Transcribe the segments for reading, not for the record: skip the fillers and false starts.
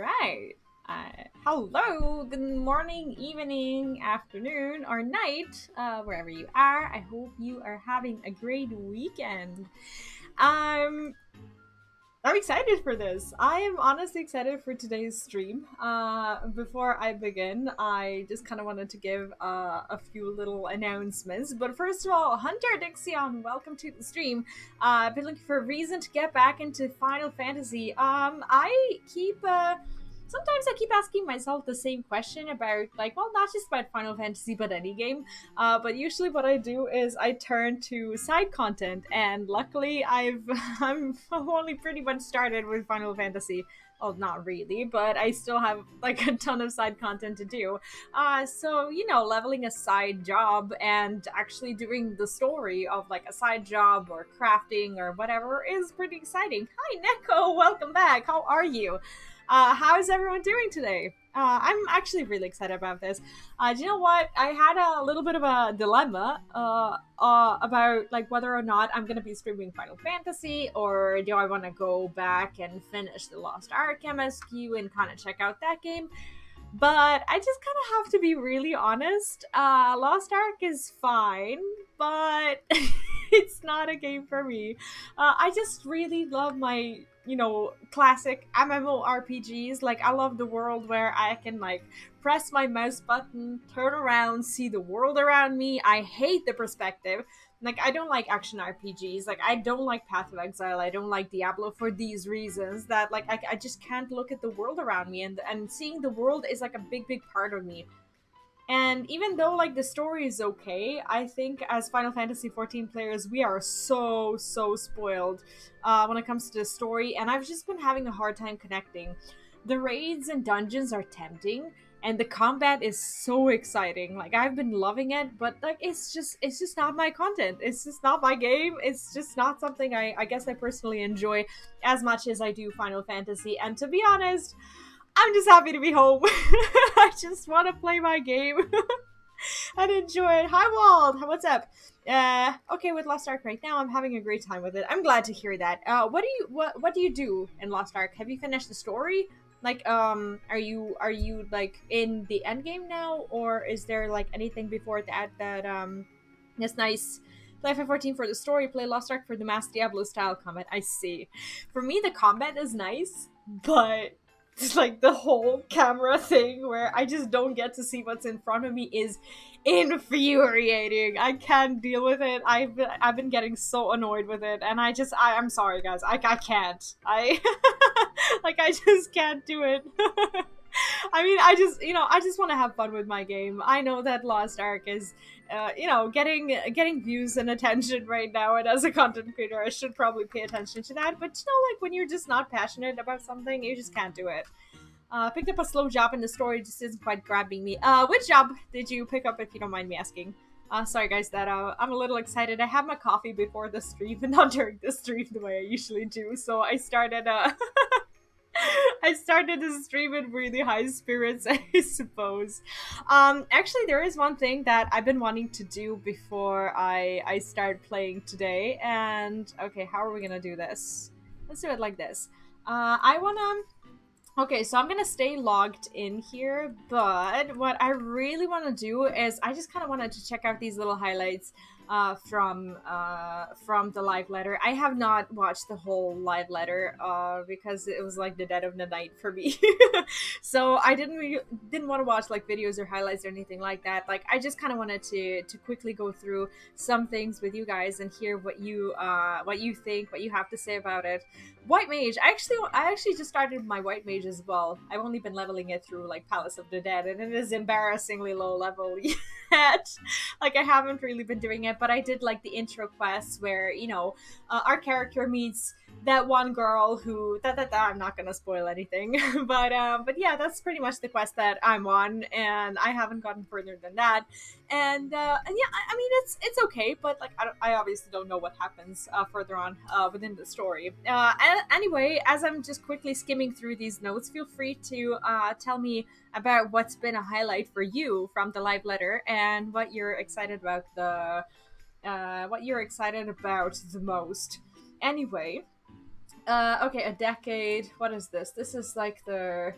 right. Hello, good morning, evening, afternoon, or night, wherever you are. I hope you are having a great weekend. Um, I'm excited for this. I am honestly excited for today's stream. Before I begin, I just kind of wanted to give a few little announcements. But first of all, Hunter Dixion, welcome to the stream. I've been looking for a reason to get back into Final Fantasy. I keep sometimes I keep asking myself the same question about, like, well, not just about Final Fantasy, but any game. But usually, what I do is I turn to side content, and luckily, I've only pretty much started with Final Fantasy. Well, not really, but I still have like a ton of side content to do. So leveling a side job and actually doing the story of like a side job or crafting or whatever is pretty exciting. Hi, Neko, welcome back. How are you? How is everyone doing today? I'm actually really excited about this. Do you know what? I had a little bit of a dilemma about like whether or not I'm gonna be streaming Final Fantasy, or do I want to go back and finish the Lost Ark MSQ and kind of check out that game. But I just kind of have to be really honest. Lost Ark is fine, but it's not a game for me. I just really love my, classic MMORPGs. Like, I love the world where I can, like, press my mouse button, turn around, see the world around me. I hate the perspective. Like, I don't like action RPGs. Like, I don't like Path of Exile. I don't like Diablo for these reasons. That, like, I just can't look at the world around me. And seeing the world is, like, a big, big part of me. And even though, like, the story is okay, I think as Final Fantasy XIV players, we are so, so spoiled when it comes to the story. And I've just been having a hard time connecting. The raids and dungeons are tempting, and the combat is so exciting. Like, I've been loving it, but like it's just not my content. It's just not my game. It's just not something I guess I personally enjoy as much as I do Final Fantasy. And to be honest, I'm just happy to be home. I just want to play my game and enjoy it. Hi, Wald. What's up? Okay, with Lost Ark right now, I'm having a great time with it. I'm glad to hear that. What do you do in Lost Ark? Have you finished the story? Like, are you like in the end game now, or is there like anything before that that's nice? Play FF14 for the story, play Lost Ark for the Mass Diablo style combat. I see. For me, the combat is nice, but it's like the whole camera thing where I just don't get to see what's in front of me is infuriating. I can't deal with it. I've been getting so annoyed with it, and I'm sorry guys. I can't. I like I just can't do it. I mean, I just want to have fun with my game. I know that Lost Ark is, getting views and attention right now, and as a content creator, I should probably pay attention to that. But like when you're just not passionate about something, you just can't do it. Picked up a slow job and the story just isn't quite grabbing me. Which job did you pick up, if you don't mind me asking? Sorry guys, that I'm a little excited. I had my coffee before the stream, but not during the stream the way I usually do. So I started I started the stream in really high spirits, I suppose. Actually, there is one thing that I've been wanting to do before I start playing today. And okay, how are we gonna do this? Let's do it like this. I wanna. Okay, so I'm gonna stay logged in here, but what I really want to do is I just kind of wanted to check out these little highlights from the live letter. I have not watched the whole live letter because it was like the dead of the night for me. So I didn't want to watch like videos or highlights or anything like that. Like, I just kind of wanted to quickly go through some things with you guys and hear what you think, what you have to say about it. White Mage. I actually just started my White Mage as well. I've only been leveling it through like Palace of the Dead, and it is embarrassingly low level yet. Like, I haven't really been doing it, but I did like the intro quests where our character meets that one girl who I'm not gonna spoil anything, but yeah, that's pretty much the quest that I'm on, and I haven't gotten further than that, and yeah, I mean it's okay, but like I obviously don't know what happens further on within the story. Anyway, as I'm just quickly skimming through these notes, feel free to tell me about what's been a highlight for you from the live letter and what you're excited about the most. Anyway, Okay, a decade. What is this? This is like the...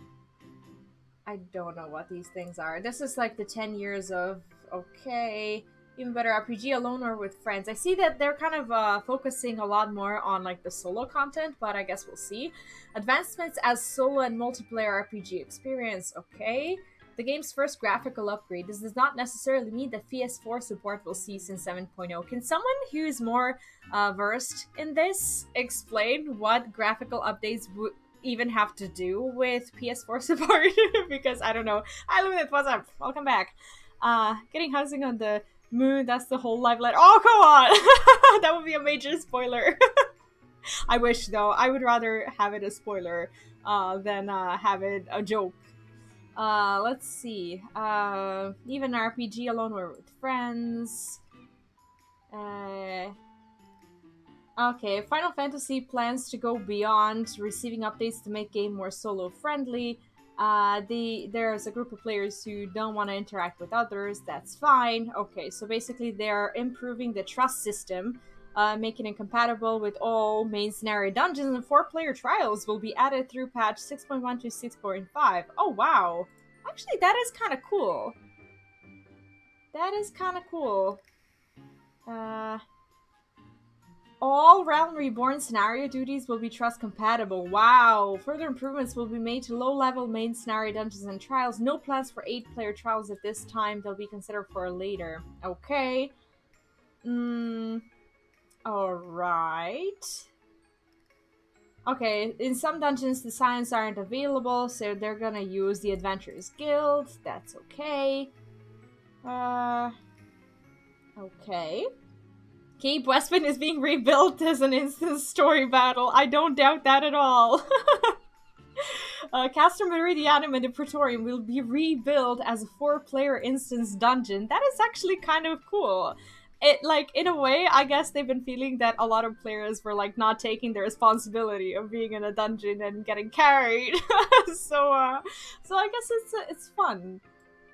I don't know what these things are. This is like the 10 years of... Okay. Even better, RPG alone or with friends. I see that they're kind of focusing a lot more on like the solo content, but I guess we'll see. Advancements as solo and multiplayer RPG experience. Okay. The game's first graphical upgrade. This does not necessarily mean that PS4 support will cease in 7.0. Can someone who's more versed in this explain what graphical updates would even have to do with PS4 support? Because I don't know. Hi, Lumineth, what's up? Welcome back. Getting housing on the moon, that's the whole live letter. Oh, come on! That would be a major spoiler. I wish, though. I would rather have it a spoiler than have it a joke. Let's see. Even RPG alone or with friends. Okay, Final Fantasy plans to go beyond receiving updates to make game more solo friendly. There's a group of players who don't want to interact with others. That's fine. Okay, so basically they're improving the trust system, making it compatible with all main scenario dungeons, and 4-player trials will be added through patch 6.1 to 6.5. Oh, wow. Actually, that is kind of cool. That is kind of cool. All Realm Reborn scenario duties will be trust compatible. Wow! Further improvements will be made to low-level main scenario dungeons and trials. No plans for 8-player trials at this time. They'll be considered for later. Okay. Alright. Okay, in some dungeons the signs aren't available, so they're gonna use the Adventurers Guild. That's okay. Okay. Cape Westman is being rebuilt as an instance story battle. I don't doubt that at all. Castor Meridianum and the Praetorium will be rebuilt as a 4-player instance dungeon. That is actually kind of cool. It, like, in a way, I guess they've been feeling that a lot of players were, like, not taking the responsibility of being in a dungeon and getting carried. So I guess it's fun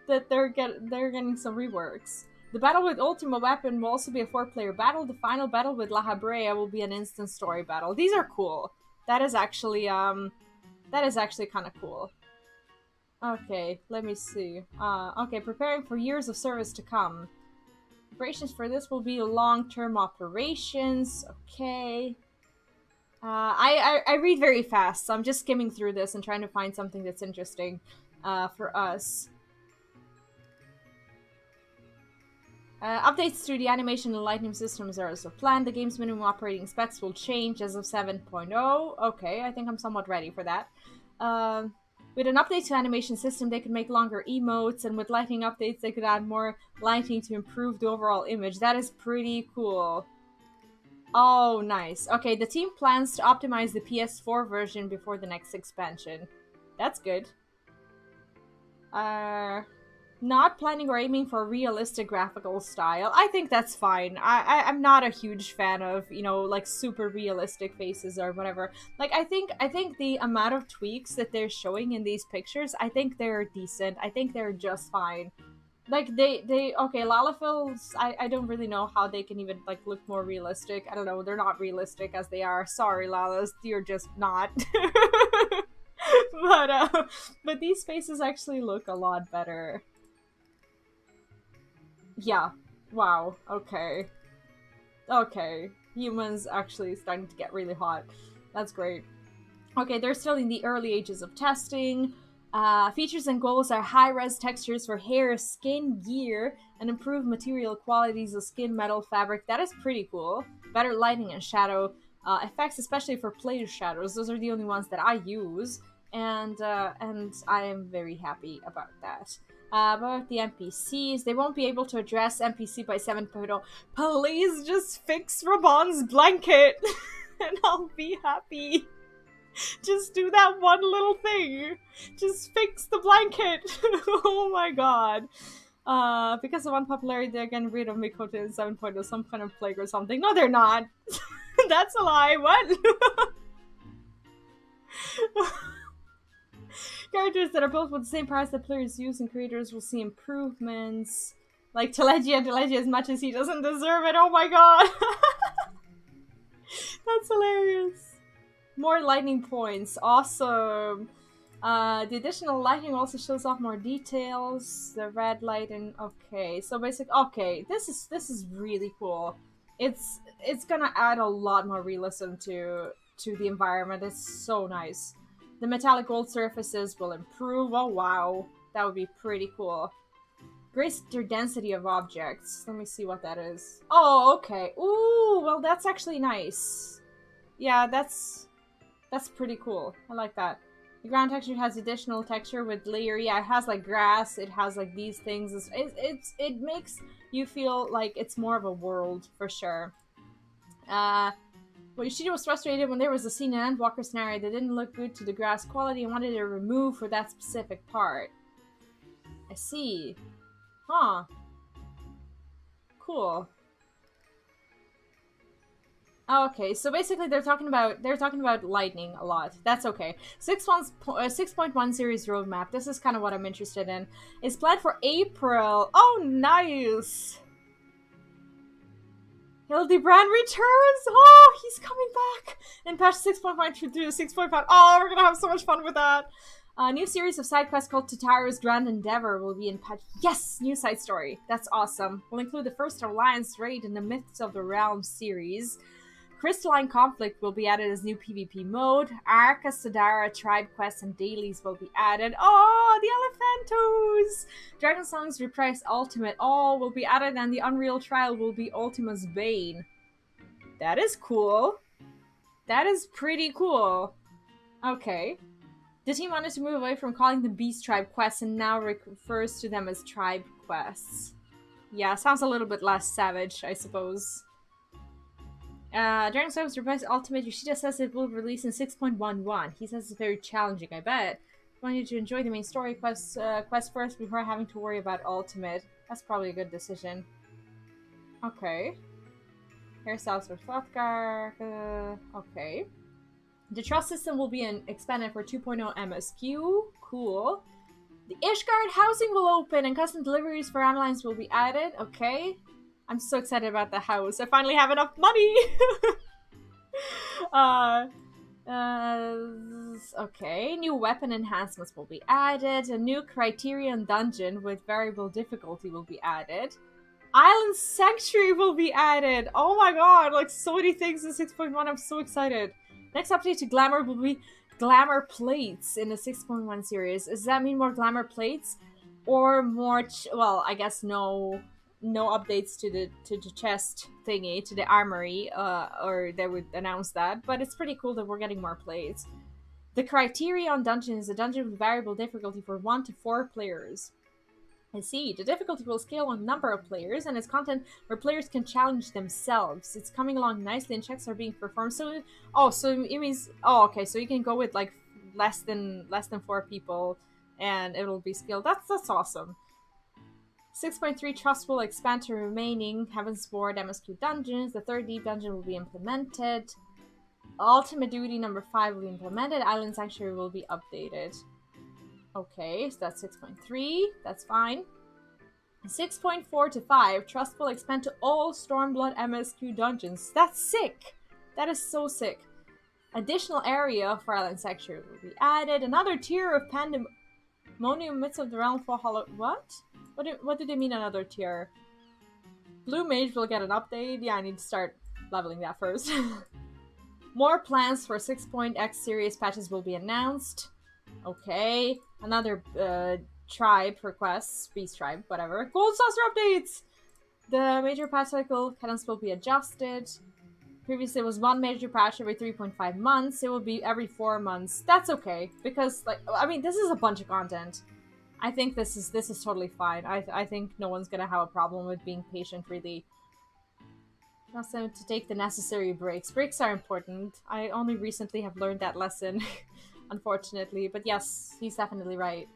that they're getting some reworks. The battle with Ultima Weapon will also be a 4-player battle. The final battle with La Habrea will be an instant story battle. These are cool. That is actually kind of cool. Okay, let me see. Okay, preparing for years of service to come. Preparations for this will be long-term operations. Okay. I read very fast, so I'm just skimming through this and trying to find something that's interesting for us. Updates to the animation and lighting systems are also planned. The game's minimum operating specs will change as of 7.0. Okay, I think I'm somewhat ready for that. With an update to animation system, they could make longer emotes, and with lighting updates, they could add more lighting to improve the overall image. That is pretty cool. Oh, nice. Okay, the team plans to optimize the PS4 version before the next expansion. That's good. Not planning or aiming for a realistic graphical style. I think that's fine. I'm not a huge fan of, you know, like super realistic faces or whatever. Like I think the amount of tweaks that they're showing in these pictures, I think they're decent. I think they're just fine. Like they okay, Lalafels, I don't really know how they can even like look more realistic. I don't know, they're not realistic as they are. Sorry, Lalas, you're just not. But these faces actually look a lot better. Yeah. Wow. Okay. Okay. Humans actually starting to get really hot. That's great. Okay, they're still in the early ages of testing. Features and goals are high-res textures for hair, skin, gear, and improved material qualities of skin, metal, fabric. That is pretty cool. Better lighting and shadow effects, especially for player shadows. Those are the only ones that I use, and I am very happy about that. About the NPCs, they won't be able to address NPC by 7.0. Please just fix Raban's blanket, and I'll be happy. Just do that one little thing. Just fix the blanket. Oh my god. Because of unpopularity, they're getting rid of Mikoto in 7.0, some kind of plague or something. No, they're not. That's a lie. What? Characters that are built with the same parts that players use and creators will see improvements. Like Telegia as much as he doesn't deserve it. Oh my god. That's hilarious. More lightning points. Awesome. The additional lighting also shows off more details. The red lighting. Okay, so basically, okay, this is really cool. It's gonna add a lot more realism to the environment. It's so nice. The metallic gold surfaces will improve. Oh wow, that would be pretty cool. Greater density of objects. Let me see what that is. Oh, okay. Ooh, well that's actually nice. Yeah, that's pretty cool. I like that. The ground texture has additional texture with layer. Yeah, it has like grass. It has like these things. It makes you feel like it's more of a world for sure. Well, Yoshida was frustrated when there was a scene in Endwalker scenario that didn't look good to the grass quality and wanted to remove for that specific part. I see. Huh. Cool. Oh, okay, so basically they're talking about lightning a lot. That's okay. 6.1 series roadmap. This is kind of what I'm interested in. It's planned for April. Oh, nice. Hildebrand returns. Oh, he's coming back in patch 6.5 to 6.5. Oh, we're gonna have so much fun with that. A new series of side quests called Tataru's Grand Endeavor will be in patch. Yes, new side story. That's awesome. Will include the first Alliance raid in the Myths of the Realm series. Crystalline Conflict will be added as new PvP mode. Arca Sadara tribe quests and dailies will be added. Oh, the Elephantos! Dragon Song's Reprise Ultimate. Oh, will be added, and the Unreal Trial will be Ultima's Bane. That is cool. That is pretty cool. Okay. The team wanted to move away from calling them Beast Tribe quests and now refers to them as tribe quests. Yeah, sounds a little bit less savage, I suppose. Dragon Song's Reprise Ultimate, Yoshida says it will release in 6.11. He says it's very challenging, I bet. I want you to enjoy the main story quest first before having to worry about Ultimate. That's probably a good decision. Okay. Hairstyles for Slothgar. Okay. The trust system will be expanded for 2.0 MSQ. Cool. The Ishgard housing will open and custom deliveries for Amelines will be added. Okay. I'm so excited about the house. I finally have enough money! Okay. New weapon enhancements will be added. A new Criterion dungeon with variable difficulty will be added. Island Sanctuary will be added! Oh my god! Like, so many things in 6.1. I'm so excited. Next update to Glamour will be Glamour Plates in the 6.1 series. Does that mean more Glamour Plates? Or more... well, I guess no updates to the chest thingy, to the armory, or they would announce that, but it's pretty cool that we're getting more plates. The Criterion dungeon is a dungeon with variable difficulty for 1 to 4 players. I see. The difficulty will scale on number of players, and its content where players can challenge themselves. It's coming along nicely, and checks are being performed. So, so it means, okay, so you can go with like less than 4 people, and it'll be scaled. That's awesome. 6.3 Trust will expand to remaining Heaven's Board MSQ dungeons. The third deep dungeon will be implemented. Ultimate Duty number 5 will be implemented. Island Sanctuary will be updated. Okay, so that's 6.3. That's fine. 6.4 to 5. Trust will expand to all Stormblood MSQ dungeons. That's sick! That is so sick. Additional area for Island Sanctuary will be added. Another tier of Pandemonium Myths of the Realm for Hollow... What? What do they mean another tier? Blue Mage will get an update. Yeah, I need to start leveling that first. More plans for 6.x series patches will be announced. Okay. Another tribe requests. Beast tribe, whatever. Gold Saucer updates! The major patch cycle cadence will be adjusted. Previously it was 1 major patch every 3.5 months. It will be every 4 months. That's okay. Because, like, I mean, this is a bunch of content. I think this is totally fine. I think no one's gonna have a problem with being patient, really. Also, to take the necessary breaks. Breaks are important. I only recently have learned that lesson, unfortunately. But yes, he's definitely right.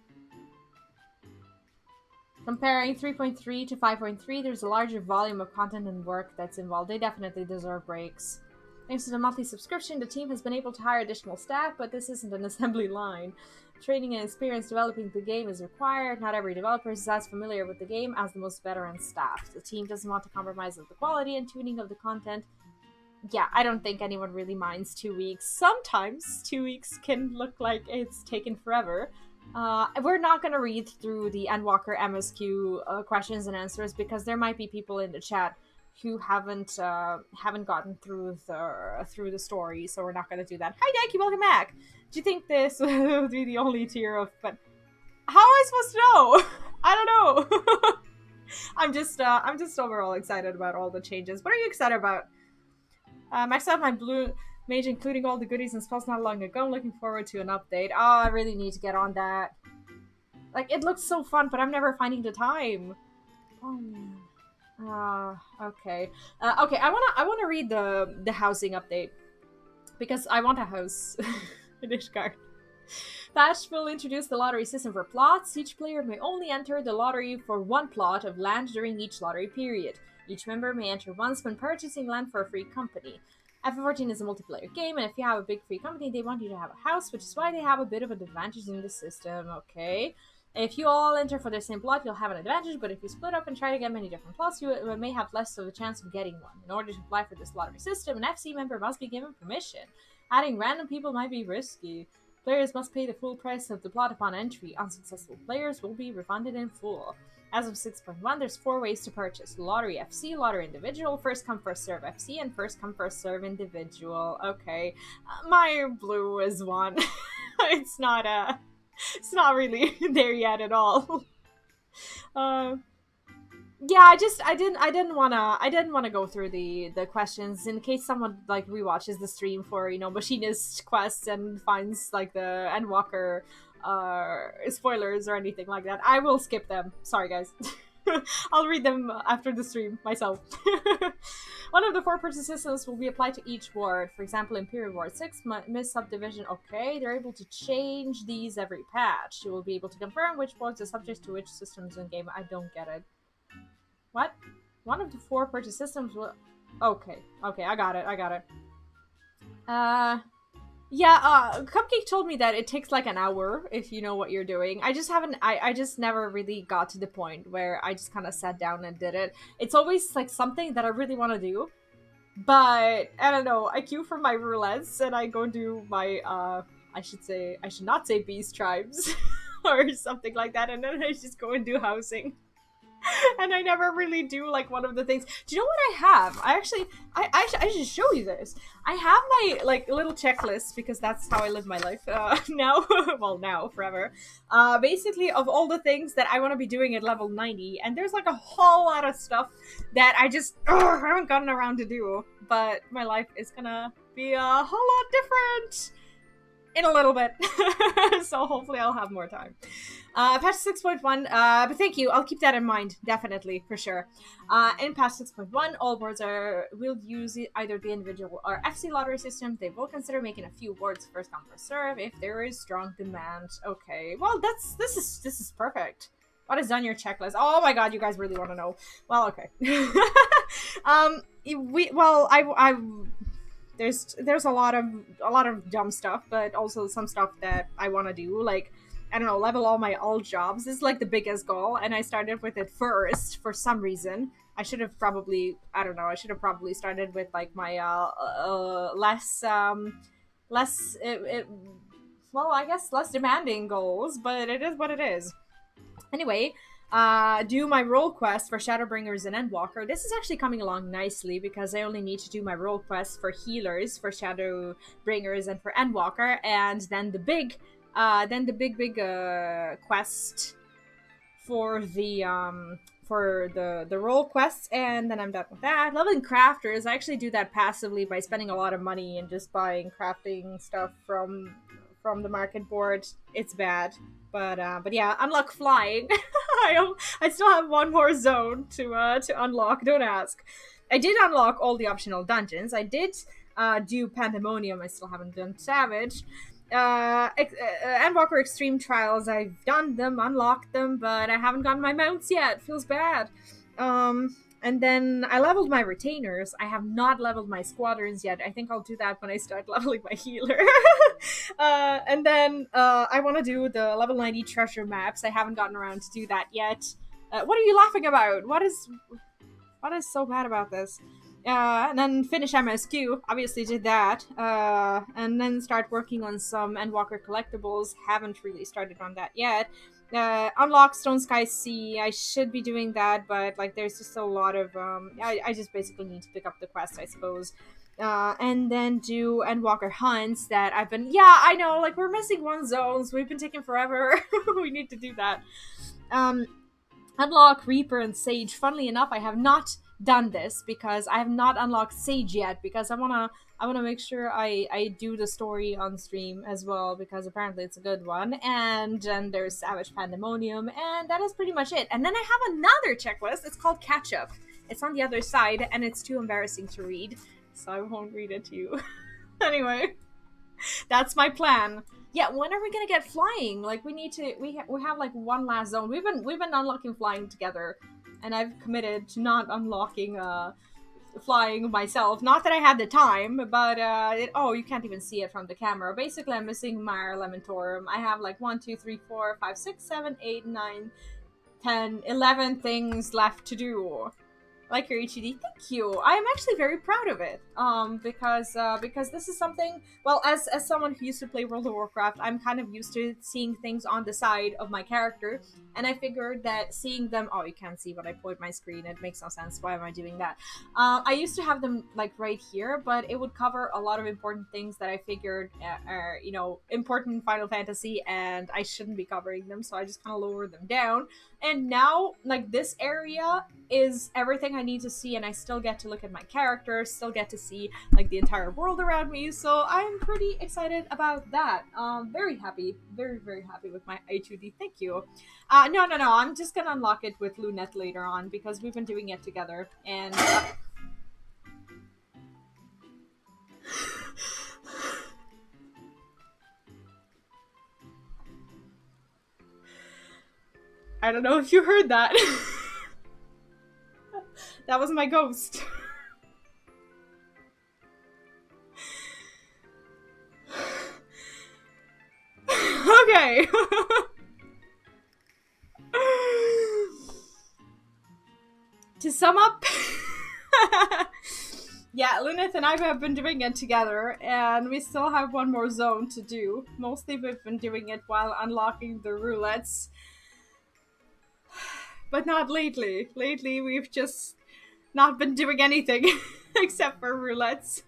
Comparing 3.3 to 5.3, there's a larger volume of content and work that's involved. They definitely deserve breaks. Thanks to the monthly subscription, the team has been able to hire additional staff, but this isn't an assembly line. Training and experience developing the game is required. Not every developer is as familiar with the game as the most veteran staff. The team doesn't want to compromise with the quality and tuning of the content yeah, I don't think anyone really minds 2 weeks. Sometimes 2 weeks can look like it's taken forever. We're not going to read through the Endwalker MSQ questions and answers because there might be people in the chat who haven't gotten through the story, so we're not going to do that. Hi, Dikey, welcome back. Do you think this will be the only tier of? But how am I supposed to know? I don't know. I'm just overall excited about all the changes. What are you excited about? Maxed out my blue mage, including all the goodies and spells not long ago. I'm looking forward to an update. Oh, I really need to get on that. Like, it looks so fun, but I'm never finding the time. Oh man. Okay. Okay, I wanna read the housing update because I want a house in Ishgard. Patch will introduce the lottery system for plots. Each player may only enter the lottery for one plot of land during each lottery period. Each member may enter once when purchasing land for a free company. FF14 is a multiplayer game, and if you have a big free company, they want you to have a house, which is why they have a bit of an advantage in the system. Okay. If you all enter for the same plot, you'll have an advantage, but if you split up and try to get many different plots, you may have less of a chance of getting one. In order to apply for this lottery system, an FC member must be given permission. Adding random people might be risky. Players must pay the full price of the plot upon entry. Unsuccessful players will be refunded in full. As of 6.1, there's 4 ways to purchase. Lottery FC, Lottery Individual, First Come First Serve FC, and First Come First Serve Individual. Okay. My blue is one. It's not really there yet at all. Yeah, I didn't wanna go through the questions in case someone like rewatches the stream for, you know, machinist quests and finds like the Endwalker spoilers or anything like that. I will skip them. Sorry guys. I'll read them after the stream myself. One of the 4 purchase systems will be applied to each ward. For example, Imperial Ward 6, Miss Subdivision. Okay, they're able to change these every patch. You will be able to confirm which wards are subject to which systems in game. I don't get it. What? One of the 4 purchase systems will... Okay, I got it. Yeah, Cupcake told me that it takes like an hour if you know what you're doing. I just haven't... I just never really got to the point where I just kind of sat down and did it. It's always like something that I really want to do, but I don't know. I queue for my roulettes and I go do my, I should not say beast tribes or something like that, and then I just go and do housing. And I never really do like one of the things. Do you know what I have? I should show you this. I have my like little checklist because that's how I live my life now. Well, now forever. Basically, of all the things that I want to be doing at level 90, and there's like a whole lot of stuff that I just haven't gotten around to do. But my life is gonna be a whole lot different in a little bit. So hopefully I'll have more time. Patch 6.1, but thank you. I'll keep that in mind, definitely, for sure. In patch 6.1, all wards will use either the individual or FC lottery system. They will consider making a few wards first come first serve if there is strong demand. Okay, well this is perfect. What is on your checklist? Oh my god, you guys really want to know. Well, okay. There's a lot of dumb stuff, but also some stuff that I want to do, like, I don't know, level all my alt jobs. This is like the biggest goal, and I started with it first for some reason. I should have probably, I don't know, I should have probably started with like my less demanding goals, but it is what it is. Anyway, do my role quest for Shadowbringers and Endwalker. This is actually coming along nicely because I only need to do my role quest for healers, for Shadowbringers, and for Endwalker, and then the big quest for the role quests, and then I'm done with that. Leveling crafters, I actually do that passively by spending a lot of money and just buying crafting stuff from the market board. It's bad, but yeah, unlock flying. I still have one more zone to unlock. Don't ask. I did unlock all the optional dungeons. I did do Pandemonium. I still haven't done Savage. Endwalker Extreme Trials, I've done them, unlocked them, but I haven't gotten my mounts yet. Feels bad. And then I leveled my retainers. I have not leveled my squadrons yet. I think I'll do that when I start leveling my healer. And then I want to do the level 90 treasure maps. I haven't gotten around to do that yet. What are you laughing about? What is so bad about this? And then finish MSQ, obviously did that, and then start working on some Endwalker collectibles. Haven't really started on that yet. Unlock Stone Sky Sea, I should be doing that, but like there's just a lot of I just basically need to pick up the quest, I suppose. And then do Endwalker hunts that I've been, yeah, I know, like we're missing one zones, we've been taking forever. We need to do that. Unlock Reaper and Sage. Funnily enough, I have not done this because I have not unlocked Sage yet, because I wanna make sure I do the story on stream as well, because apparently it's a good one. And then there's Savage Pandemonium, and that is pretty much it. And then I have another checklist. It's called Catch Up. It's on the other side, and it's too embarrassing to read, so I won't read it to you. Anyway, that's my plan. Yeah, when are we gonna get flying? Like we need to. We have like one last zone. We've been unlocking flying together, and I've committed to not unlocking flying myself. Not that I had the time, but oh, you can't even see it from the camera. Basically, I'm missing Mare Lamentorum. I have like 1, 2, 3, 4, 5, 6, 7, 8, 9, 10, 11 things left to do. Like your HUD, thank you. I am actually very proud of it. Because this is something. Well, as someone who used to play World of Warcraft, I'm kind of used to seeing things on the side of my character, and I figured that seeing them. Oh, you can't see, but I pulled my screen. It makes no sense. Why am I doing that? I used to have them like right here, but it would cover a lot of important things that I figured are important in Final Fantasy, and I shouldn't be covering them. So I just kind of lowered them down. And now, like, this area is everything I need to see, and I still get to look at my character, still get to see, like, the entire world around me, so I'm pretty excited about that. Very happy. Very, very happy with my HUD. Thank you. No, I'm just gonna unlock it with Lunette later on, because we've been doing it together, and... I don't know if you heard that. That was my ghost. Okay. To sum up, yeah, Luneth and I have been doing it together, and we still have one more zone to do. Mostly we've been doing it while unlocking the roulettes. But not lately. Lately, we've just not been doing anything except for roulettes.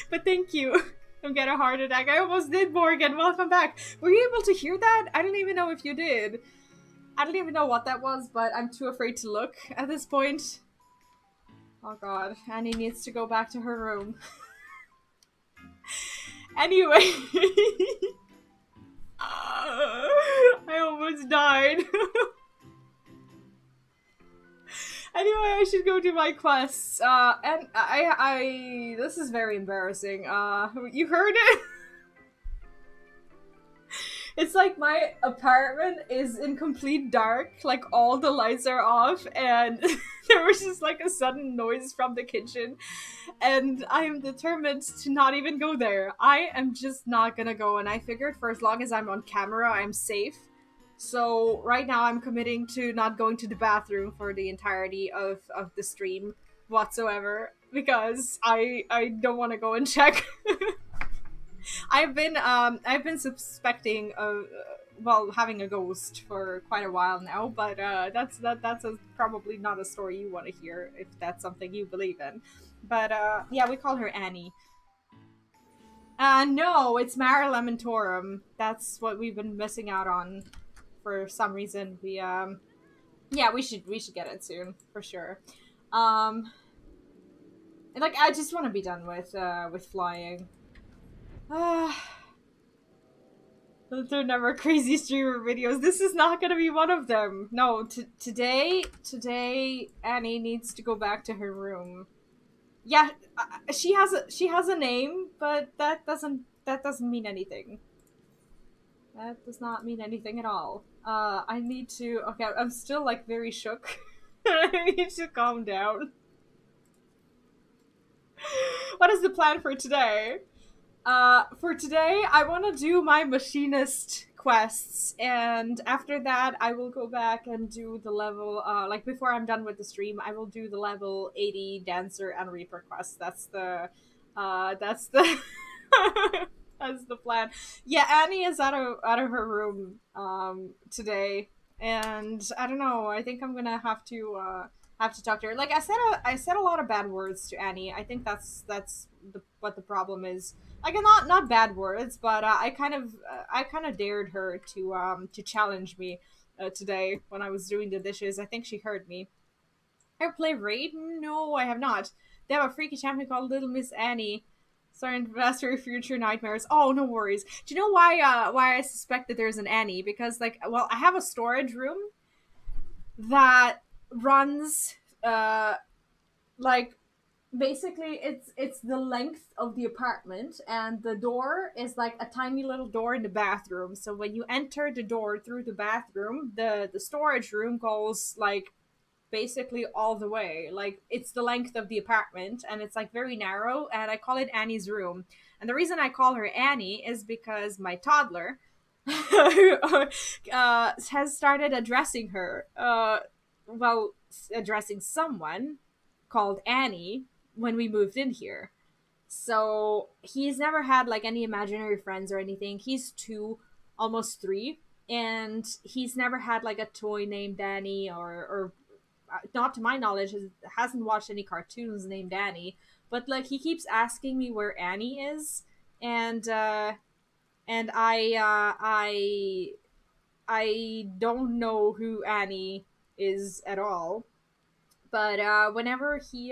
But thank you. I'm getting a heart attack. I almost did, Morgan. Welcome back. Were you able to hear that? I don't even know if you did. I don't even know what that was, but I'm too afraid to look at this point. Oh god, Annie needs to go back to her room. Anyway. I almost died. Anyway, I should go do my quests. And I this is very embarrassing. You heard it? It's like my apartment is in complete dark, like all the lights are off, and there was just like a sudden noise from the kitchen, and I am determined to not even go there. I am just not gonna go, and I figured for as long as I'm on camera, I'm safe. So right now I'm committing to not going to the bathroom for the entirety of the stream whatsoever, because I don't want to go and check. I've been suspecting of having a ghost for quite a while now, but that's probably not a story you want to hear if that's something you believe in. But yeah, we call her Annie. No, it's Mare Lamentorum. That's what we've been missing out on for some reason. We yeah, we should get it soon for sure. And like I just want to be done with flying. They're never crazy streamer videos. This is not gonna be one of them. No, today Annie needs to go back to her room. Yeah, she has a name, but that doesn't mean anything. That does not mean anything at all. I need to. Okay, I'm still like very shook. I need to calm down. What is the plan for today? For today, I want to do my Machinist quests, and after that I will go back and do the level like before I'm done with the stream I will do the level 80 dancer and reaper quest. That's the that's the plan. Yeah, Annie is out of her room today, and I don't know, I think I'm gonna have to talk to her. Like I said a lot of bad words to Annie. I think what the problem is. Like not bad words, but I kind of dared her to challenge me today when I was doing the dishes. I think she heard me. Ever play Raid? No, I have not. They have a freaky champion called Little Miss Annie. Starting to master future nightmares. Oh, no worries. Do you know why I suspect that there's an Annie? Because like, well, I have a storage room that runs like basically it's the length of the apartment, and the door is like a tiny little door in the bathroom. So when you enter the door through the bathroom, the storage room goes like basically all the way. Like it's the length of the apartment, and it's like very narrow, and I call it Annie's room. And the reason I call her Annie is because my toddler has started addressing her well, addressing someone called Annie when we moved in here. So he's never had like any imaginary friends or anything. He's 2, almost 3, and he's never had like a toy named Annie, or not to my knowledge, hasn't watched any cartoons named Annie. But like he keeps asking me where Annie is, and and I don't know who Annie is at all. But whenever he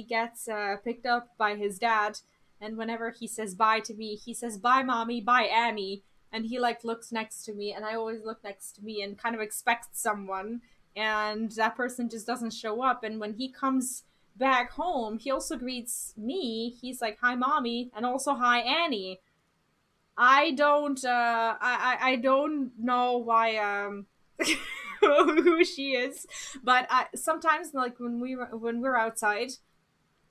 gets picked up by his dad, and whenever he says bye to me, he says bye, mommy, bye, Annie, and he like looks next to me, and I always look next to me and kind of expect someone, and that person just doesn't show up. And when he comes back home, he also greets me. He's like, hi, mommy, and also hi, Annie. I don't know why who she is, but sometimes like when we're outside,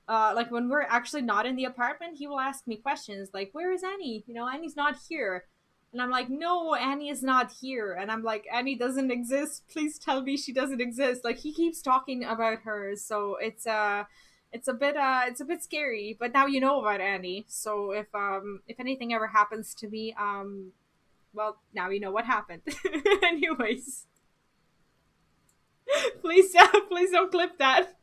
like when we're actually not in the apartment, he will ask me questions like, where is Annie? You know, Annie's not here. And I'm like, no, Annie is not here. And I'm like, Annie doesn't exist. Please tell me she doesn't exist. Like he keeps talking about her, so it's a bit scary. But now you know about Annie, so if anything ever happens to me, well, now you know what happened. Anyways, please don't clip that.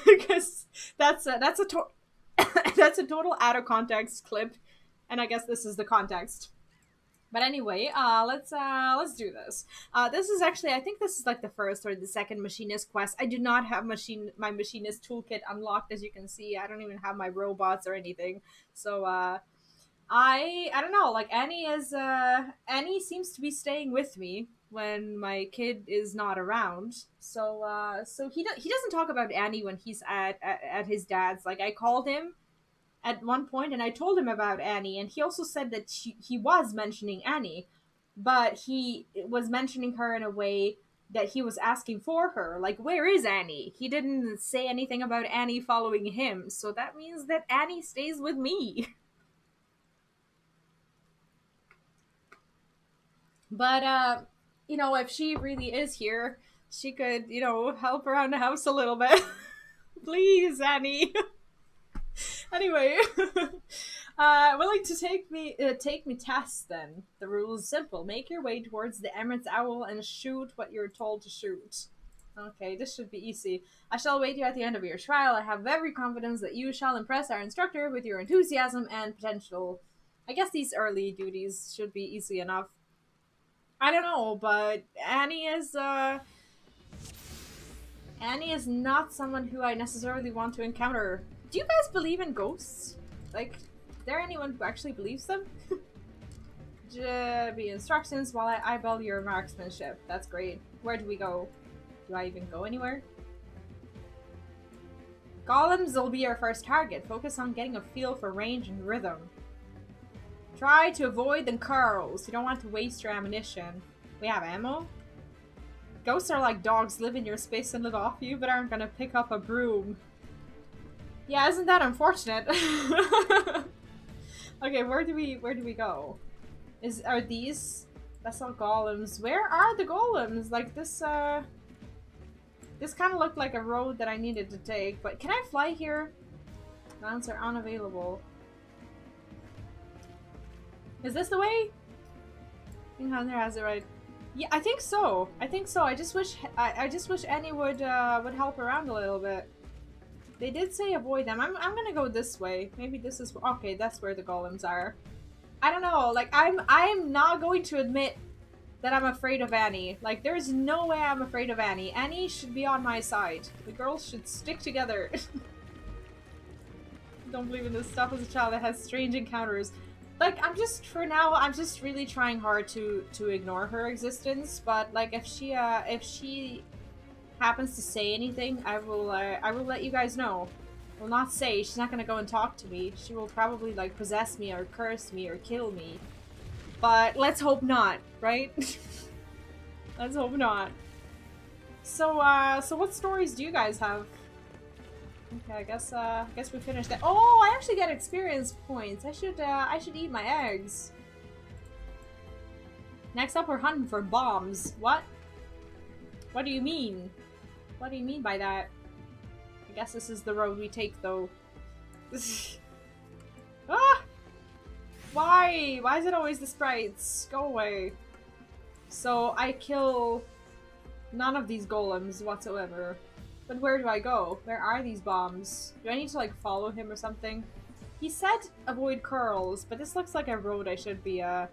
Because that's that's a total out of context clip, and I guess this is the context. But anyway, let's do this. This is actually, I think this is like the first or the second machinist quest. I do not have my machinist toolkit unlocked, as you can see. I don't even have my robots or anything. So I don't know. Like Annie seems to be staying with me when my kid is not around. So he doesn't talk about Annie when he's at his dad's. Like I called him at one point and I told him about Annie, and he also said that he was mentioning Annie, but he was mentioning her in a way that he was asking for her. Like, where is Annie? He didn't say anything about Annie following him, so that means that Annie stays with me. But you know, if she really is here, she could, you know, help around the house a little bit. Please, Annie. Anyway, willing to take me tests then. The rule is simple. Make your way towards the Emirates Owl and shoot what you're told to shoot. Okay, this should be easy. I shall await you at the end of your trial. I have every confidence that you shall impress our instructor with your enthusiasm and potential. I guess these early duties should be easy enough. I don't know, but Annie is not someone who I necessarily want to encounter. Do you guys believe in ghosts? Like, is there anyone who actually believes them? Be instructions while I eyeball your marksmanship. That's great. Where do we go? Do I even go anywhere? Golems will be your first target. Focus on getting a feel for range and rhythm. Try to avoid the curls. You don't want to waste your ammunition. We have ammo? Ghosts are like dogs, live in your space and live off you, but aren't gonna pick up a broom. Yeah, isn't that unfortunate? Okay, where do we go? Are these vessel golems? Where are the golems? Like this this kind of looked like a road that I needed to take, but can I fly here? Mounts are unavailable. Is this the way? Hunter has it right. Yeah, I think so. I think so. I just wish Annie would help around a little bit. They did say avoid them. I'm gonna go this way. Maybe this is okay. That's where the golems are. I don't know. Like I'm not going to admit that I'm afraid of Annie. Like there's no way I'm afraid of Annie. Annie should be on my side. The girls should stick together. Don't believe in this stuff as a child that has strange encounters. Like, I'm just really trying hard to ignore her existence, but like if she happens to say anything, I will let you guys know. I will not say. She's not gonna go and talk to me. She will probably like possess me or curse me or kill me. But let's hope not, right? Let's hope not. So what stories do you guys have? Okay, I guess we finished that. Oh, I actually get experience points. I should eat my eggs. Next up, we're hunting for bombs. What? What do you mean? What do you mean by that? I guess this is the road we take, though. Ah! Why? Why is it always the sprites? Go away. So I kill none of these golems whatsoever. But where do I go? Where are these bombs? Do I need to like follow him or something? He said avoid curls, but this looks like a road I should be Do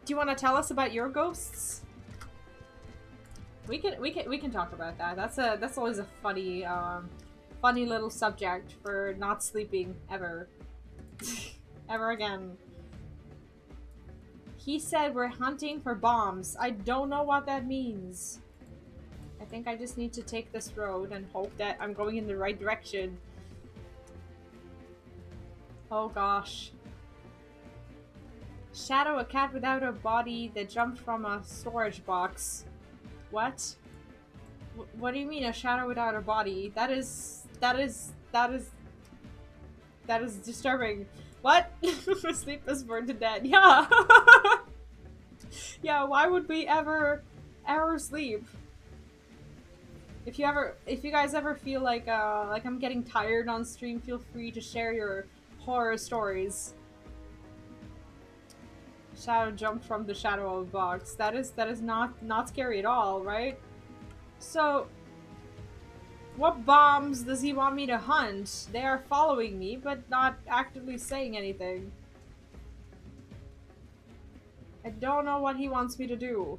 you want to tell us about your ghosts? We can talk about that. That's always a funny funny little subject for not sleeping ever. Ever again. He said we're hunting for bombs. I don't know what that means. I think I just need to take this road and hope that I'm going in the right direction. Oh gosh. Shadow, a cat without a body that jumped from a storage box. What? What do you mean a shadow without a body? That is disturbing. What? Sleep is burned to death. Yeah. Yeah, why would we ever sleep? If you guys ever feel like I'm getting tired on stream, feel free to share your horror stories. Shadow jumped from the shadow of a box. That is not scary at all, right? So what bombs does he want me to hunt? They are following me, but not actively saying anything. I don't know what he wants me to do.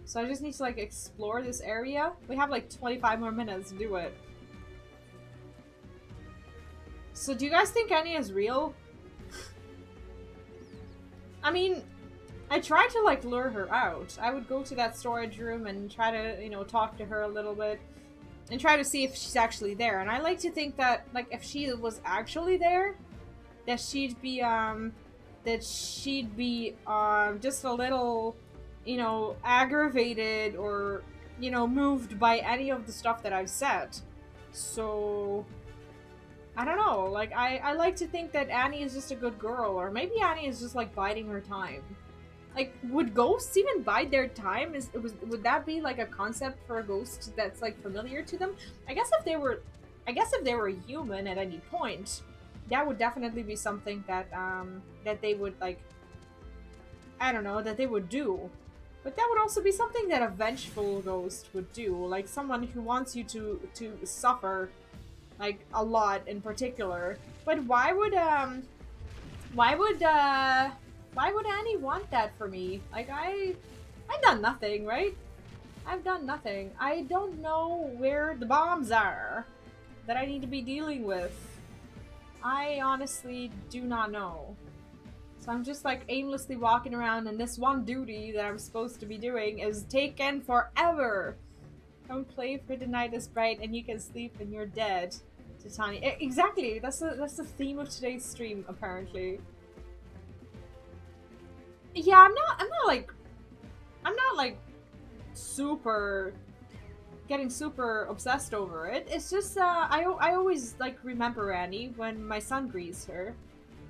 So I just need to like explore this area. We have like 25 more minutes to do it. So do you guys think Annie is real? I mean, I tried to like lure her out. I would go to that storage room and try to, you know, talk to her a little bit and try to see if she's actually there. And I like to think that like if she was actually there, that she'd be just a little, you know, aggravated or, you know, moved by any of the stuff that I've said. So I don't know, like I like to think that Annie is just a good girl, or maybe Annie is just like biding her time. Like, would ghosts even bide their time? Would that be like a concept for a ghost that's like familiar to them? I guess if they were human at any point, that would definitely be something that that they would like, I don't know, that they would do. But that would also be something that a vengeful ghost would do, like someone who wants you to suffer like a lot in particular. But why would Annie want that for me? Like I've done nothing, right? I've done nothing. I don't know where the bombs are that I need to be dealing with. I honestly do not know. So I'm just like aimlessly walking around, and this one duty that I'm supposed to be doing is taken forever. Don't play for the night is bright and you can sleep and you're dead. Titania. Exactly. That's the theme of today's stream, apparently. Yeah, I'm not like super getting super obsessed over it. It's just I always like remember Annie when my son greets her.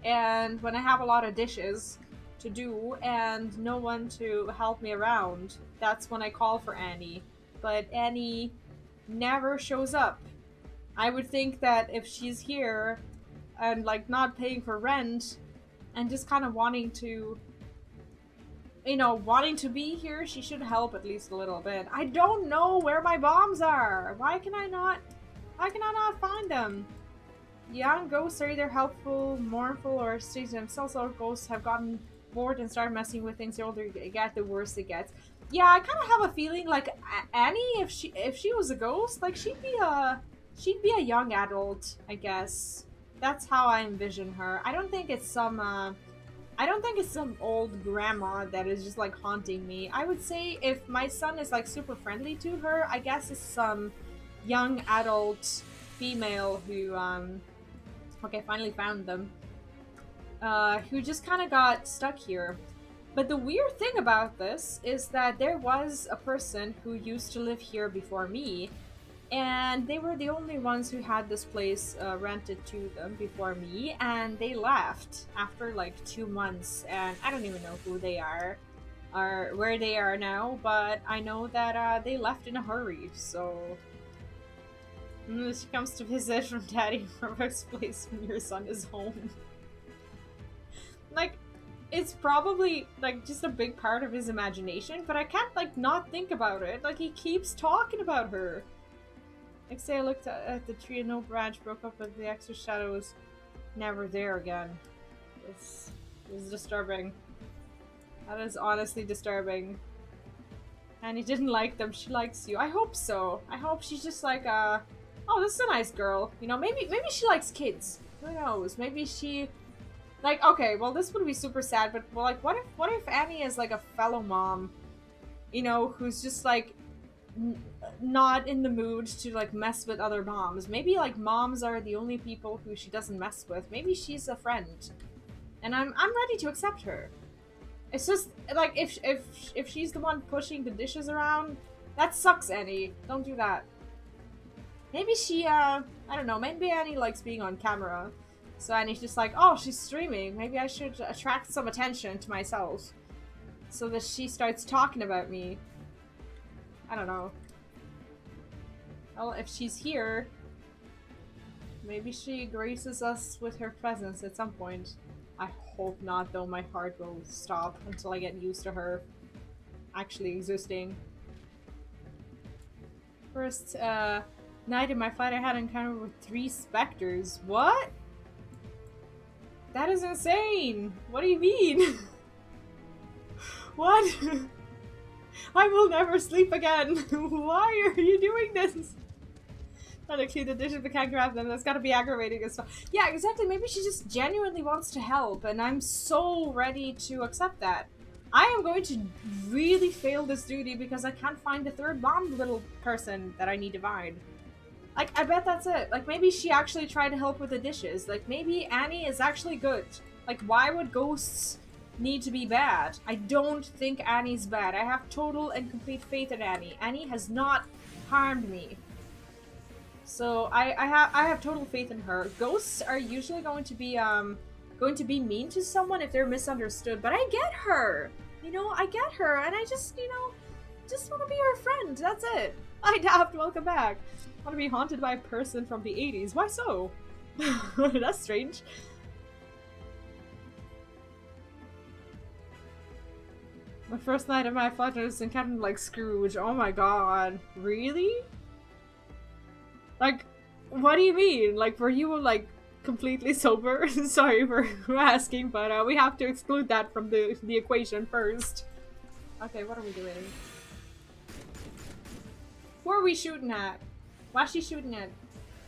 And when I have a lot of dishes to do and no one to help me around, that's when I call for Annie. But Annie never shows up. I would think that if she's here and like not paying for rent and just kind of wanting to, you know, wanting to be here, she should help at least a little bit. I don't know where my bombs are. Why can I not find them? Young ghosts are either helpful, mournful, or stay to themselves. Old ghosts have gotten bored and started messing with things. The older you get, the worse it gets. Yeah, I kind of have a feeling like Annie, if she was a ghost, like she'd be a young adult, I guess. That's how I envision her. I don't think it's some old grandma that is just like haunting me. I would say if my son is like super friendly to her, I guess it's some young adult female who okay, finally found them. Who just kind of got stuck here. But the weird thing about this is that there was a person who used to live here before me, and they were the only ones who had this place rented to them before me, and they left after like 2 months, and I don't even know who they are or where they are now, but I know that they left in a hurry, so she comes to visit from Daddy Robert's place when your son is home. Like, it's probably like just a big part of his imagination, but I can't like not think about it. Like, he keeps talking about her. Next day I looked at the tree and no branch broke up, but the extra shadow was never there again. It's disturbing. That is honestly disturbing. And he didn't like them. She likes you. I hope so. I hope she's just like, oh, this is a nice girl. You know, maybe she likes kids. Who knows? Maybe she... Like, okay, well, this would be super sad, but, well, like, what if Annie is, like, a fellow mom, you know, who's just, like, not in the mood to, like, mess with other moms? Maybe, like, moms are the only people who she doesn't mess with. Maybe she's a friend. And I'm ready to accept her. It's just, like, if she's the one pushing the dishes around, that sucks, Annie. Don't do that. Maybe she, I don't know, maybe Annie likes being on camera. So Annie's just like, oh, she's streaming. Maybe I should attract some attention to myself. So that she starts talking about me. I don't know. Well, if she's here, maybe she graces us with her presence at some point. I hope not, though. My heart will stop until I get used to her actually existing. First night in my flight, I had an encounter with 3 specters. What? That is insane! What do you mean? What? I will never sleep again! Why are you doing this? Trying to clean the dishes but can't grab them. That's gotta be aggravating as well. Yeah, exactly. Maybe she just genuinely wants to help, and I'm so ready to accept that. I am going to really fail this duty because I can't find the 3rd bomb little person that I need to find. Like, I bet that's it. Like, maybe she actually tried to help with the dishes. Like, maybe Annie is actually good. Like, why would ghosts need to be bad? I don't think Annie's bad. I have total and complete faith in Annie. Annie has not harmed me. So, I have total faith in her. Ghosts are usually going to be mean to someone if they're misunderstood, but I get her! You know, I get her, and I just, you know, just want to be her friend. That's it. Hi, Daft, welcome back. Want to be haunted by a person from the 80s. Why so? That's strange. My first night of my flight, I was encountered like Scrooge. Oh my god. Really? Like, what do you mean? Like, were you like completely sober? Sorry for asking, but we have to exclude that from the equation first. Okay, what are we doing? Who are we shooting at? Why's she shooting at?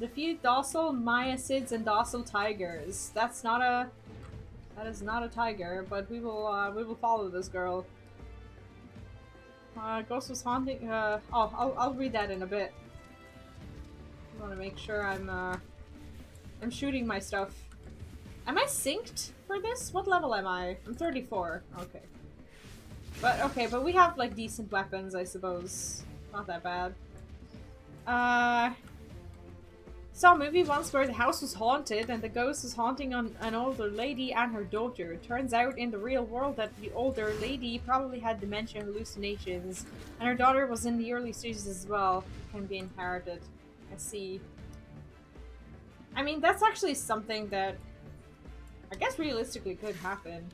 Defeat docile Maiacids and docile tigers. That is not a tiger, but we will follow this girl. Ghost was haunting. I'll read that in a bit. I want to make sure I'm shooting my stuff. Am I synced for this? What level am I? I'm 34. Okay. But we have like decent weapons, I suppose. Not that bad. Saw a movie once where the house was haunted and the ghost was haunting on an older lady and her daughter. It turns out in the real world that the older lady probably had dementia hallucinations and her daughter was in the early stages as well. Can be inherited. I see. I mean, that's actually something that I guess realistically could happen.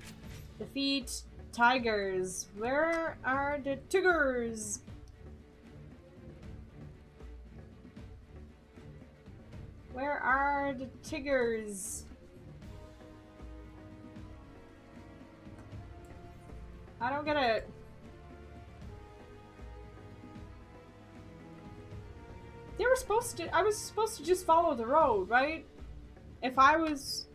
Defeat tigers. Where are the tigers? Where are the tigers? I don't get it. They were supposed to. I was supposed to just follow the road, right? If I was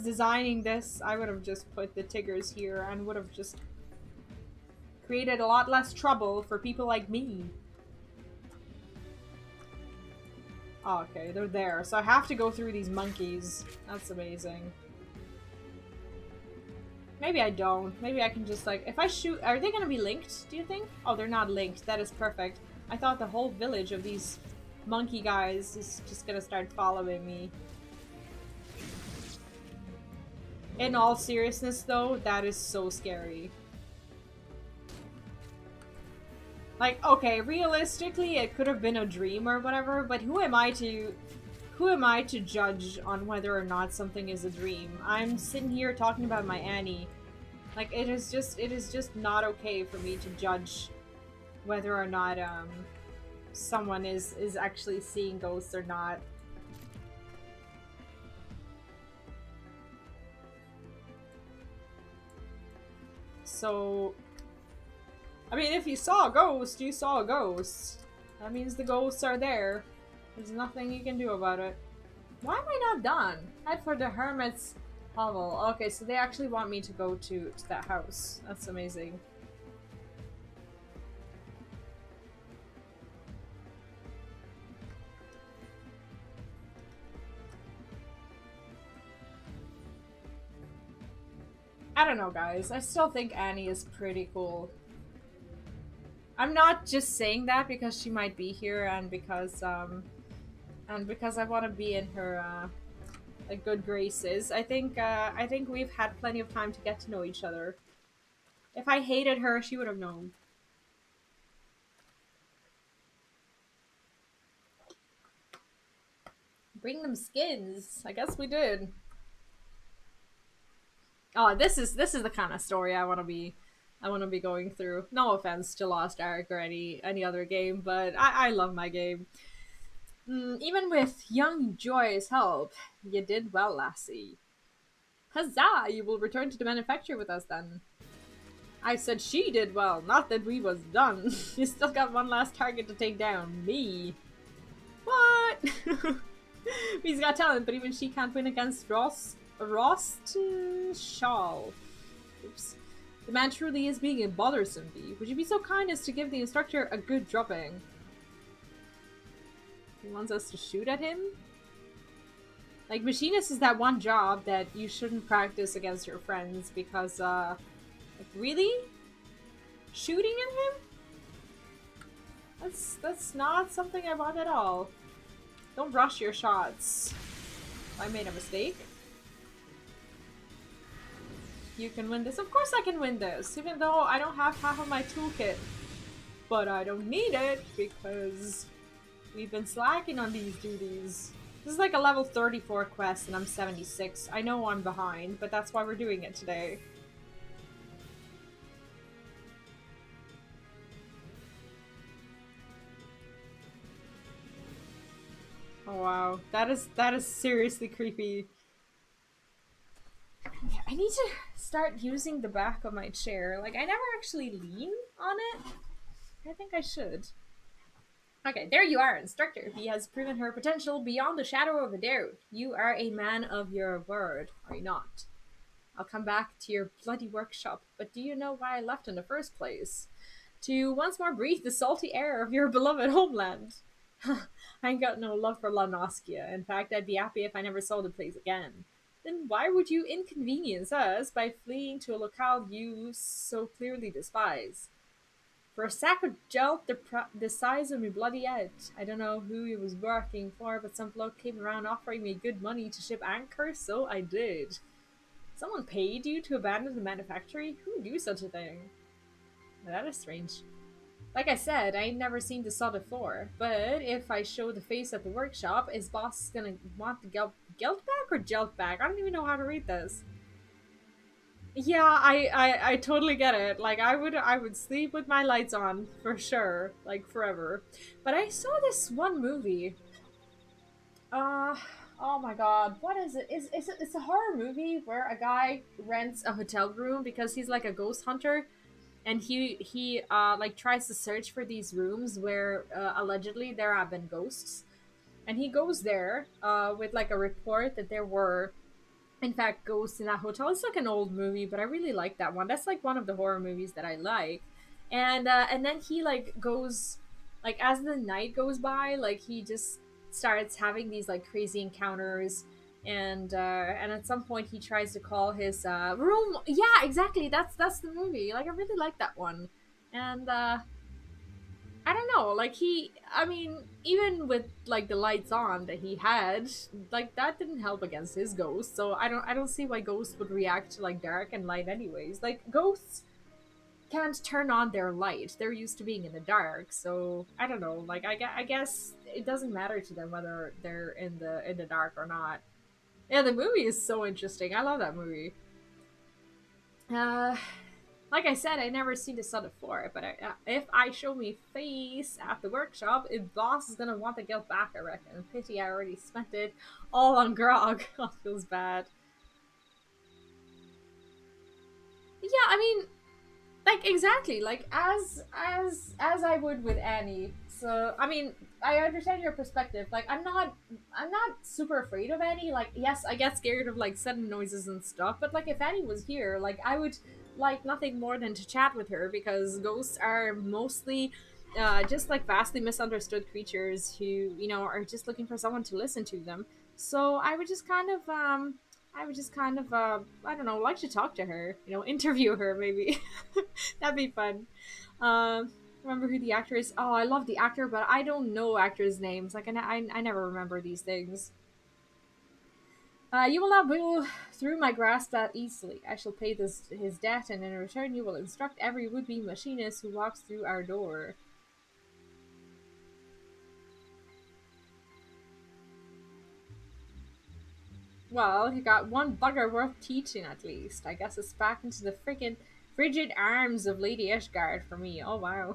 designing this, I would have just put the tigers here and would have just created a lot less trouble for people like me. Oh, okay, they're there. So I have to go through these monkeys. That's amazing. Maybe I don't. Maybe I can just, like, if I shoot... Are they gonna be linked, do you think? Oh, they're not linked. That is perfect. I thought the whole village of these monkey guys is just gonna start following me. In all seriousness, though, that is so scary. Like, okay, realistically, it could have been a dream or whatever, but who am I to judge on whether or not something is a dream? I'm sitting here talking about my Annie. Like, it is just not okay for me to judge whether or not, someone is actually seeing ghosts or not. So, I mean, if you saw a ghost, you saw a ghost. That means the ghosts are there. There's nothing you can do about it. Why am I not done? Head for the Hermit's Hovel. Okay, so they actually want me to go to that house. That's amazing. I don't know, guys. I still think Annie is pretty cool. I'm not just saying that because she might be here and because I want to be in her like good graces. I think we've had plenty of time to get to know each other. If I hated her, she would have known. Bring them skins. I guess we did. Oh, this is the kind of story I want to be going through. No offense to Lost Ark or any other game, but I love my game. Even with young Joy's help, you did well, lassie. Huzzah! You will return to the manufacturer with us then. I said she did well, not that we was done. You still got one last target to take down. Me. What? He's got talent, but even she can't win against Rost Shawl. Oops. The man truly is being bothersome, Bee. Would you be so kind as to give the instructor a good drubbing? He wants us to shoot at him? Like, Machinist is that one job that you shouldn't practice against your friends because, like, really? Shooting at him? That's not something I want at all. Don't rush your shots. I made a mistake. You can win this. Of course I can win this, even though I don't have half of my toolkit. But I don't need it because we've been slacking on these duties. This is like a level 34 quest and I'm 76. I know I'm behind, but that's why we're doing it today. Oh wow, that is seriously creepy. I need to start using the back of my chair. Like, I never actually lean on it. I think I should. Okay, there you are, instructor. He has proven her potential beyond the shadow of a doubt. You are a man of your word, are you not? I'll come back to your bloody workshop, but do you know why I left in the first place? To once more breathe the salty air of your beloved homeland. I ain't got no love for Lanoskia. In fact, I'd be happy if I never saw the place again. Then why would you inconvenience us by fleeing to a locale you so clearly despise? For a sack of gelt the size of me bloody head. I don't know who he was working for, but some bloke came around offering me good money to ship anchors, so I did. Someone paid you to abandon the manufactory? Who would do such a thing? That is strange. Like I said, I ain't never seen the solid floor, but if I show the face at the workshop, is boss gonna want the gelt back or gelt back? I don't even know how to read this. Yeah, I totally get it. Like I would sleep with my lights on for sure, like forever. But I saw this one movie. Uh oh my god, what is it? It's a horror movie where a guy rents a hotel room because he's like a ghost hunter, and he like tries to search for these rooms where allegedly there have been ghosts, and he goes there with like a report that there were in fact ghosts in that hotel. It's like an old movie, but I really like that one. That's like one of the horror movies that I like. And then he like goes, like as the night goes by, like he just starts having these like crazy encounters, and at some point he tries to call his room. Yeah, exactly, that's the movie. Like I really like that one. And I don't know, like I mean, even with like the lights on that he had, like that didn't help against his ghost. So I don't see why ghosts would react to like dark and light anyways. Like ghosts can't turn on their light. They're used to being in the dark. So I don't know, like I guess it doesn't matter to them whether they're in the dark or not. Yeah, the movie is so interesting. I love that movie. Uh like I said, I never seen this on the floor, but if I show me face at the workshop, if boss is gonna want to get back, I reckon. Pity I already spent it all on grog. Oh, feels bad. Yeah, I mean, like exactly, like as I would with Annie. So I mean, I understand your perspective. Like I'm not super afraid of Annie. Like yes, I get scared of like sudden noises and stuff, but like if Annie was here, like I would like nothing more than to chat with her, because ghosts are mostly just like vastly misunderstood creatures who, are just looking for someone to listen to them. So I would just kind of I don't know, like to talk to her, interview her maybe. That'd be fun. Remember who the actor is? Oh, I love the actor, but I don't know actors' names. Like I never remember these things. You will not blow through my grasp that easily. I shall pay his debt, and in return you will instruct every would-be machinist who walks through our door. Well, he got one bugger worth teaching at least. I guess it's back into the freaking frigid arms of Lady Ishgard for me. Oh wow.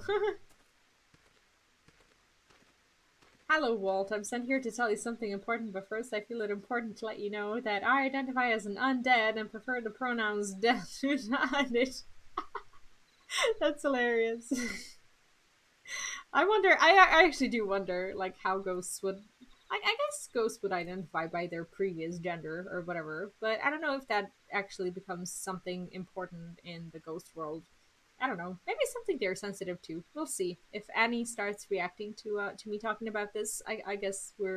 Hello, Walt. I'm sent here to tell you something important, but first I feel it important to let you know that I identify as an undead and prefer the pronouns dead to it. That's hilarious. I actually do wonder, like, how ghosts would. I guess ghosts would identify by their previous gender or whatever, but I don't know if that actually becomes something important in the ghost world. I don't know. Maybe something they're sensitive to. We'll see. If Annie starts reacting to me talking about this, I guess we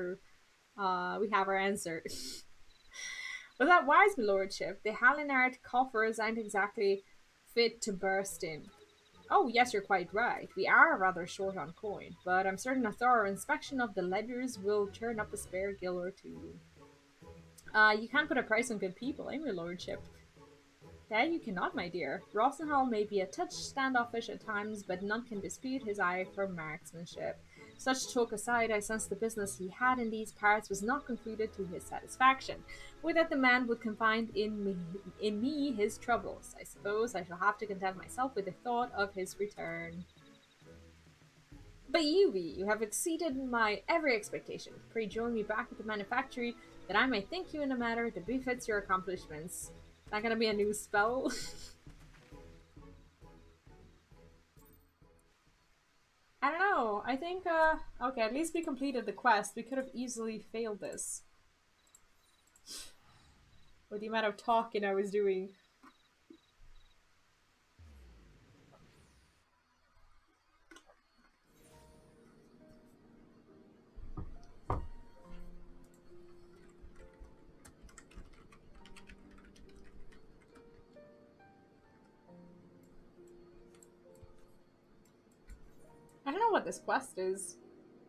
have our answer. But that wise, my lordship, the Hallinard coffers aren't exactly fit to burst in. Oh, yes, you're quite right. We are rather short on coin, but I'm certain a thorough inspection of the ledgers will turn up a spare gill or two. You can't put a price on good people, eh, my lordship? That you cannot, my dear. Rosenhall may be a touch standoffish at times, but none can dispute his eye for marksmanship. Such talk aside, I sense the business he had in these parts was not concluded to his satisfaction, or that the man would confide in me his troubles. I suppose I shall have to content myself with the thought of his return. But you have exceeded my every expectation. Pray join me back at the manufactory, that I may thank you in a manner that befits your accomplishments. Is that gonna be a new spell? I don't know. I think, okay, at least we completed the quest. We could have easily failed this. With the amount of talking I was doing. don't know what this quest is.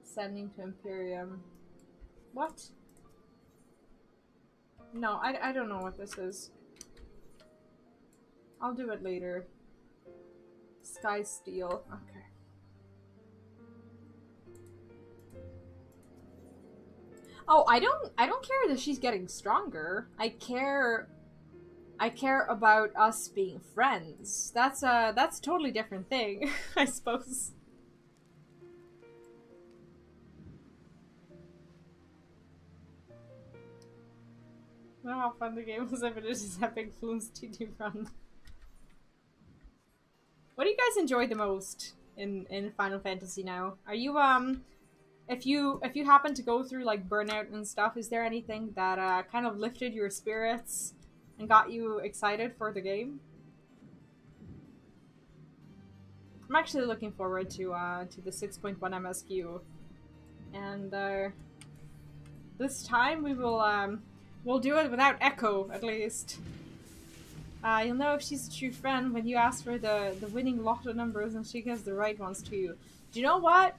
Sending to Imperium. What? No, I don't know what this is. I'll do it later. Sky Steel. Okay. Oh, I don't care that she's getting stronger. I care about us being friends. That's a totally different thing, I suppose. I don't know how fun the game was if it is epic fluence TD run. What do you guys enjoy the most in Final Fantasy now? Are you if you happen to go through like burnout and stuff, is there anything that kind of lifted your spirits and got you excited for the game? I'm actually looking forward to the 6.1 MSQ, and this time we will we'll do it without Echo at least. You'll know if she's a true friend when you ask for the winning lotto numbers and she gives the right ones to you. Do you know what?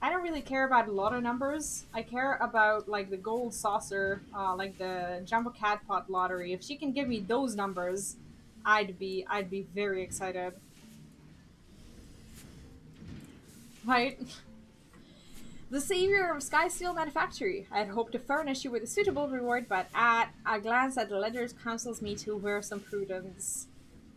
I don't really care about lotto numbers. I care about like the gold saucer, like the Jumbo Catpot lottery. If she can give me those numbers, I'd be very excited. Right? The savior of Sky Steel Manufactory. I had hoped to furnish you with a suitable reward, but at a glance at the ledgers counsels me to wear some prudence.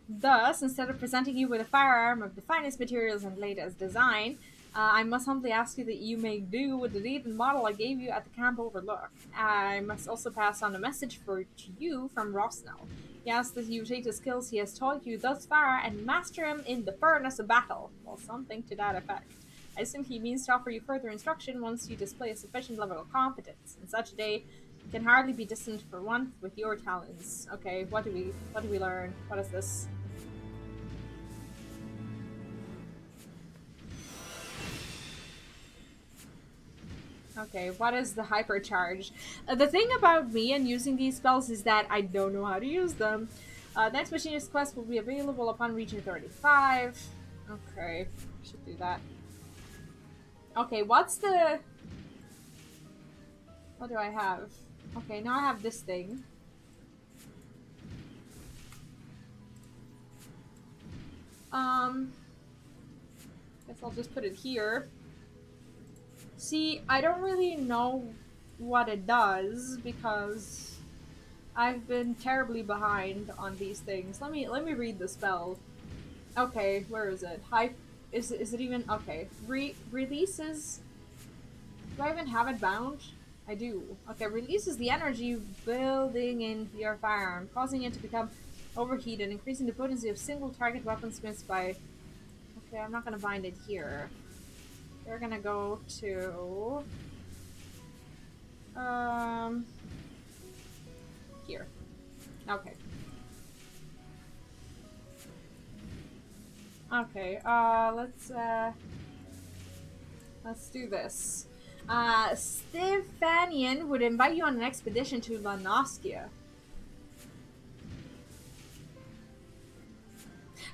Thus, instead of presenting you with a firearm of the finest materials and latest design, I must humbly ask you that you may do with the dated model I gave you at the Camp Overlook. I must also pass on a message to you from Rosnell. He asks that you take the skills he has taught you thus far and master him in the furnace of battle. Well, something to that effect. I assume he means to offer you further instruction once you display a sufficient level of competence. In such a day can hardly be distant for one with your talents. Okay, what do we learn? What is this? Okay, what is the hypercharge? The thing about me and using these spells is that I don't know how to use them. Next Machinist quest will be available upon reaching 35. Okay, should do that. Okay, what do I have? Okay, now I have this thing. Guess I'll just put it here. See, I don't really know what it does because I've been terribly behind on these things. Let me read the spell. Okay, where is it? Is it even okay? Releases. Do I even have it bound? I do. Okay, releases the energy building in your firearm, causing it to become overheated, increasing the potency of single target weaponsmiths by. Okay, I'm not gonna bind it here. We're gonna go to here. Okay. Okay, let's do this. Stefanian would invite you on an expedition to Lanoskia.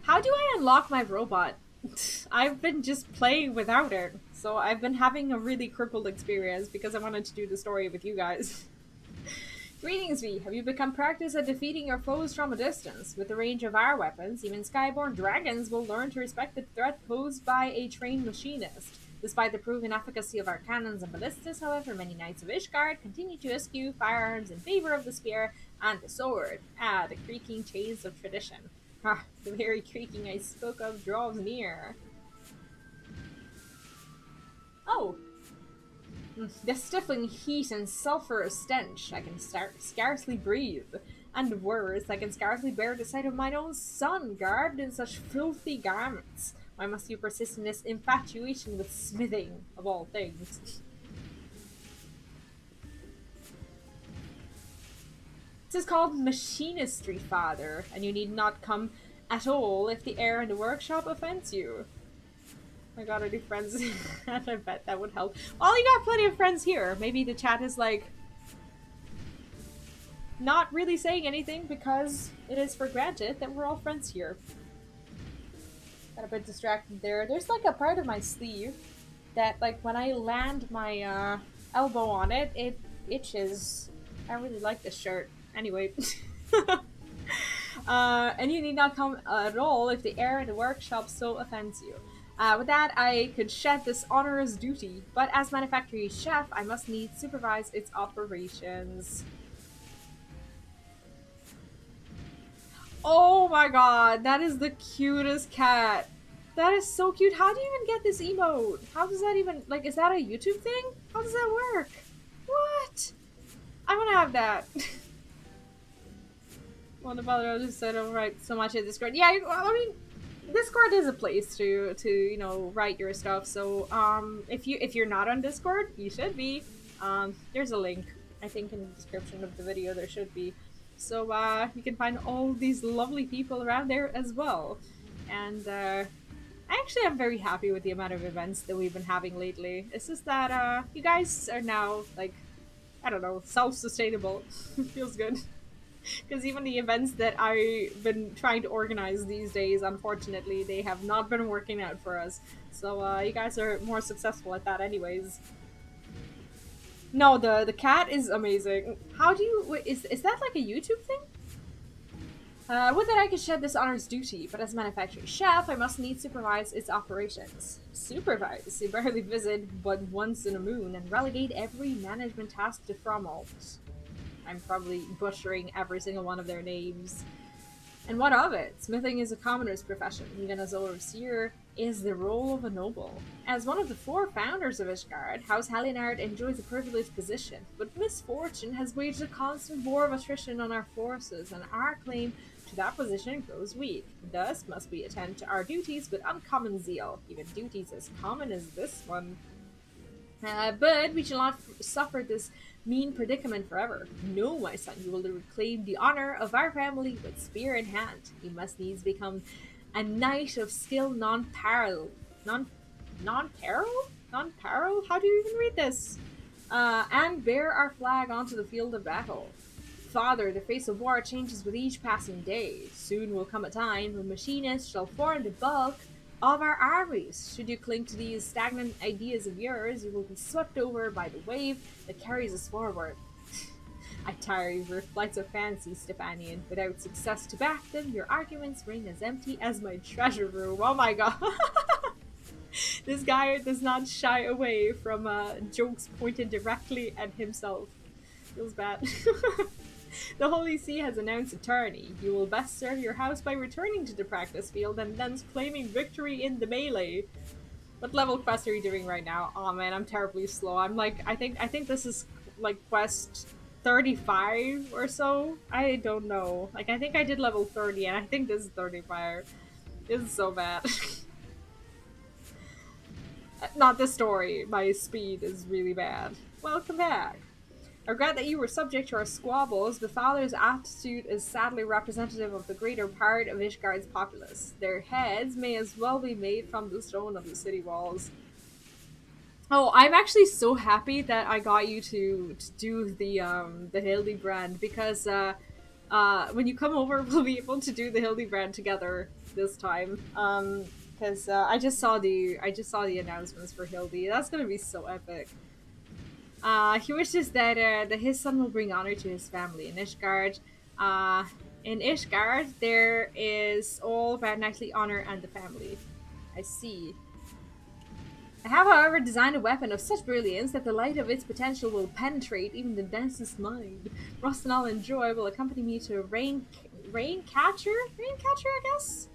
How do I unlock my robot? I've been just playing without it, so I've been having a really crippled experience because I wanted to do the story with you guys. Greetings, V. Have you become practiced at defeating your foes from a distance? With the range of our weapons, even skyborn dragons will learn to respect the threat posed by a trained machinist. Despite the proven efficacy of our cannons and ballistas, however, many knights of Ishgard continue to eschew firearms in favor of the spear and the sword. Ah, the creaking chains of tradition. Ah, the very creaking I spoke of draws near. Oh! The stifling heat and sulphurous stench, I can scarcely breathe. And worse, I can scarcely bear the sight of mine own son garbed in such filthy garments. Why must you persist in this infatuation with smithing, of all things? This is called machinistry, father, and you need not come at all if the air in the workshop offends you. I got any friends, and I bet that would help. Well, you got plenty of friends here. Maybe the chat is like not really saying anything because it is for granted that we're all friends here. Got a bit distracted there. There's like a part of my sleeve that, like, when I land my elbow on it, it itches. I really like this shirt. Anyway. And you need not come at all if the air in the workshop so offends you. With that, I could shed this onerous duty, but as manufactory chef, I must needs supervise its operations. Oh my god, that is the cutest cat. That is so cute. How do you even get this emote? How does that even, like, is that a YouTube thing? How does that work? What? I want to have that. Well, the brother just said, "Oh, write so much in Discord." Yeah, I mean, Discord is a place to write your stuff. So if you're not on Discord, you should be. There's a link, I think, in the description of the video. There should be. So you can find all these lovely people around there as well. And actually, I'm very happy with the amount of events that we've been having lately. It's just that you guys are now, like, I don't know, self-sustainable. Feels good. Because even the events that I've been trying to organize these days, unfortunately, they have not been working out for us. So you guys are more successful at that anyways. No, the cat is amazing. How do you... Wait, is that like a YouTube thing? Would that I could shed this honor's duty, but as manufacturing chef, I must needs supervise its operations. Supervise? You barely visit but once in a moon, and relegate every management task to Fromalt. I'm probably butchering every single one of their names. And what of it? Smithing is a commoner's profession, even as overseer is the role of a noble. As one of the 4 founders of Ishgard, House Hallienard enjoys a privileged position, but misfortune has waged a constant war of attrition on our forces, and our claim to that position grows weak. Thus must we attend to our duties with uncommon zeal, even duties as common as this one. But we shall not suffer this mean predicament forever. No, my son, you will reclaim the honor of our family with spear in hand. You must needs become a knight of skill non-parallel. Non-parallel? How do you even read this? And bear our flag onto the field of battle. Father, the face of war changes with each passing day. Soon will come a time when machinists shall form the bulk of our armies. Should you cling to these stagnant ideas of yours, you will be swept over by the wave that carries us forward. I tire of your flights of fancy, Stefanian. Without success to back them, your arguments ring as empty as my treasure room. Oh my god. This guy does not shy away from jokes pointed directly at himself. Feels bad. The Holy See has announced a tourney. You will best serve your house by returning to the practice field and thence claiming victory in the melee. What level quest are you doing right now? Oh man, I'm terribly slow. I'm like, I think this is like quest 35 or so. I don't know. Like, I think I did level 30 and I think this is 35. This is so bad. Not this story. My speed is really bad. Welcome back. I regret that you were subject to our squabbles. The father's attitude is sadly representative of the greater part of Ishgard's populace. Their heads may as well be made from the stone of the city walls. Oh, I'm actually so happy that I got you to do the Hildebrand, because when you come over, we'll be able to do the Hildebrand together this time. Because I just saw the announcements for Hildy. That's gonna be so epic. He wishes that his son will bring honor to his family in Ishgard. In Ishgard, there is all about knightly honor and the family. I see. I have, however, designed a weapon of such brilliance that the light of its potential will penetrate even the densest mind. Rostinal and Joy will accompany me to Raincatcher, I guess?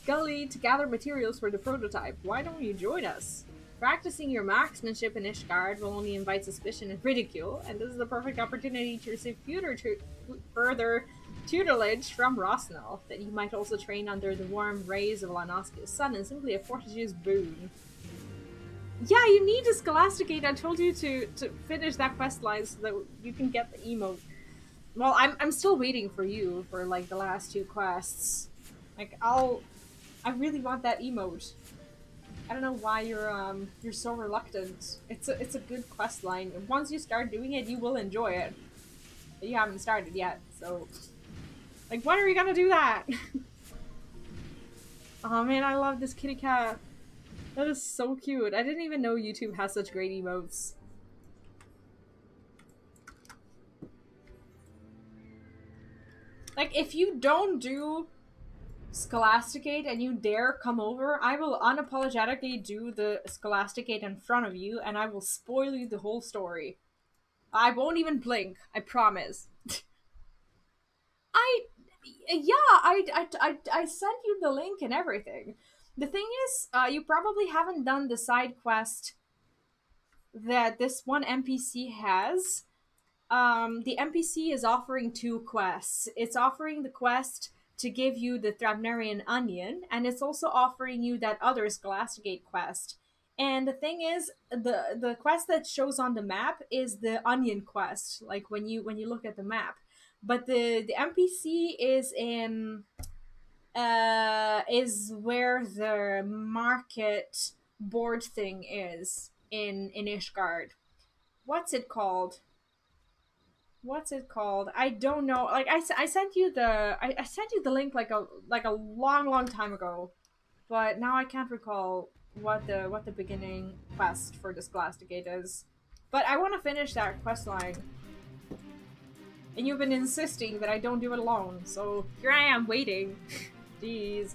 Gully to gather materials for the prototype. Why don't you join us? Practicing your marksmanship in Ishgard will only invite suspicion and ridicule, and this is the perfect opportunity to receive further tutelage from Rosnell, that you might also train under the warm rays of Lanoski's sun, and simply a fortuitous boon. Yeah, you need to Scholasticate. I told you to finish that quest line so that you can get the emote. Well, I'm still waiting for you for, like, the last 2 quests. Like, I really want that emote. I don't know why you're so reluctant. It's a good quest line. Once you start doing it, you will enjoy it. But you haven't started yet, so... Like, when are we gonna do that? Oh man, I love this kitty cat. That is so cute. I didn't even know YouTube has such great emotes. Like, if you don't do Scholasticate and you dare come over, I will unapologetically do the Scholasticate in front of you and I will spoil you the whole story. I won't even blink, I promise. I yeah, I sent you the link and everything. The thing is, you probably haven't done the side quest that this one NPC has. The NPC is offering two quests. It's offering the quest to give you the Thrabnarian onion, and it's also offering you that other Scholasticate quest. And the thing is, the quest that shows on the map is the onion quest. Like when you look at the map, but the NPC is where the market board thing is in Ishgard. What's it called? What's it called? I don't know. Like I sent you I sent you the link like a long time ago, but now I can't recall what the beginning quest for the Scholasticate is. But I want to finish that quest line, and you've been insisting that I don't do it alone, so here I am waiting. Jeez.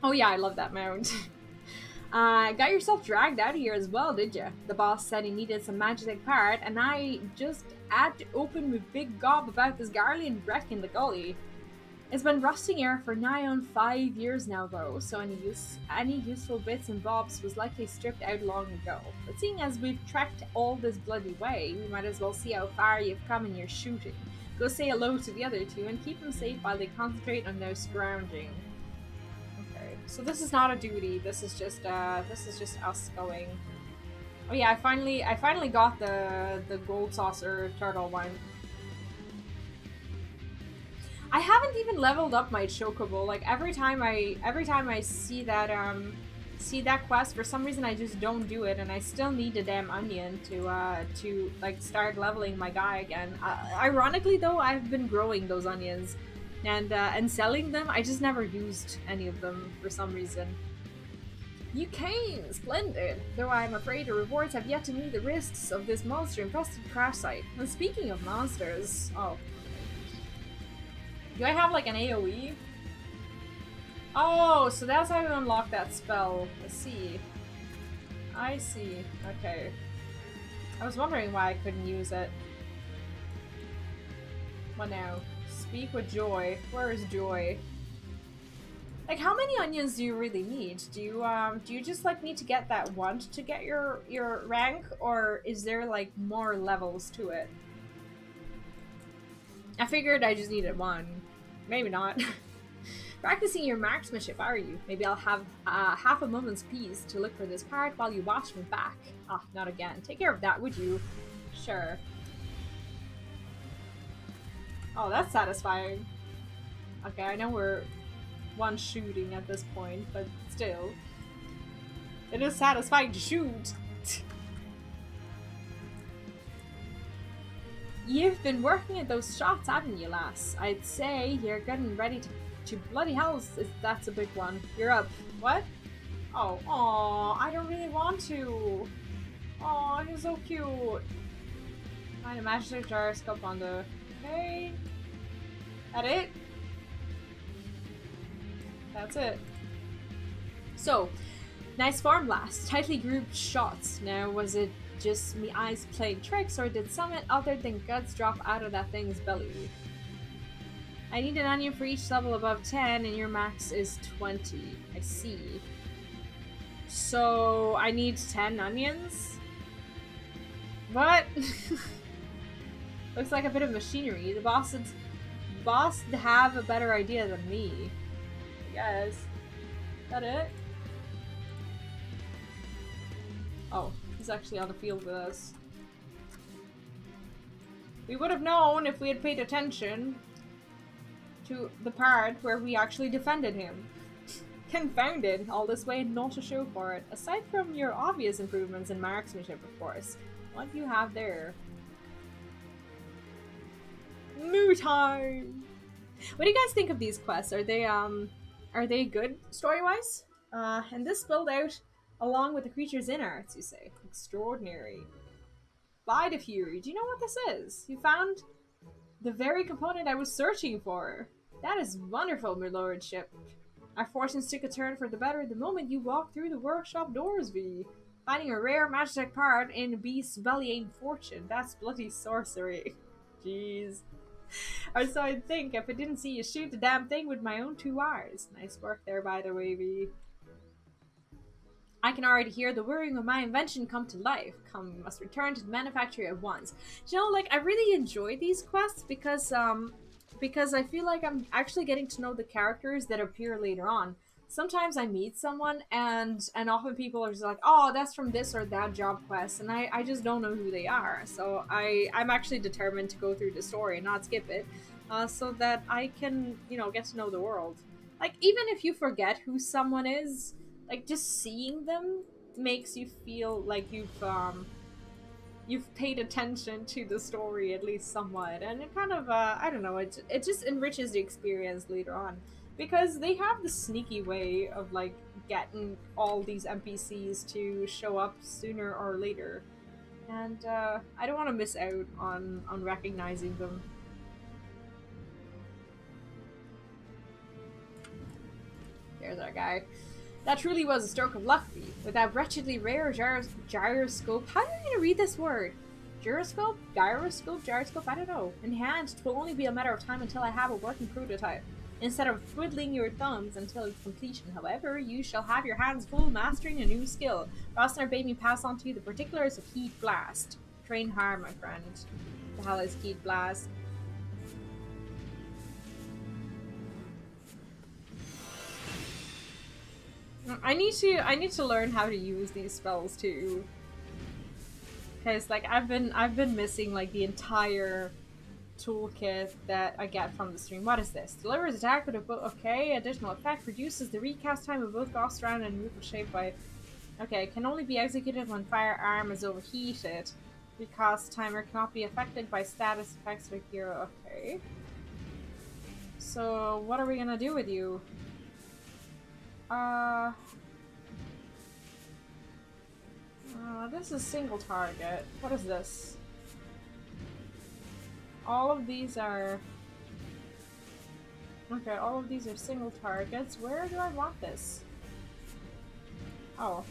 Oh yeah, I love that mount. Got yourself dragged out of here as well, did you? The boss said he needed some magic part, and I just had to open my big gob about this Garlean wreck in the gully. It's been rusting here for nigh on 5 years now, though, so any useful bits and bobs was likely stripped out long ago. But seeing as we've trekked all this bloody way, we might as well see how far you've come in your shooting. Go say hello to the other two and keep them safe while they concentrate on their scrounging. So this is not a duty. This is just us going. Oh yeah, I finally got the gold saucer turtle one. I haven't even leveled up my chocobo. Like every time I see that quest, for some reason I just don't do it, and I still need the damn onion to like start leveling my guy again. Ironically though, I've been growing those onions. And selling them, I just never used any of them for some reason. You came! Splendid! Though I am afraid the rewards have yet to meet the risks of this monster-infested crash site. And speaking of monsters... Oh. Do I have like an AoE? Oh, so that's how you unlock that spell. I see. Okay. I was wondering why I couldn't use it. What now? Speak with Joy. Where is Joy? Like, how many onions do you really need? Do you just like need to get that one to get your rank, or is there like more levels to it? I figured I just needed one. Maybe not. Practicing your marksmanship, are you? Maybe I'll have half a moment's peace to look for this part while you watch me back. Ah, not again. Take care of that, would you? Sure. Oh, that's satisfying. Okay, I know we're one shooting at this point, but still. It is satisfying to shoot. You've been working at those shots, haven't you, lass? I'd say you're getting ready to bloody hell, if that's a big one. You're up. What? Oh, aw, I don't really want to. Aw, he's so cute. Find a magic gyroscope on the... Okay. That it? That's it. So, nice form blast. Tightly grouped shots. Now, was it just me eyes playing tricks, or did something other than guts drop out of that thing's belly? I need an onion for each level above 10, and your max is 20. I see. So, I need 10 onions? What? Looks like a bit of machinery. The boss would have a better idea than me. I guess. Is that it? Oh, he's actually on the field with us. We would have known if we had paid attention to the part where we actually defended him. Confounded, all this way and not to show for it. Aside from your obvious improvements in marksmanship, of course. What do you have there? Moo time! What do you guys think of these quests? Are they Are they good story-wise? And this spilled out along with the creature's innards, you say. Extraordinary. By the Fury, do you know what this is? You found the very component I was searching for. That is wonderful, my lordship. Our fortunes took a turn for the better the moment you walked through the workshop doors, V. Finding a rare magic part in Beast's belly ain't fortune. That's bloody sorcery. Jeez. Or so I'd think if I didn't see you shoot the damn thing with my own 2 eyes. Nice work there, by the way, V. I can already hear the whirring of my invention come to life. Come, we must return to the manufactory at once. You know, like, I really enjoy these quests because I feel like I'm actually getting to know the characters that appear later on. Sometimes I meet someone and often people are just like, oh, that's from this or that job quest, and I just don't know who they are. So I'm actually determined to go through the story and not skip it, so that I can, you know, get to know the world. Like, even if you forget who someone is, like, just seeing them makes you feel like you've paid attention to the story at least somewhat, and it kind of I don't know, it just enriches the experience later on, because they have the sneaky way of like getting all these NPCs to show up sooner or later, and I don't want to miss out on recognizing them. There's our guy. That truly was a stroke of luck, with that wretchedly rare gyroscope. How am I going to read this word? Gyroscope? Gyroscope? Gyroscope? I don't know. In hand, it will only be a matter of time until I have a working prototype. Instead of twiddling your thumbs until its completion, however, you shall have your hands full mastering a new skill. Rosner bade me pass on to you the particulars of Heat Blast. Train hard, my friend. The hell is Heat Blast? I need to learn how to use these spells too, because like I've been missing like the entire toolkit that I get from the stream. What is this? Delivers attack with a okay. Additional effect reduces the recast time of both Ghost Round and Movement Shape by. Okay, can only be executed when firearm is overheated. Recast timer cannot be affected by status effects with hero. Okay. So what are we gonna do with you? This is single target. What is this? All of these are... Okay, all of these are single targets. Where do I want this? Oh.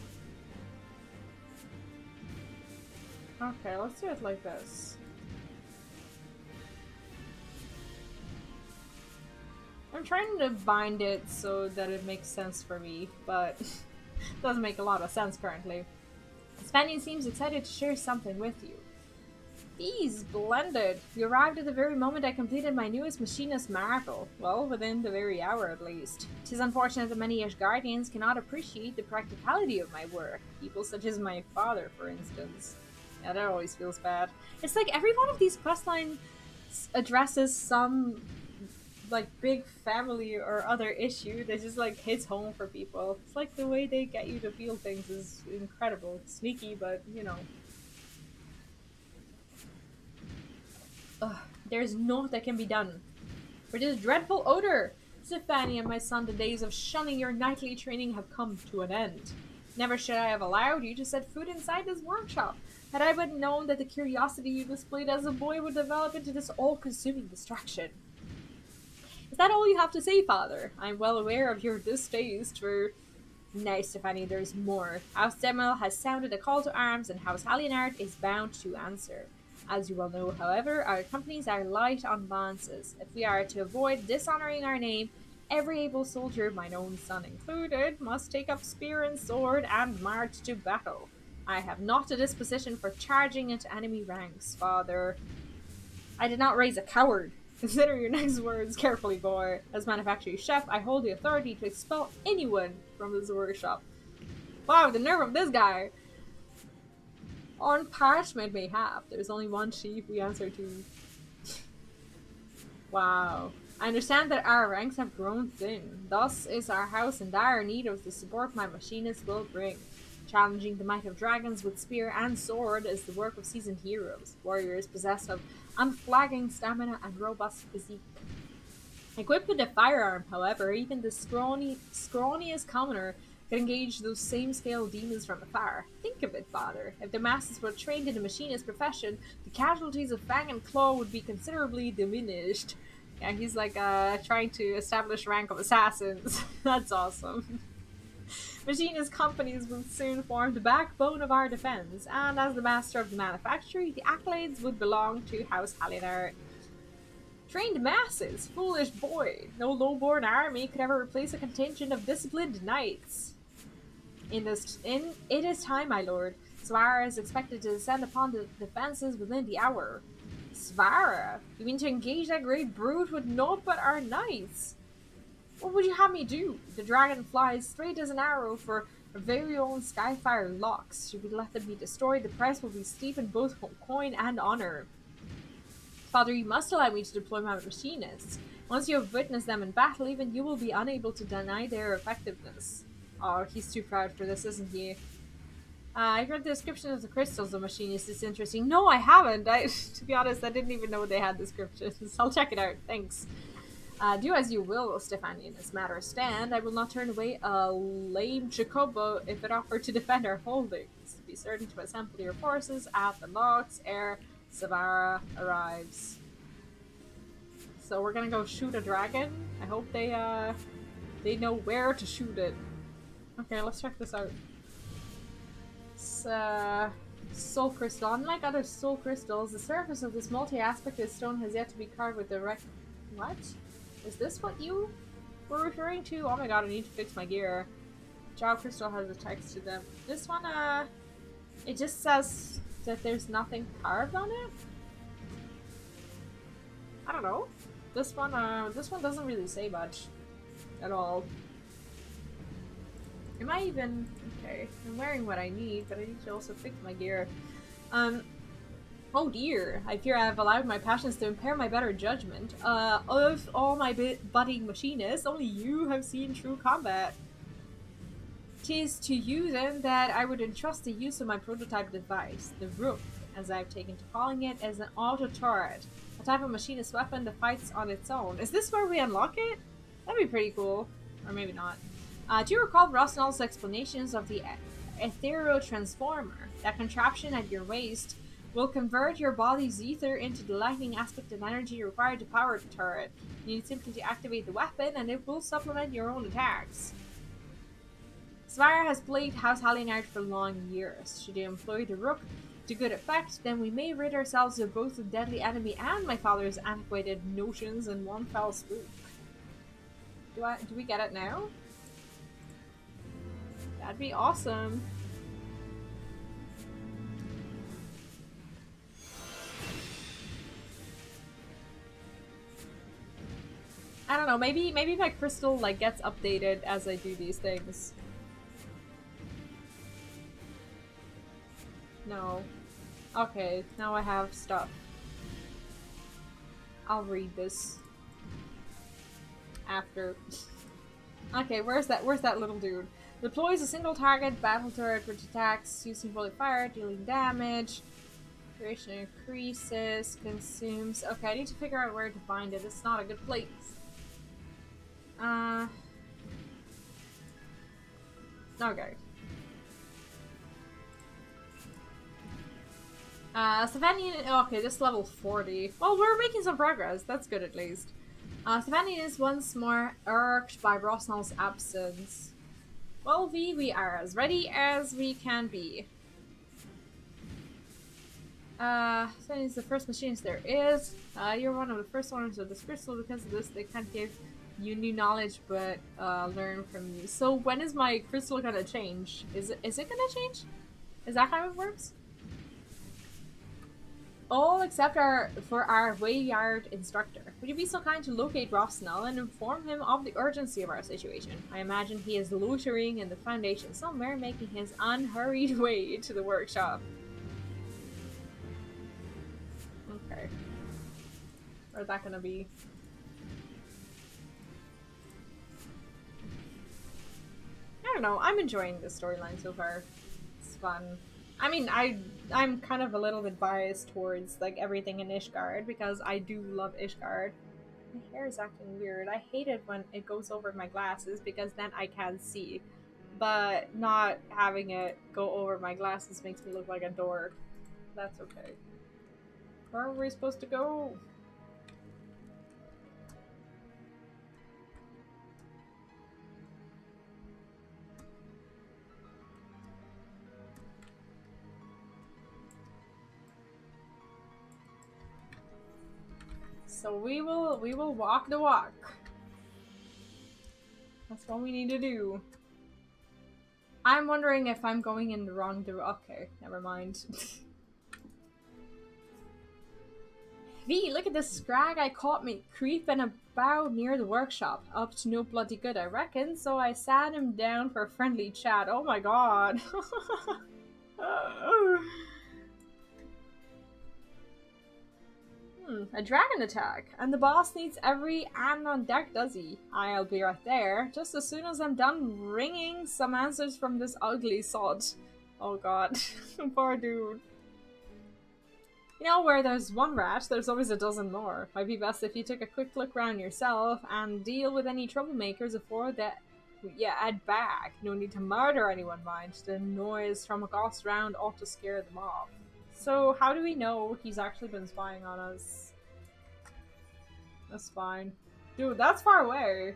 Okay, let's do it like this. I'm trying to bind it so that it makes sense for me, but it doesn't make a lot of sense currently. Spanian seems excited to share something with you. These blended. You arrived at the very moment I completed my newest machinist marvel. Well, within the very hour at least. 'Tis unfortunate that many Guardians cannot appreciate the practicality of my work. People such as my father, for instance. Yeah, that always feels bad. It's like every one of these questlines addresses some like big family or other issue that just like hits home for people. It's like the way they get you to feel things is incredible. Sneaky, but you know. Ugh, there's naught that can be done. For this dreadful odor! Fanny and my son, the days of shunning your nightly training have come to an end. Never should I have allowed you to set foot inside this workshop. Had I but known that the curiosity you displayed as a boy would develop into this all-consuming distraction. Is that all you have to say, Father? I'm well aware of your distaste for... Nay, Stephanie, there's more. House Demel has sounded a call to arms, and House Hallionard is bound to answer. As you well know, however, our companies are light on lances. If we are to avoid dishonoring our name, every able soldier, mine own son included, must take up spear and sword and march to battle. I have not a disposition for charging into enemy ranks, Father. I did not raise a coward. Consider your next words carefully, boy. As manufacturing chef, I hold the authority to expel anyone from this workshop. Wow, the nerve of this guy! On parchment mayhap, there's only one chief we answer to. Wow. I understand that our ranks have grown thin. Thus is our house in dire need of the support my machinist will bring. Challenging the might of dragons with spear and sword is the work of seasoned heroes, warriors possessed of unflagging stamina and robust physique. Equipped with a firearm, however, even the scrawniest commoner can engage those same scale demons from afar. Think of it, father. If the masses were trained in the machinist profession, the casualties of Fang and Claw would be considerably diminished. Yeah, he's like trying to establish rank of assassins. That's awesome. Machinist companies will soon form the backbone of our defense, and as the master of the manufactory, the accolades would belong to House Hallinar. Trained masses, foolish boy. No low-born army could ever replace a contingent of disciplined knights. It is time, my lord. Svara is expected to descend upon the defenses within the hour. Svara? You mean to engage that great brute with naught but our knights? What would you have me do? The dragon flies straight as an arrow for our very own Skyfire locks. Should we let them be destroyed, the price will be steep in both coin and honor. Father, you must allow me to deploy my machinists. Once you have witnessed them in battle, even you will be unable to deny their effectiveness. Oh, he's too proud for this, isn't he? I read the description of the crystals of machinist. It's interesting. No, I haven't. To be honest, I didn't even know they had descriptions. I'll check it out. Thanks. Do as you will, Stefani, in this matter stand. I will not turn away a lame Jacobo if it offered to defend our holdings. Be certain to assemble your forces at the locks ere Savara arrives. So we're gonna go shoot a dragon. I hope they know where to shoot it. Okay, let's check this out. It's soul crystal. Unlike other soul crystals, the surface of this multi-aspected stone has yet to be carved with direct. What? Is this what you were referring to? Oh my god, I need to fix my gear. Jaw crystal has a text to them. This one, it just says that there's nothing carved on it? I don't know. This one doesn't really say much at all. Am I even... Okay, I'm wearing what I need, but I need to also fix my gear. Oh dear, I fear I have allowed my passions to impair my better judgment. Of all my budding machinists, only you have seen true combat. 'Tis to you, then, that I would entrust the use of my prototype device, the Rook, as I've taken to calling it, as an auto-turret. A type of machinist weapon that fights on its own. Is this where we unlock it? That'd be pretty cool. Or maybe not. Do you recall Rosnell's explanations of the Ethereal Transformer? That contraption at your waist will convert your body's ether into the lightning aspect of energy required to power the turret. You need simply to activate the weapon, and it will supplement your own attacks. Svara has plagued House Hallinar for long years. Should you employ the Rook to good effect, then we may rid ourselves of both the deadly enemy and my father's antiquated notions in one fell swoop. Do we get it now? That'd be awesome. I don't know, maybe my crystal like gets updated as I do these things. No. Okay, now I have stuff. I'll read this after. Okay, where's that little dude? Deploys a single target battle turret which attacks using volley fire, dealing damage. Duration increases, consumes. Okay, I need to figure out where to find it. It's not a good place. Okay. Stefani, okay, this level 40. Well, we're making some progress. That's good at least. Stefani is once more irked by Rosnell's absence. Well, we are as ready as we can be. Stefani is the first machinist there is. You're one of the first owners of this crystal. Because of this, they can't give you new knowledge, but learn from you. So when is my crystal gonna change? Is it gonna change? Is that how it works? All except for our wayyard instructor. Would you be so kind to locate Rosnell and inform him of the urgency of our situation? I imagine he is loitering in the Foundation somewhere, making his unhurried way to the workshop. Okay. Where's that gonna be? I don't know, I'm enjoying this storyline so far. It's fun. I mean, I'm kind of a little bit biased towards like everything in Ishgard because I do love Ishgard. My hair is acting weird. I hate it when it goes over my glasses because then I can't see. But not having it go over my glasses makes me look like a dork. That's okay. Where are we supposed to go? So we will walk the walk. That's what we need to do. I'm wondering if I'm going in the wrong direction. Okay, never mind. V, look at this scrag I caught me creeping about near the workshop. Up to no bloody good, I reckon, so I sat him down for a friendly chat. Oh my god. A dragon attack. And the boss needs every hand on deck, does he? I'll be right there, just as soon as I'm done wringing some answers from this ugly sod. Oh god. Poor dude. You know, where there's one rat, there's always a dozen more. Might be best if you took a quick look round yourself and deal with any troublemakers before that you head back. No need to murder anyone, mind. The noise from a ghost round ought to scare them off. So how do we know he's actually been spying on us? That's fine. Dude, that's far away.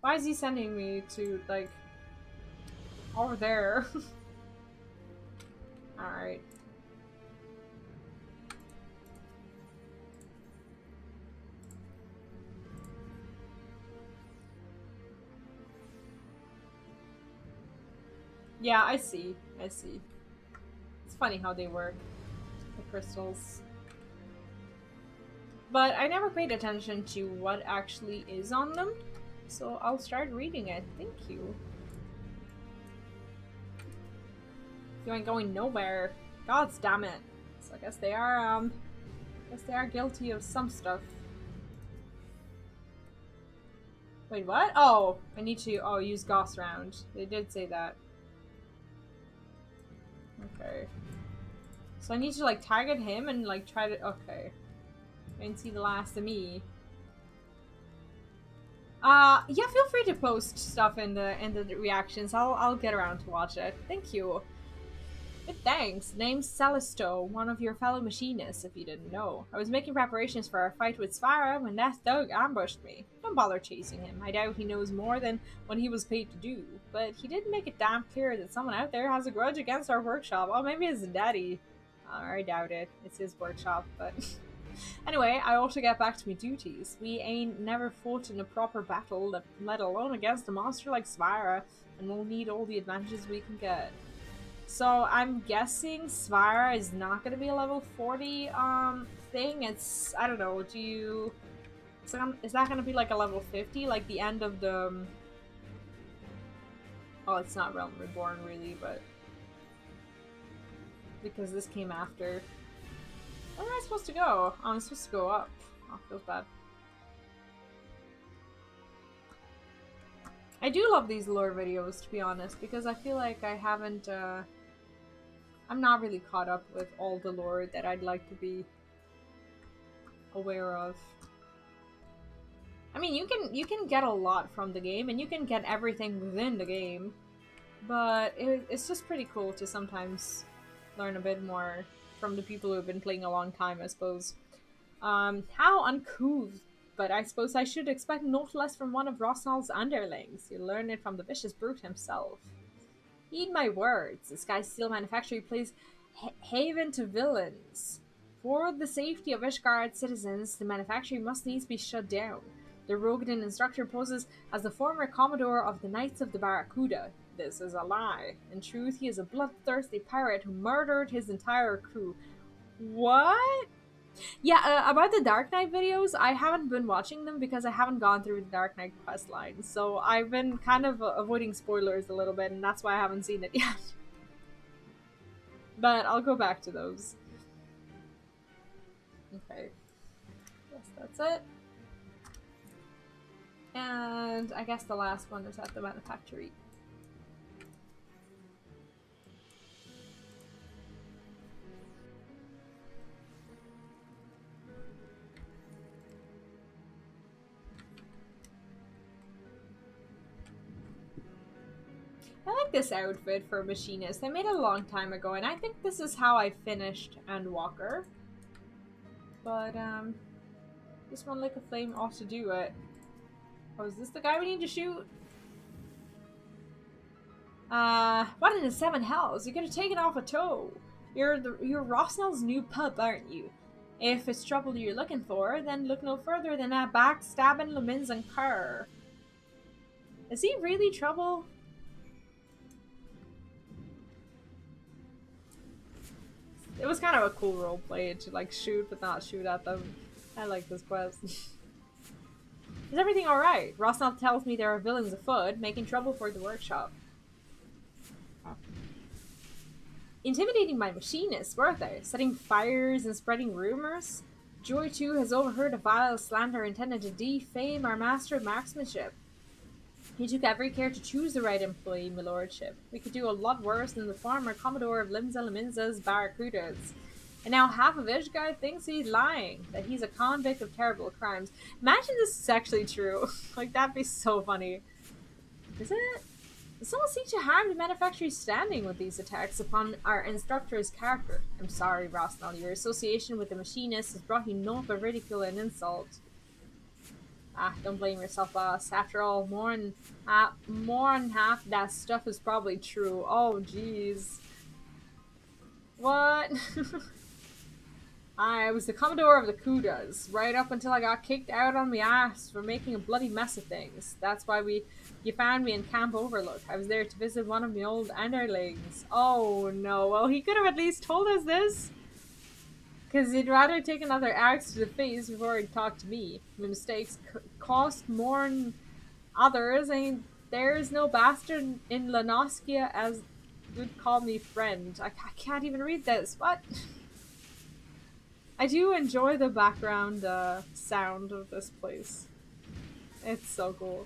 Why is he sending me to, like, over there? Alright. Yeah, I see. I see. It's funny how they work. The crystals. But I never paid attention to what actually is on them, so I'll start reading it. Thank you. You ain't going nowhere. God damn it. So I guess they are guilty of some stuff. Wait, what? Oh, I need to use Goss round. They did say that. Okay. So I need to like target him and like try to okay. I didn't see the last of me. Yeah, feel free to post stuff in the reactions. I'll get around to watch it. Thank you. But thanks. Name's Celisto, one of your fellow machinists, if you didn't know. I was making preparations for our fight with Svara when that thug ambushed me. Don't bother chasing him. I doubt he knows more than what he was paid to do. But he did make it damn clear that someone out there has a grudge against our workshop. Oh, maybe it's daddy. I doubt it. It's his workshop, but... Anyway, I ought to get back to my duties. We ain't never fought in a proper battle, let alone against a monster like Svara, and we'll need all the advantages we can get. So I'm guessing Svara is not going to be a level 40 thing. It's, I don't know, is that going to be like a level 50, like the end of the... Oh, it's not Realm Reborn really, but... Because this came after. Where am I supposed to go? Oh, I'm supposed to go up. Oh, feels bad. I do love these lore videos, to be honest, because I feel like I haven't, I'm not really caught up with all the lore that I'd like to be aware of. I mean, you can get a lot from the game, and you can get everything within the game, but it's just pretty cool to sometimes learn a bit more from the people who have been playing a long time, I suppose. How uncouth, but I suppose I should expect not less from one of Rosnal's underlings. You learn it from the vicious brute himself. Heed my words. The Sky Steel Manufactory plays haven to villains. For the safety of Ishgard's citizens, the manufactory must needs be shut down. The Rogadin instructor poses as the former commodore of the Knights of the Barracuda. This is a lie. In truth, he is a bloodthirsty pirate who murdered his entire crew. What? Yeah, about the Dark Knight videos, I haven't been watching them because I haven't gone through the Dark Knight questline. So I've been kind of avoiding spoilers a little bit, and that's why I haven't seen it yet. But I'll go back to those. Okay. Yes, that's it. And I guess the last one is at the manufactory. I like this outfit for Machinist. I made it a long time ago, and I think this is how I finished Endwalker. But, this one like a flame ought to do it. Oh, is this the guy we need to shoot? What in the seven hells? You could have taken off a toe. You're Rosnell's new pup, aren't you? If it's trouble you're looking for, then look no further than that backstabbing Lemins and Kerr. Is he really trouble? It was kind of a cool roleplay to like shoot but not shoot at them. I like this quest. Is everything alright? Rosnell tells me there are villains afoot, making trouble for the workshop. Intimidating my machinists, were they? Setting fires and spreading rumors? Joy, too, has overheard a vile slander intended to defame our master of marksmanship. He took every care to choose the right employee, my lordship. We could do a lot worse than the former commodore of Limsa Leminza's barracudas. And now half of Ishgard thinks he's lying, that he's a convict of terrible crimes. Imagine this is actually true. Like, that'd be so funny. Is it? Someone seeks to harm the manufacturer's standing with these attacks upon our instructor's character. I'm sorry, Rosnell. Your association with the machinist has brought you naught but ridicule and insult. Ah, don't blame yourself, boss. After all, more than half that stuff is probably true. Oh, jeez. What? I was the Commodore of the Kudas, right up until I got kicked out on my ass for making a bloody mess of things. That's why you found me in Camp Overlook. I was there to visit one of my old underlings. Oh no, well he could have at least told us this. Because he'd rather take another axe to the face before he'd talk to me. My mistakes cost more than others, and there's no bastard in Lanoskia as would call me friend. I can't even read this. What? I do enjoy the background sound of this place. It's so cool.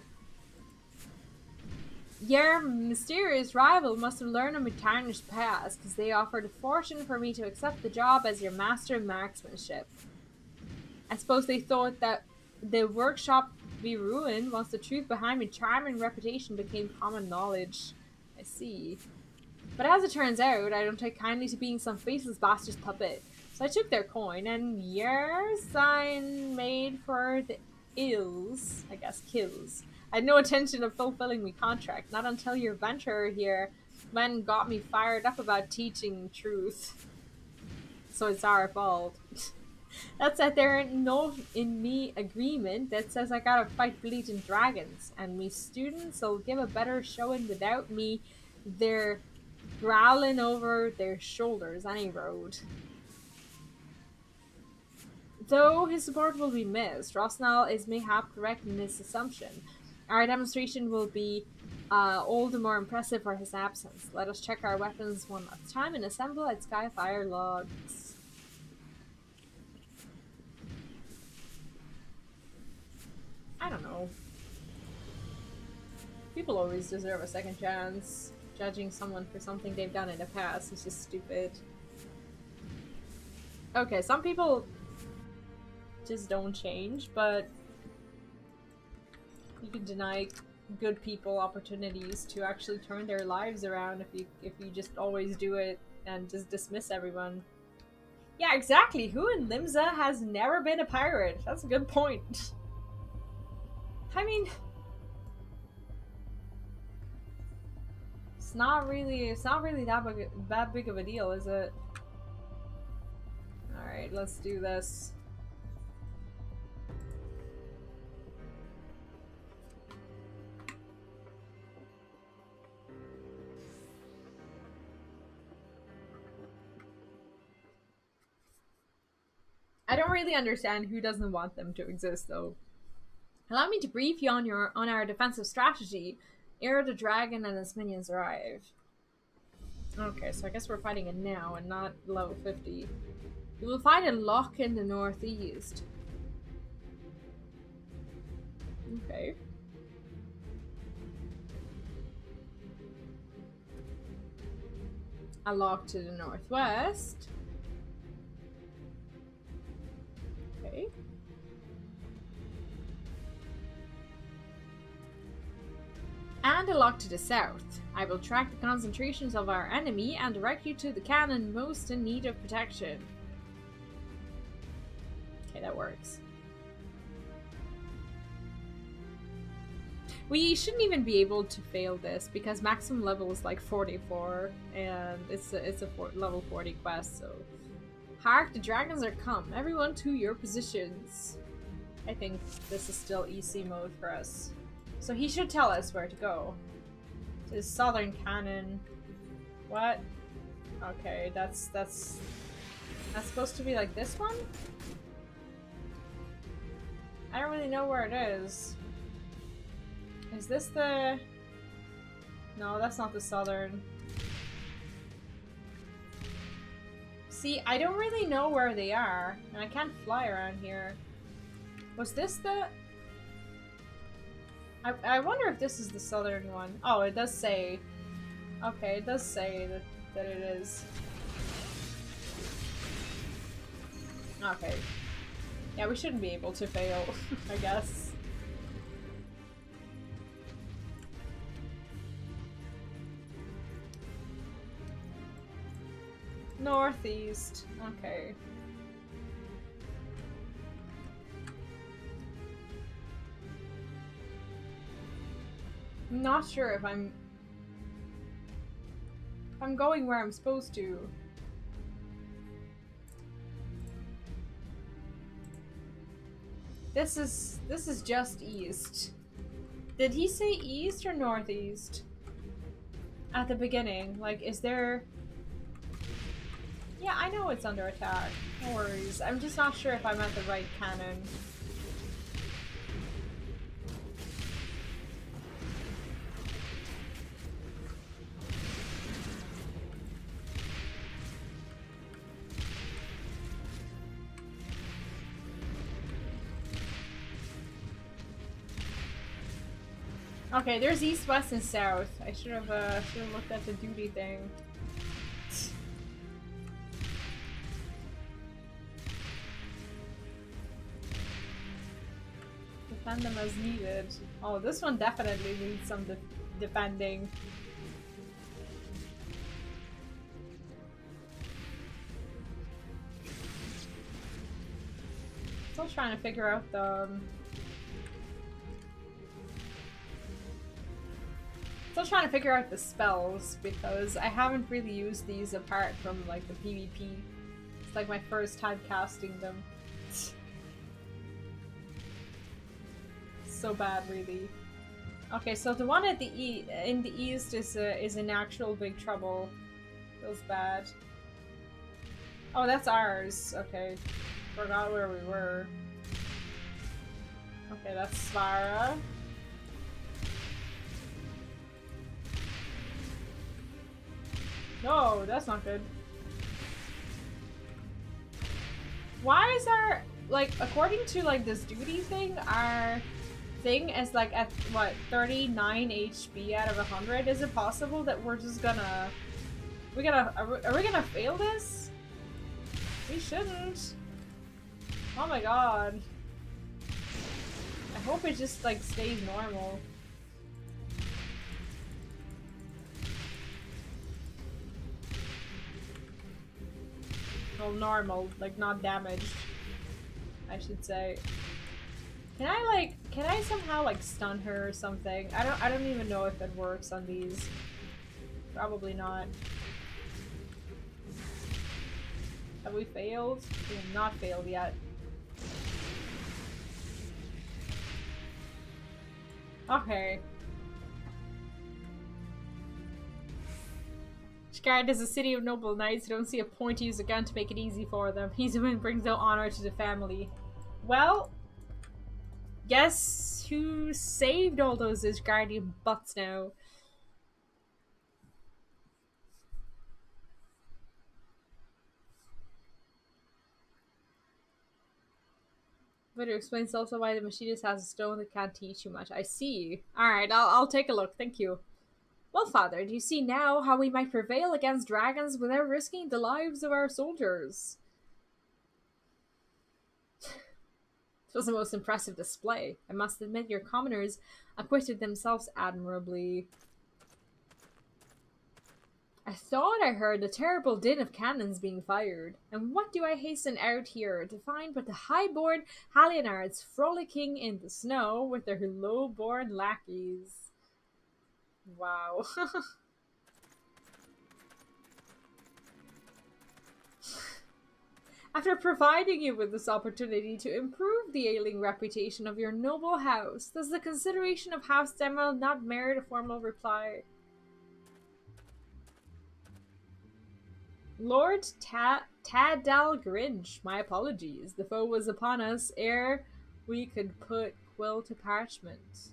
Your mysterious rival must have learned of my tarnished past, because they offered a fortune for me to accept the job as your master of marksmanship. I suppose they thought that the workshop would be ruined once the truth behind my charming reputation became common knowledge. I see. But as it turns out, I don't take kindly to being some faceless bastard's puppet. So I took their coin, and your sign made for the ills, I guess, kills. I had no intention of fulfilling my contract, not until your venturer here went and got me fired up about teaching truth. So it's our fault. That's that there ain't no in me agreement that says I gotta fight bleeding dragons, and me students'll give a better showing without me. They're growling over their shoulders any road. Though his support will be missed, Rosnell is mayhap correct in this assumption. Our demonstration will be all the more impressive for his absence. Let us check our weapons one last time and assemble at Skyfire logs. I don't know. People always deserve a second chance. Judging someone for something they've done in the past is just stupid. Okay, some people just don't change, but you can deny good people opportunities to actually turn their lives around if you just always do it and just dismiss everyone. Yeah, exactly. Who in Limsa has never been a pirate? That's a good point. I mean, it's not really that big of a deal, is it? All right, let's do this. I don't really understand who doesn't want them to exist, though. Allow me to brief you on our defensive strategy. Ere the dragon and his minions arrive. Okay, so I guess we're fighting it now and not level 50. You will find a lock in the northeast. Okay. A lock to the northwest. Okay. Find the lock to the south. I will track the concentrations of our enemy and direct you to the cannon most in need of protection. Okay, that works. We shouldn't even be able to fail this because maximum level is like 44 and it's a level 40 quest, so... Hark, the dragons are come. Everyone to your positions. I think this is still EC mode for us. So he should tell us where to go. To the southern cannon. What? Okay, that's supposed to be like this one? I don't really know where it is. Is this the... No, that's not the southern. See, I don't really know where they are, and I can't fly around here. Was this the... I wonder if this is the southern one. Oh, it does say... Okay, it does say that it is. Okay. Yeah, we shouldn't be able to fail, I guess. Northeast. Okay. I'm not sure if I'm going where I'm supposed to. This is just east. Did he say east or northeast? At the beginning, like, is there... Yeah, I know it's under attack. No worries. I'm just not sure if I'm at the right cannon. Okay, there's east, west, and south. I should have looked at the duty thing. Defend them as needed. Oh, this one definitely needs some defending. Still trying to figure out the... Still trying to figure out the spells, because I haven't really used these apart from, like, the PvP. It's like my first time casting them. So bad, really. Okay, so the one at the in the east is in actual big trouble. Feels bad. Oh, that's ours. Okay, forgot where we were. Okay, that's Svara. No, that's not good. Why is our, like, according to, like, this duty thing, our thing is, like, at, what, 39 HP out of 100? Is it possible that we're just gonna... Are we gonna fail this? We shouldn't. Oh my god. I hope it just, like, stays normal. Well, normal, like, not damaged, I should say. Can I somehow, like, stun her or something? I don't even know if it works on these. Probably not. Have we failed? We have not failed yet. Okay. Shkard is a city of noble knights who don't see a point to use a gun to make it easy for them. He's the one who brings no honor to the family. Well, guess who saved all those Ishgardian butts now? But it explains also why the Machinist has a stone that can't teach you much. I see. Alright, I'll take a look. Thank you. Well, Father, do you see now how we might prevail against dragons without risking the lives of our soldiers? This was the most impressive display. I must admit your commoners acquitted themselves admirably. I thought I heard the terrible din of cannons being fired, and what do I hasten out here to find but the high-born Hallionards frolicking in the snow with their low-born lackeys. Wow. After providing you with this opportunity to improve the ailing reputation of your noble house, does the consideration of House Demerald not merit a formal reply? Lord Tadal Grinch, my apologies. The foe was upon us ere we could put quill to parchment.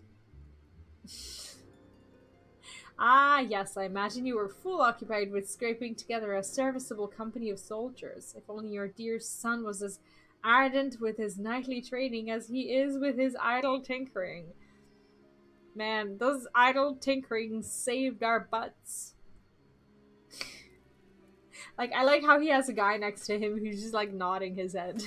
Ah, yes, I imagine you were full occupied with scraping together a serviceable company of soldiers. If only your dear son was as ardent with his nightly training as he is with his idle tinkering. Man, those idle tinkering saved our butts. Like, I like how he has a guy next to him who's just, like, nodding his head.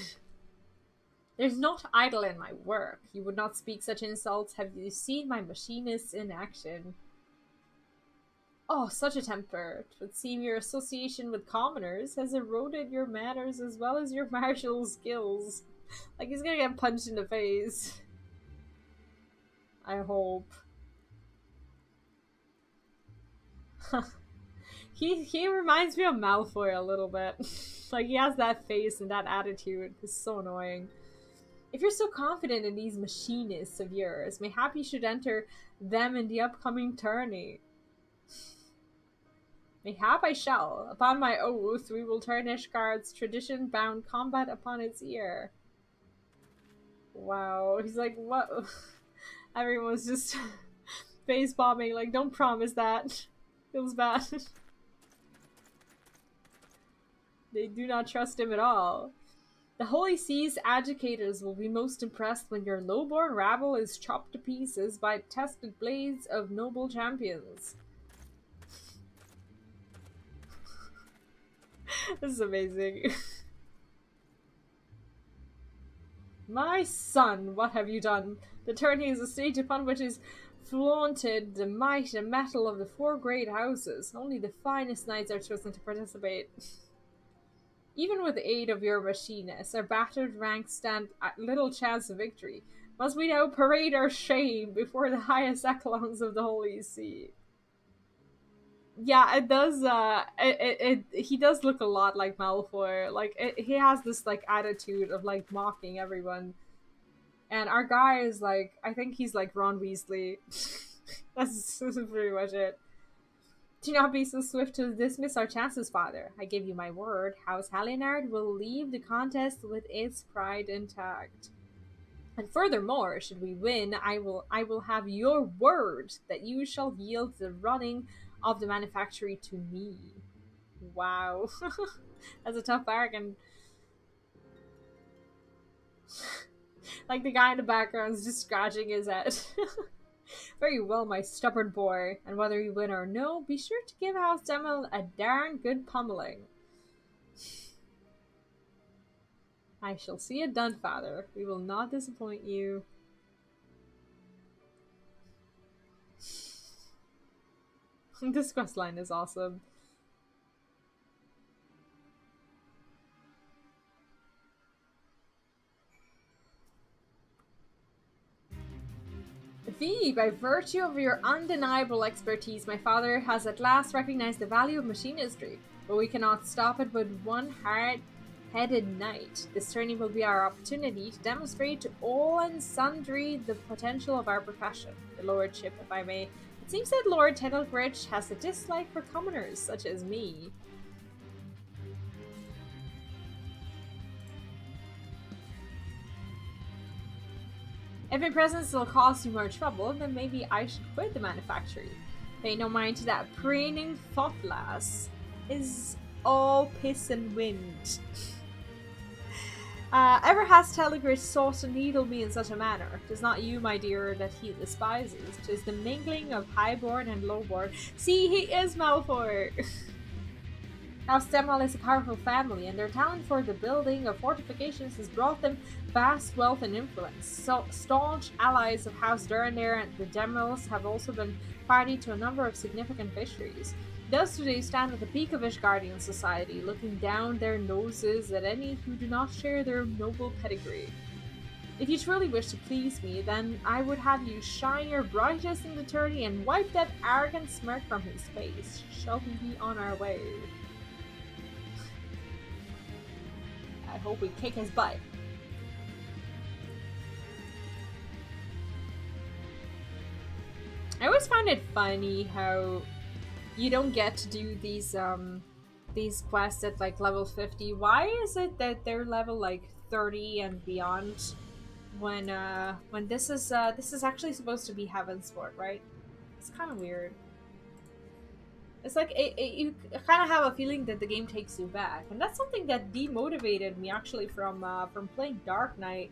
There's not idle in my work. You would not speak such insults. Have you seen my machinists in action? Oh, such a temper. It would seem your association with commoners has eroded your manners as well as your martial skills. Like, he's gonna get punched in the face. I hope. He reminds me of Malfoy a little bit. Like, he has that face and that attitude. It's so annoying. If you're so confident in these machinists of yours, mayhap you should enter them in the upcoming tourney. Mayhap I shall. Upon my oath, we will turn Ishgard's tradition-bound combat upon its ear. Wow. He's like, what? Everyone's just face-bombing. Like, don't promise that. Feels bad. They do not trust him at all. The Holy Sea's educators will be most impressed when your low-born rabble is chopped to pieces by tested blades of noble champions. This is amazing. My son, what have you done? The tourney is a stage upon which is flaunted the might and mettle of the four great houses. Only the finest knights are chosen to participate. Even with the aid of your machinists, our battered ranks stand at little chance of victory. Must we now parade our shame before the highest echelons of the Holy See? Yeah, it does, he does look a lot like Malfoy. Like, he has this, like, attitude of, like, mocking everyone. And our guy is, like, I think he's, like, Ron Weasley. That's pretty much it. Do not be so swift to dismiss our chances, father. I give you my word, House Hallionard will leave the contest with its pride intact. And furthermore, should we win, I will have your word that you shall yield the running of the manufactory to me. Wow. That's a tough bargain. Like, the guy in the background is just scratching his head. Very well, my stubborn boy, and whether you win or no, be sure to give House Demerald a darn good pummeling. I shall see it done, father. We will not disappoint you. This questline is awesome. V, by virtue of your undeniable expertise, my father has at last recognized the value of machinistry, but we cannot stop it with one hard-headed knight. This tourney will be our opportunity to demonstrate to all and sundry the potential of our profession. The lordship, if I may. It seems that Lord Tedalgrich has a dislike for commoners such as me. If my presence will cause you more trouble, then maybe I should quit the manufactory. Pay no mind to that preening thought lass. Is all piss and wind. Ever has Telegrich sought to needle me in such a manner? 'Tis not you, my dear, that he despises. 'Tis the mingling of highborn and lowborn. See, he is Malfoy! House Demal is a powerful family, and their talent for the building of fortifications has brought them vast wealth and influence. So, staunch allies of House Durandir and the Demels have also been party to a number of significant victories. Thus, today stand at the peak of Ishgardian society, looking down their noses at any who do not share their noble pedigree. If you truly wish to please me, then I would have you shine your brightest in the tourney and wipe that arrogant smirk from his face. Shall we be on our way? I hope we kick his butt. I always find it funny how you don't get to do these quests at like level 50. Why is it that they're level like 30 and beyond when this is actually supposed to be Heavensport, right? It's kind of weird. It's like you kind of have a feeling that the game takes you back, and that's something that demotivated me actually from playing Dark Knight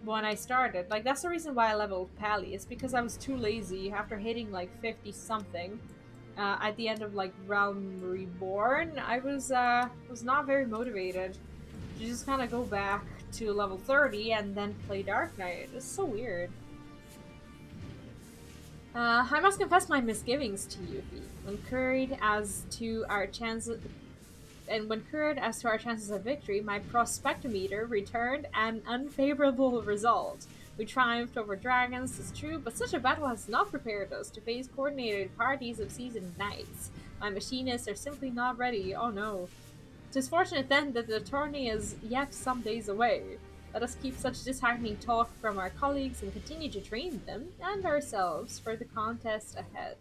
when I started. Like that's the reason why I leveled Pally. It's because I was too lazy after hitting like 50 something. At the end of like Realm Reborn, I was not very motivated to just kind of go back to level 30 and then play Dark Knight. It's so weird. I must confess my misgivings to you, when queried as to our chances of victory, my prospectometer returned an unfavorable result. We triumphed over dragons, it's true, but such a battle has not prepared us to face coordinated parties of seasoned knights. My machinists are simply not ready, oh no. 'Tis fortunate then that the tourney is yet some days away. Let us keep such disheartening talk from our colleagues and continue to train them and ourselves for the contest ahead.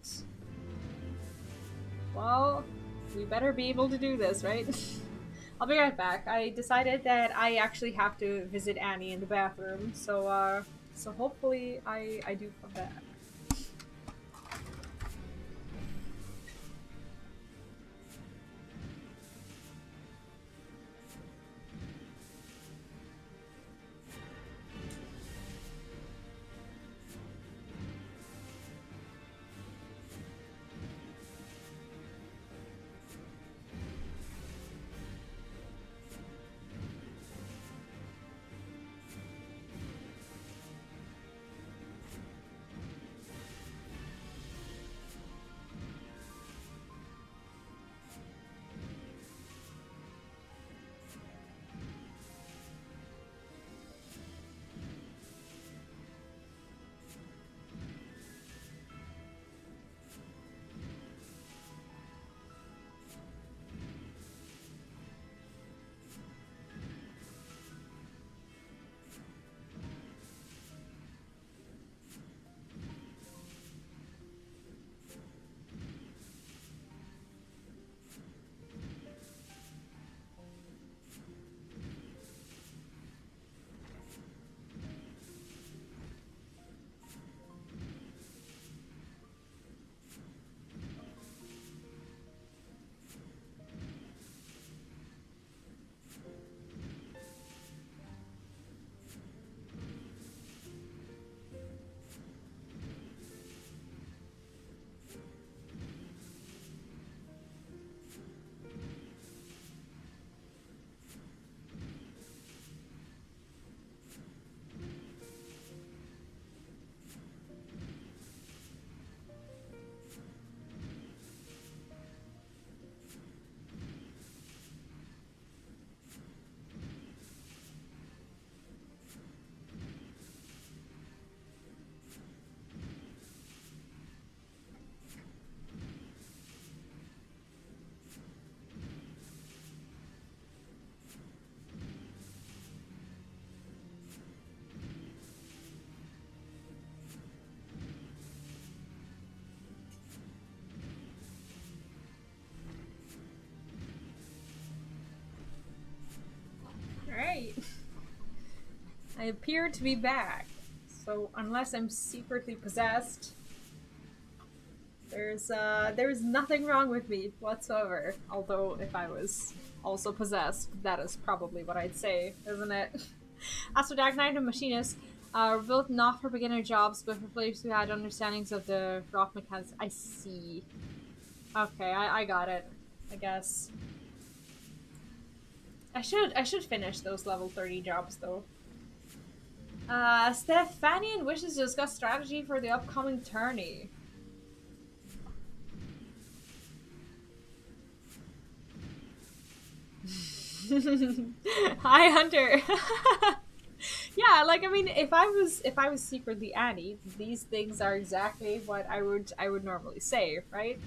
Well, we better be able to do this, right? I'll be right back. I decided that I actually have to visit Annie in the bathroom, so hopefully I do come back. Alright. I appear to be back. So unless I'm secretly possessed, there's nothing wrong with me whatsoever. Although if I was also possessed, that is probably what I'd say, isn't it? As for Dark Knight and Machinist, we're built not for beginner jobs, but for players who had understandings of the rock mechanics. I see. Okay, I got it, I guess. I should finish those level 30 jobs though. Stephanian wishes to discuss strategy for the upcoming tourney. Hi, Hunter. Yeah, like I mean, if I was secretly Annie, these things are exactly what I would normally say, right?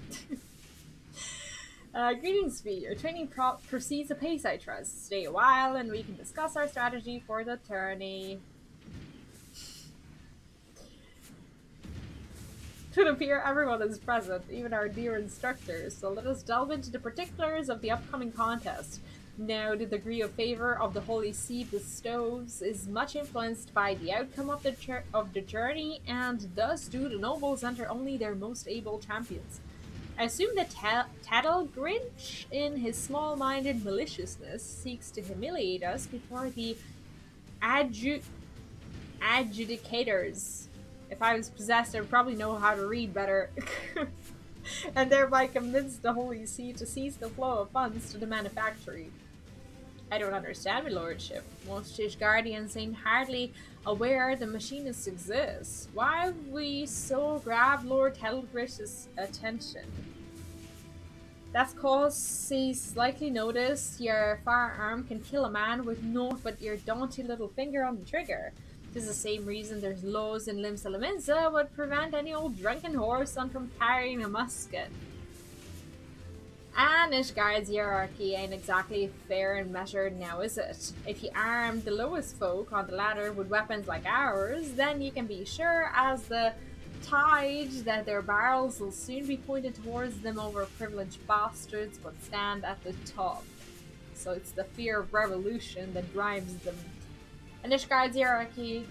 Greetings, V. Your training proceeds apace, I trust. Stay a while, and we can discuss our strategy for the tourney. It would appear everyone is present, even our dear instructors, so let us delve into the particulars of the upcoming contest. Now, the degree of favor of the Holy See bestows is much influenced by the outcome of the journey, and thus do the nobles enter only their most able champions. I assume that Tattle Grinch, in his small-minded maliciousness, seeks to humiliate us before the adju- adjudicators. If I was possessed, I would probably know how to read better. And thereby convince the Holy See to cease the flow of funds to the manufactory. I don't understand, my lordship. Most Tish guardians ain't hardly aware the machinists exist. Why have we so grabbed Lord Helgrish's attention? That's cause he's likely noticed your firearm can kill a man with naught but your daunty little finger on the trigger. Tis the same reason there's laws in Lim Salaminza would prevent any old drunken whoreson from carrying a musket. And Ishgard's hierarchy ain't exactly fair and measured now, is it? If you arm the lowest folk on the ladder with weapons like ours, then you can be sure as the tide that their barrels will soon be pointed towards them over privileged bastards but stand at the top. So it's the fear of revolution that drives them. And Ishgard's hierarchy,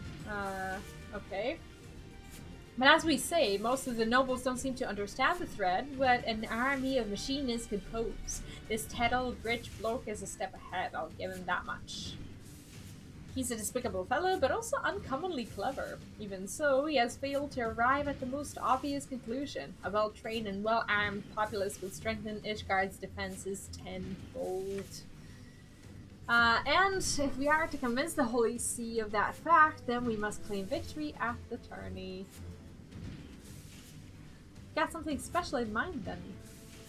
okay. But as we say, most of the nobles don't seem to understand the threat what an army of machinists could pose. This Tettle rich bloke is a step ahead, I'll give him that much. He's a despicable fellow, but also uncommonly clever. Even so, he has failed to arrive at the most obvious conclusion. A well-trained and well-armed populace would strengthen Ishgard's defenses tenfold. And if we are to convince the Holy See of that fact, then we must claim victory at the tourney. Got something special in mind then.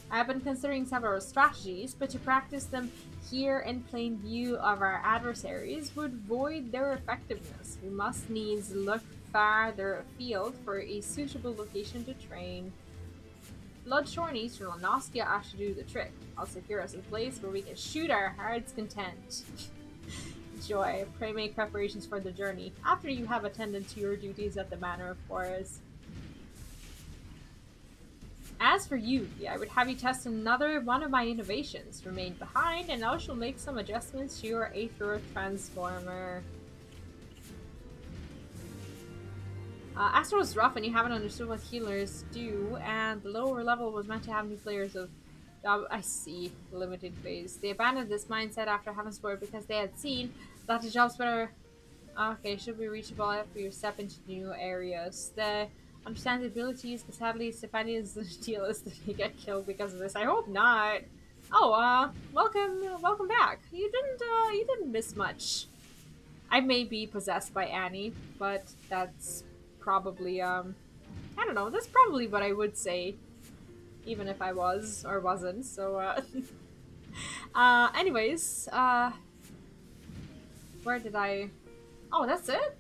I have been considering several strategies, but to practice them here in plain view of our adversaries would void their effectiveness. We must needs look farther afield for a suitable location to train. Bloodshore and Eastern Lanoskia should do the trick. I'll secure us a place where we can shoot our heart's content. Joy, pray make preparations for the journey, after you have attended to your duties at the Manor of Forest. As for you, I would have you test another one of my innovations. Remain behind, and I shall make some adjustments to your Aether Transformer. Astro is rough and you haven't understood what healers do, and the lower level was meant to have new players of... I see. Limited phase. They abandoned this mindset after Heavensport because they had seen that the jobs better... Okay, should be reachable after you step into new areas. The understand the abilities, but sadly Stefania's deal is that they get killed because of this. I hope not. Oh, welcome back. You didn't miss much. I may be possessed by Annie, but that's probably, I don't know, that's probably what I would say, even if I was or wasn't, so, anyways, where did I... Oh, that's it?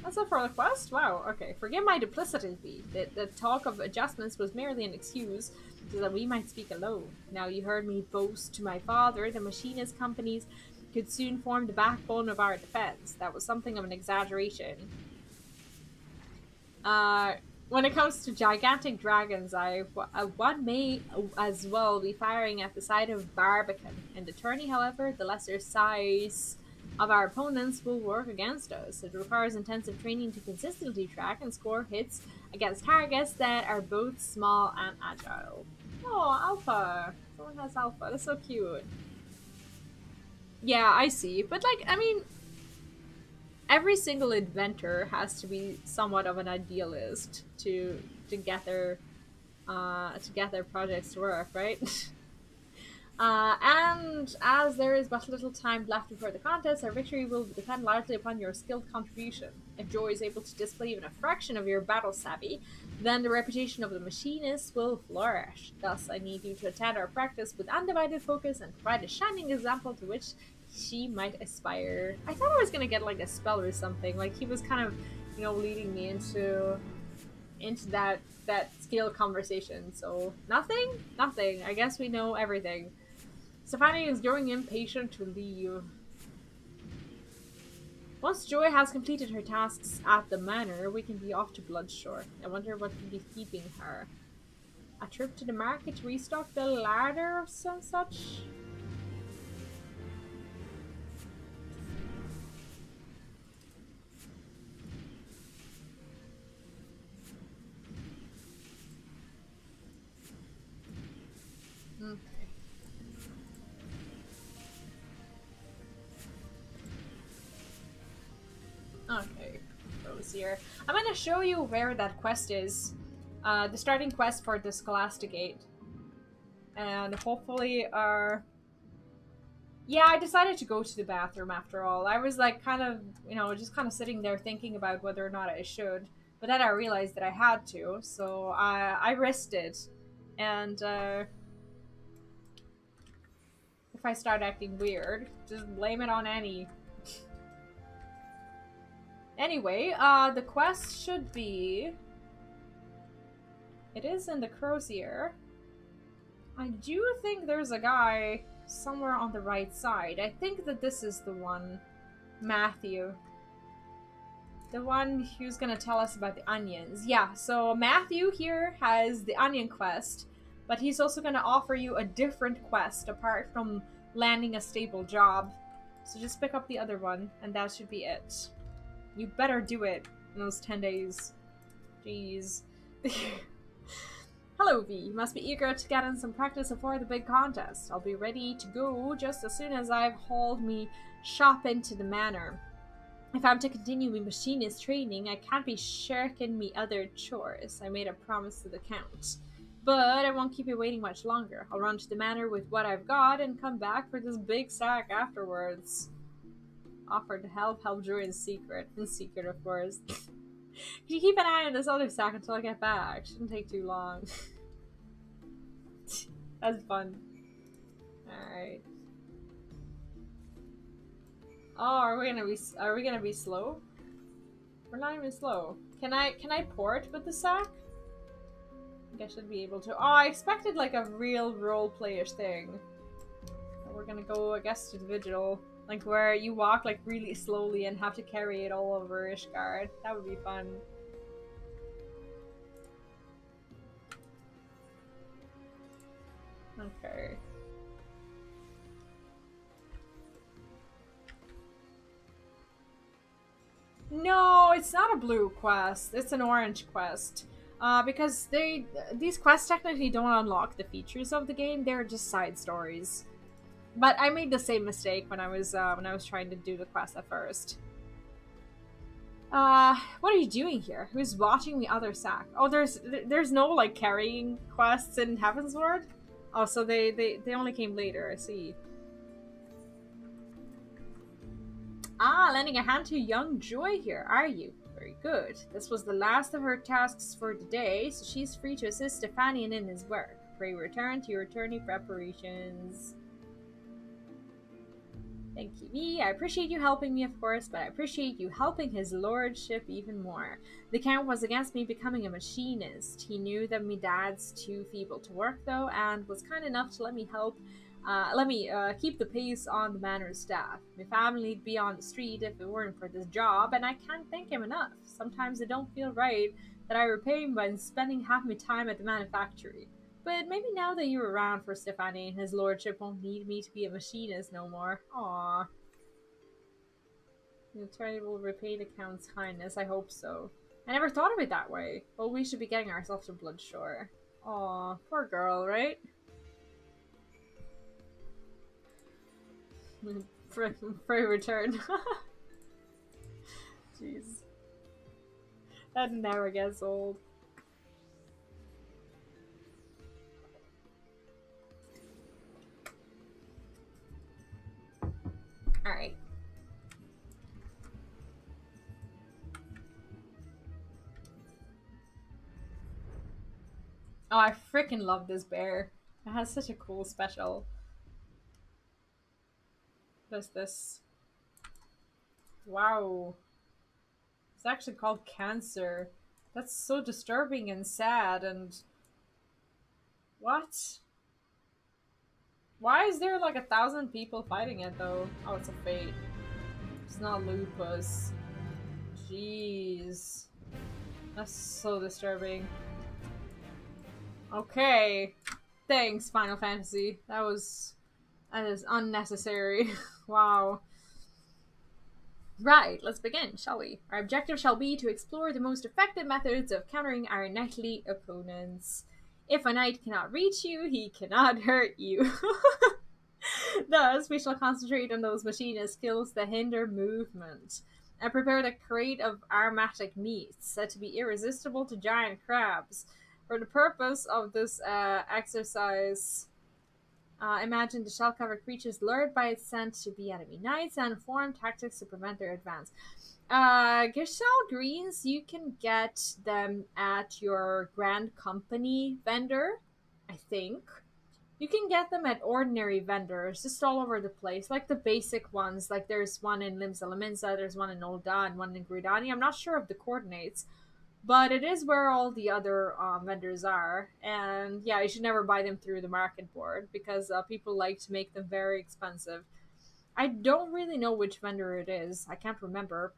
That's it for the quest? Wow, okay. Forgive my duplicity. The talk of adjustments was merely an excuse so that we might speak alone. Now you heard me boast to my father the machinist companies could soon form the backbone of our defense. That was something of an exaggeration. When it comes to gigantic dragons, one may as well be firing at the side of Barbican. In the tourney, however, the lesser size of our opponents will work against us. It requires intensive training to consistently track and score hits against targets that are both small and agile. Oh, Alpha! Someone has Alpha. That's so cute. Yeah, I see. But, like, I mean, every single inventor has to be somewhat of an idealist to get their projects to work, right? And as there is but little time left before the contest, our victory will depend largely upon your skilled contribution. If Joy is able to display even a fraction of your battle savvy, then the reputation of the machinist will flourish. Thus, I need you to attend our practice with undivided focus and provide a shining example to which she might aspire. I thought I was gonna get like a spell or something. Like he was kind of, leading me into that skill conversation. So nothing. I guess we know everything. Stefani is growing impatient to leave. Once Joy has completed her tasks at the manor, we can be off to Bloodshore. I wonder what could be keeping her. A trip to the market to restock the larder or some such? Okay, goes here. I'm gonna show you where that quest is. The starting quest for the Scholasticate. And hopefully yeah, I decided to go to the bathroom after all. I was like kind of, just kind of sitting there thinking about whether or not I should. But then I realized that I had to, so I risked it. And if I start acting weird, just blame it on Annie. Anyway, the quest should be... It is in the Crozier. I do think there's a guy somewhere on the right side. I think that this is the one. Matthew. The one who's gonna tell us about the onions. Yeah, so Matthew here has the onion quest, but he's also gonna offer you a different quest apart from landing a stable job. So just pick up the other one, and that should be it. You better do it in those 10 days. Jeez. Hello, V. You must be eager to get in some practice before the big contest. I'll be ready to go just as soon as I've hauled me shop into the manor. If I'm to continue my machinist training, I can't be shirking me other chores. I made a promise to the Count. But I won't keep you waiting much longer. I'll run to the manor with what I've got and come back for this big sack afterwards. Offered to help Joy in secret. In secret, of course. You keep an eye on this other sack until I get back. Shouldn't take too long. That's fun. Alright. Oh, are we gonna be slow? We're not even slow. Can I port with the sack? I think I should be able to. Oh, I expected like a real role-playish thing. But we're gonna go, I guess, to the vigil. Like where you walk like really slowly and have to carry it all over Ishgard. That would be fun. Okay. No, it's not a blue quest. It's an orange quest. Because these quests technically don't unlock the features of the game. They're just side stories. But I made the same mistake when I was trying to do the quest at first. What are you doing here? Who's watching the other sack? Oh, there's no like carrying quests in Heavensward? Oh, so they only came later, I see. Ah, lending a hand to young Joy here, are you? Very good. This was the last of her tasks for the day, so she's free to assist Stefanian in his work. Pray return to your attorney preparations. Thank you, V. I appreciate you helping me, of course, but I appreciate you helping his lordship even more. The Count was against me becoming a machinist. He knew that me dad's too feeble to work, though, and was kind enough to let me keep the pace on the manor's staff. My family'd be on the street if it weren't for this job, and I can't thank him enough. Sometimes it don't feel right that I repay him by spending half my time at the manufactory. But maybe now that you're around for Stefani, his lordship won't need me to be a machinist no more. Aww. The attorney will repay the Count's kindness, I hope so. I never thought of it that way. Well, we should be getting ourselves to Bloodshore. Aw, poor girl, right? Free return. Jeez. That never gets old. Alright. Oh, I freaking love this bear. It has such a cool special. What is this? Wow. It's actually called Cancer. That's so disturbing and sad and... What? Why is there like 1,000 people fighting it though? Oh, it's a fate. It's not lupus. Jeez. That's so disturbing. Okay. Thanks, Final Fantasy. That is unnecessary. Wow. Right, let's begin, shall we? Our objective shall be to explore the most effective methods of countering our knightly opponents. If a knight cannot reach you, he cannot hurt you. Thus, we shall concentrate on those machinist skills that hinder movement, and prepare the crate of aromatic meats, said to be irresistible to giant crabs. For the purpose of this exercise, imagine the shell-covered creatures lured by its scent to be enemy knights and form tactics to prevent their advance. Gishell greens, you can get them at your Grand Company vendor, I think. You can get them at ordinary vendors, just all over the place, like the basic ones. Like there's one in Limsa Laminsa, there's one in Olda, and one in Grudani. I'm not sure of the coordinates, but it is where all the other vendors are. And yeah, you should never buy them through the market board because people like to make them very expensive. I don't really know which vendor it is. I can't remember,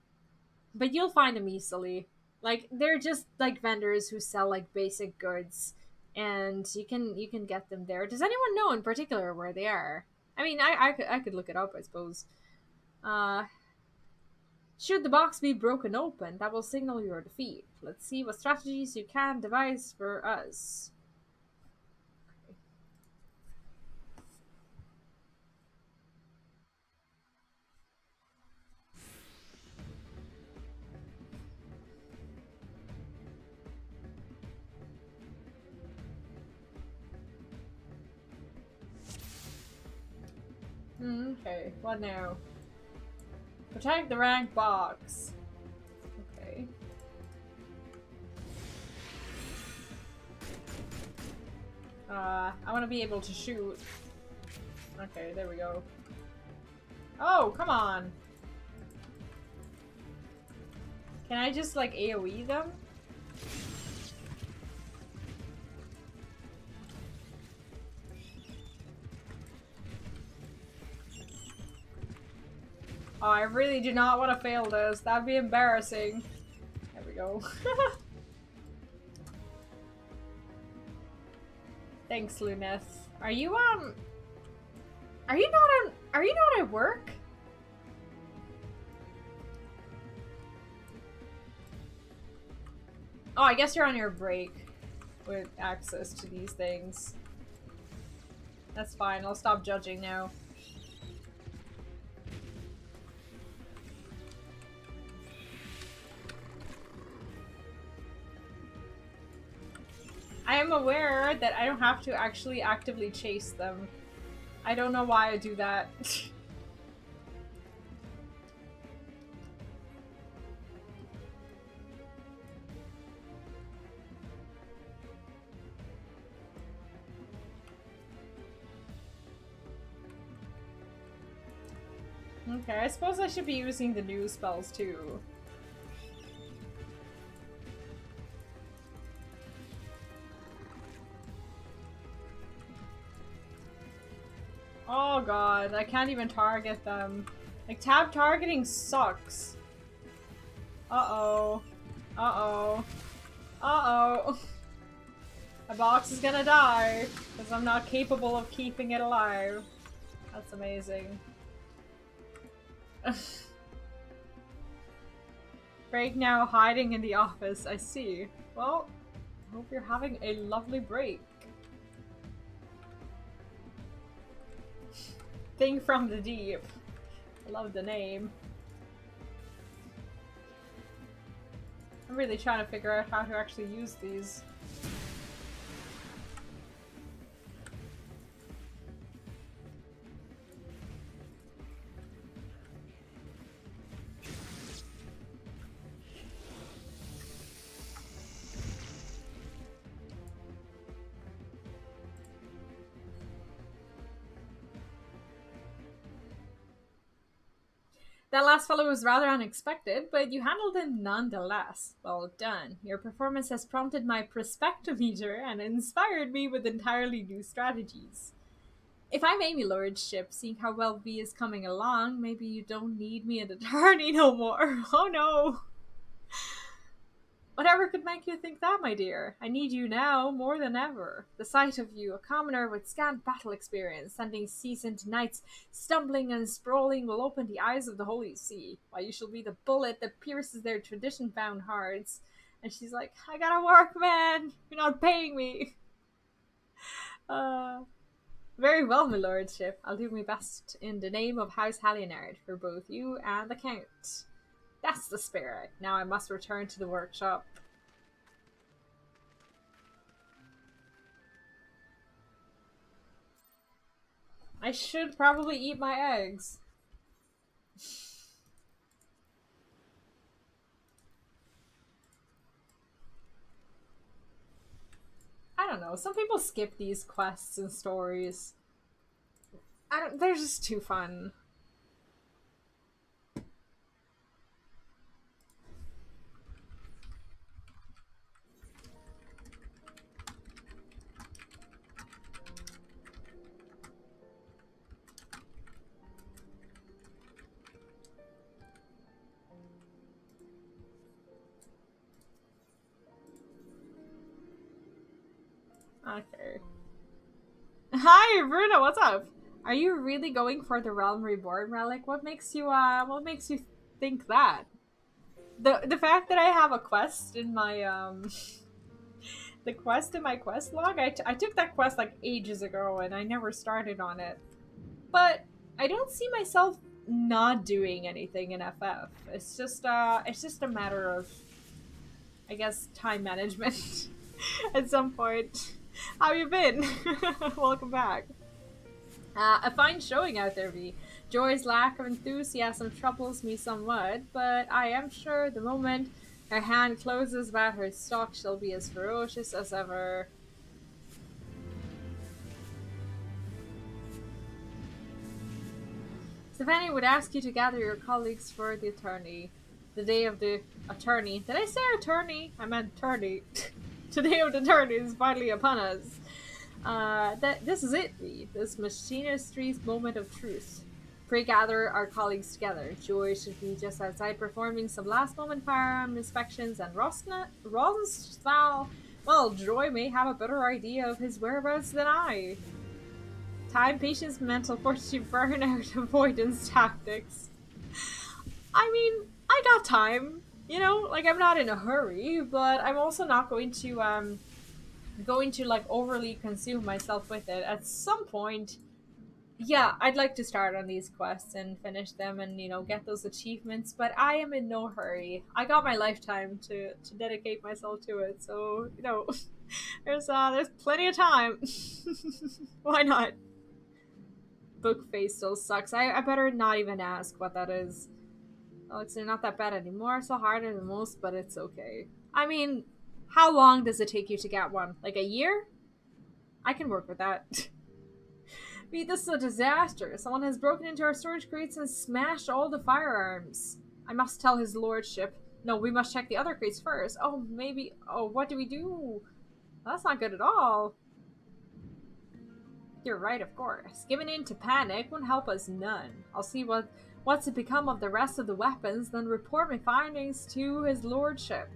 but you'll find them easily. Like they're just like vendors who sell like basic goods, and you can get them there. Does anyone know in particular where they are? I mean, I could look it up, I suppose. Uh, should the box be broken open, that will signal your defeat. Let's see what strategies you can devise for us. Okay, what now? Protect the rank box. Okay. I want to be able to shoot. Okay, there we go. Oh, come on! Can I just, like, AoE them? Oh, I really do not want to fail this. That'd be embarrassing. There we go. Thanks, Luneth. Are you not at work? Oh, I guess you're on your break with access to these things. That's fine. I'll stop judging now. I am aware that I don't have to actually actively chase them. I don't know why I do that. Okay, I suppose I should be using the new spells too. Oh god, I can't even target them. Like, tab targeting sucks. Uh-oh. Uh-oh. Uh-oh. My box is gonna die, because I'm not capable of keeping it alive. That's amazing. Break now, hiding in the office, I see. Well, I hope you're having a lovely break. Thing from the deep. I love the name. I'm really trying to figure out how to actually use these. That last fellow was rather unexpected, but you handled him nonetheless. Well done. Your performance has prompted my perspectometer and inspired me with entirely new strategies. If I may, me lordship, seeing how well V is coming along, maybe you don't need me an attorney no more. Oh no. Whatever could make you think that, my dear? I need you now more than ever. The sight of you, a commoner with scant battle experience, sending seasoned knights stumbling and sprawling, will open the eyes of the Holy See, while you shall be the bullet that pierces their tradition-bound hearts. And she's like, I gotta work, man! You're not paying me! Very well, my lordship. I'll do my best in the name of House Hallionard for both you and the Count. That's the spirit. Now I must return to the workshop. I should probably eat my eggs. I don't know. Some people skip these quests and stories. They're just too fun. Okay. Hi, Bruno, what's up? Are you really going for the Realm Reborn relic? What makes you think that? The fact that I have a quest in my the quest in my quest log, I took that quest like ages ago and I never started on it. But I don't see myself not doing anything in FF. It's just a matter of, I guess, time management at some point. How you been? Welcome back. A fine showing out there, V. Joy's lack of enthusiasm troubles me somewhat, but I am sure the moment her hand closes about her stock, she'll be as ferocious as ever. Stefani would ask you to gather your colleagues for the attorney. The day of the attorney. Did I say attorney? I meant attorney. The day of the attorney is finally upon us. This is it, V. This Machinistry's moment of truth. Pray gather our colleagues together. Joy should be just outside performing some last-moment firearm inspections, and Rosensthal, well, Joy may have a better idea of his whereabouts than I. Time, patience, mental fortitude, burnout, avoidance tactics. I mean, I got time. You know, like, I'm not in a hurry, but I'm also not going to like overly consume myself with it. At some point, yeah, I'd like to start on these quests and finish them and, you know, get those achievements, but I am in no hurry. I got my lifetime to dedicate myself to it, so, you know, there's plenty of time. Why not? Book face still sucks. I better not even ask what that is. Alex, they're not that bad anymore. So harder than most, but it's okay. I mean, how long does it take you to get one? Like a year? I can work with that. Wait, this is a disaster. Someone has broken into our storage crates and smashed all the firearms. I must tell his lordship. No, we must check the other crates first. Oh, maybe. Oh, what do we do? That's not good at all. You're right, of course. Giving in to panic won't help us none. I'll see what's to become of the rest of the weapons, then report my findings to his lordship.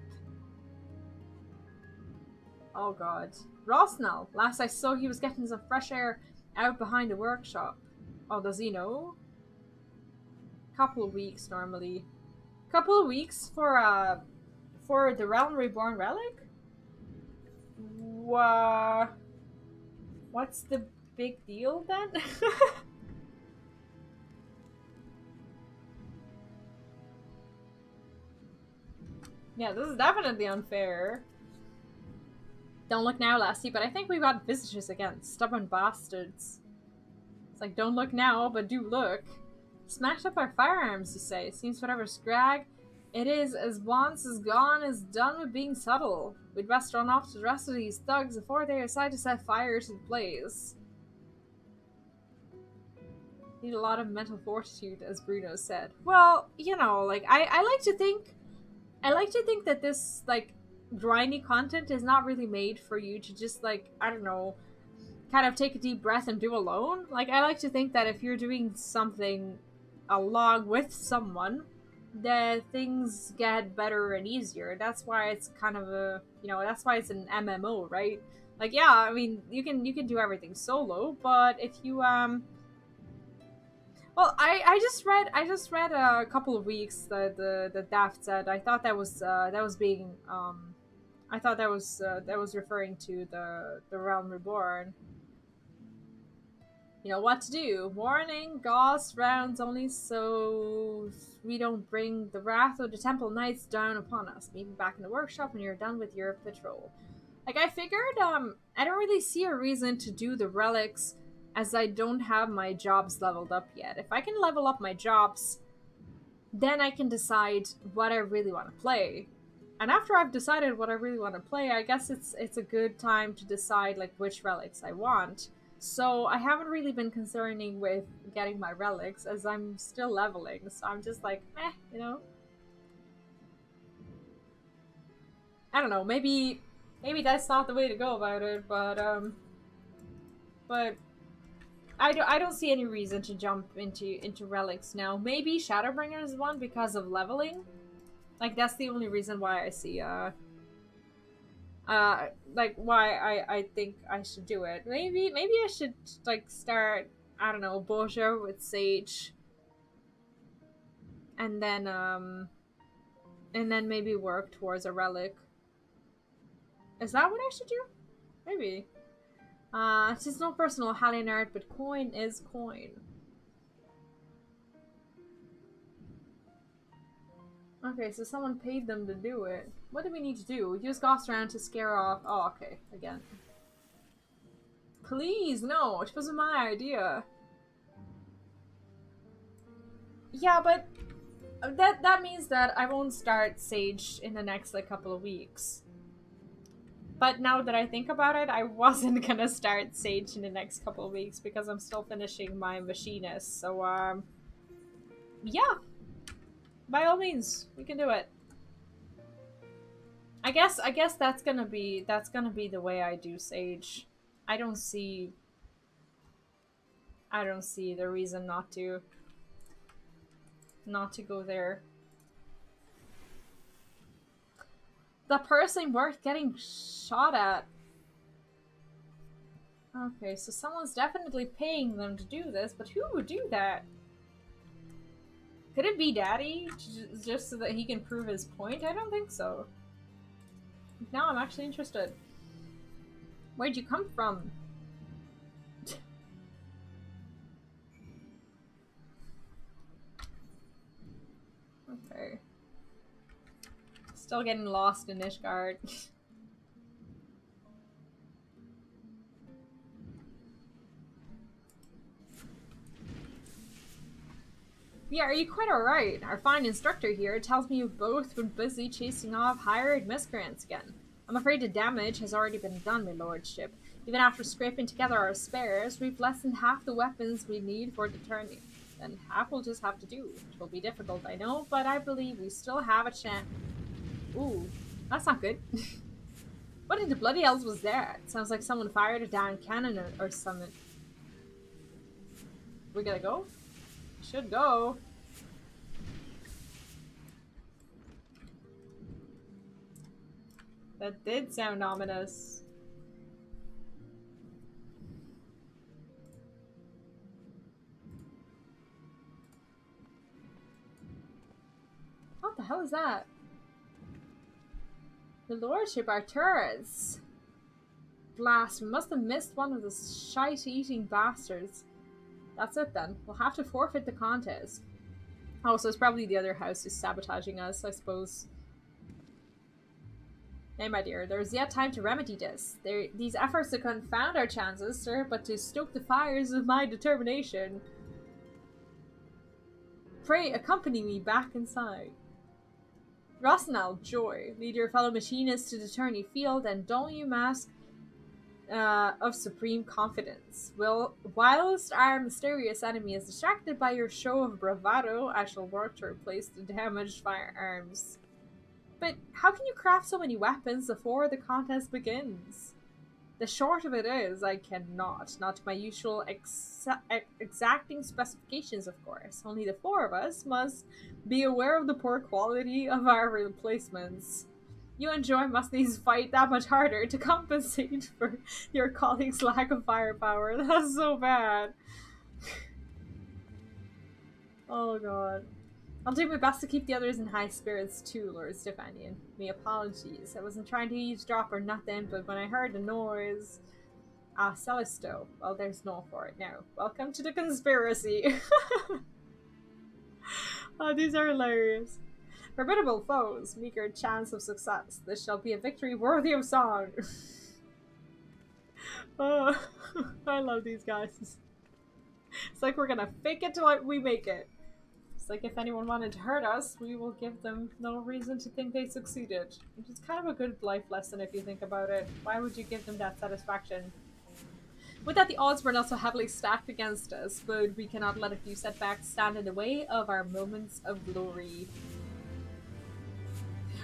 Oh god. Rosnell! Last I saw he was getting some fresh air out behind the workshop. Oh, does he know? Couple of weeks, normally. Couple of weeks for the Realm Reborn relic? What's the big deal then? Yeah, this is definitely unfair. Don't look now, lassie, but I think we've got visitors again. Stubborn bastards. It's like, don't look now, but do look. Smashed up our firearms, you say. Seems whatever scrag it is as once is gone is done with being subtle. We'd best run off to the rest of these thugs before they decide to set fire to the blaze. Need a lot of mental fortitude, as Bruno said. Well, you know, like I like to think that this like grindy content is not really made for you to just like, I don't know, kind of take a deep breath and do alone. Like I like to think that if you're doing something along with someone, that things get better and easier. That's why it's kind of a, you know, that's why it's an MMO, right? Like yeah, I mean, you can do everything solo, but if you well, I just read a couple of weeks that the Daft said. I thought that was being I thought that was referring to the Realm Reborn. You know what to do. Warning, Gauss rounds only so we don't bring the wrath of the Temple Knights down upon us. Meet me back in the workshop when you're done with your patrol. Like I figured, I don't really see a reason to do the relics as I don't have my jobs leveled up yet. If I can level up my jobs, then I can decide what I really want to play. And after I've decided what I really want to play, I guess it's a good time to decide like which relics I want. So I haven't really been concerning with getting my relics as I'm still leveling. So I'm just like, you know. I don't know, maybe that's not the way to go about it, but I don't see any reason to jump into relics now. Maybe Shadowbringer is one because of leveling. Like that's the only reason why I see like why I think I should do it. Maybe I should like start, I don't know, Boja with Sage, and then maybe work towards a relic. Is that what I should do? Maybe. It's just no personal Hallian art, but coin is coin. Okay, so someone paid them to do it. What do we need to do? Use Gauss round to scare off. Oh, okay. Again. Please, no. It wasn't my idea. Yeah, but that means that I won't start Sage in the next like couple of weeks. But now that I think about it, I wasn't gonna start Sage in the next couple of weeks because I'm still finishing my Machinist. So, yeah. By all means, we can do it. I guess that's gonna be the way I do Sage. I don't see the reason not to go there. The person worth getting shot at. Okay, so someone's definitely paying them to do this, but who would do that? Could it be Daddy? Just so that he can prove his point? I don't think so. Now I'm actually interested. Where'd you come from? Okay. Still getting lost in Ishgard. Yeah, are you quite alright? Our fine instructor here tells me you've both been busy chasing off hired miscreants again. I'm afraid the damage has already been done, my lordship. Even after scraping together our spares, we've less than half the weapons we need for the tourney. Then half we'll just have to do. It will be difficult, I know, but I believe we still have a chance. Ooh, that's not good. What in the bloody hells was that? It sounds like someone fired a down cannon or something. We gotta go? Should go. That did sound ominous. What the hell is that? The lordship are turrets. Blast, we must have missed one of the shite-eating bastards. That's it then. We'll have to forfeit the contest. Oh, so it's probably the other house who's sabotaging us, I suppose. Nay, my dear, there is yet time to remedy this. These efforts to confound our chances, sir, but to stoke the fires of my determination. Pray, accompany me back inside. Rosnal, Joy, lead your fellow machinists to the tourney field, and don you mask of supreme confidence. Whilst our mysterious enemy is distracted by your show of bravado, I shall work to replace the damaged firearms. But how can you craft so many weapons before the contest begins? The short of it is, I cannot. Not to my usual exacting specifications, of course. Only the four of us must be aware of the poor quality of our replacements. You and Joy must needs fight that much harder to compensate for your colleagues' lack of firepower. That's so bad. Oh god. I'll do my best to keep the others in high spirits too, Lord Stefanian. My apologies. I wasn't trying to eavesdrop or nothing, but when I heard the noise... Ah, Celisto. Well, there's no for it now. Welcome to the conspiracy. Oh, these are hilarious. Formidable foes, meager chance of success. This shall be a victory worthy of song. Oh, I love these guys. It's like we're gonna fake it till we make it. It's like if anyone wanted to hurt us, we will give them no reason to think they succeeded. Which is kind of a good life lesson if you think about it. Why would you give them that satisfaction? With that, the odds were not so heavily stacked against us, but we cannot let a few setbacks stand in the way of our moments of glory.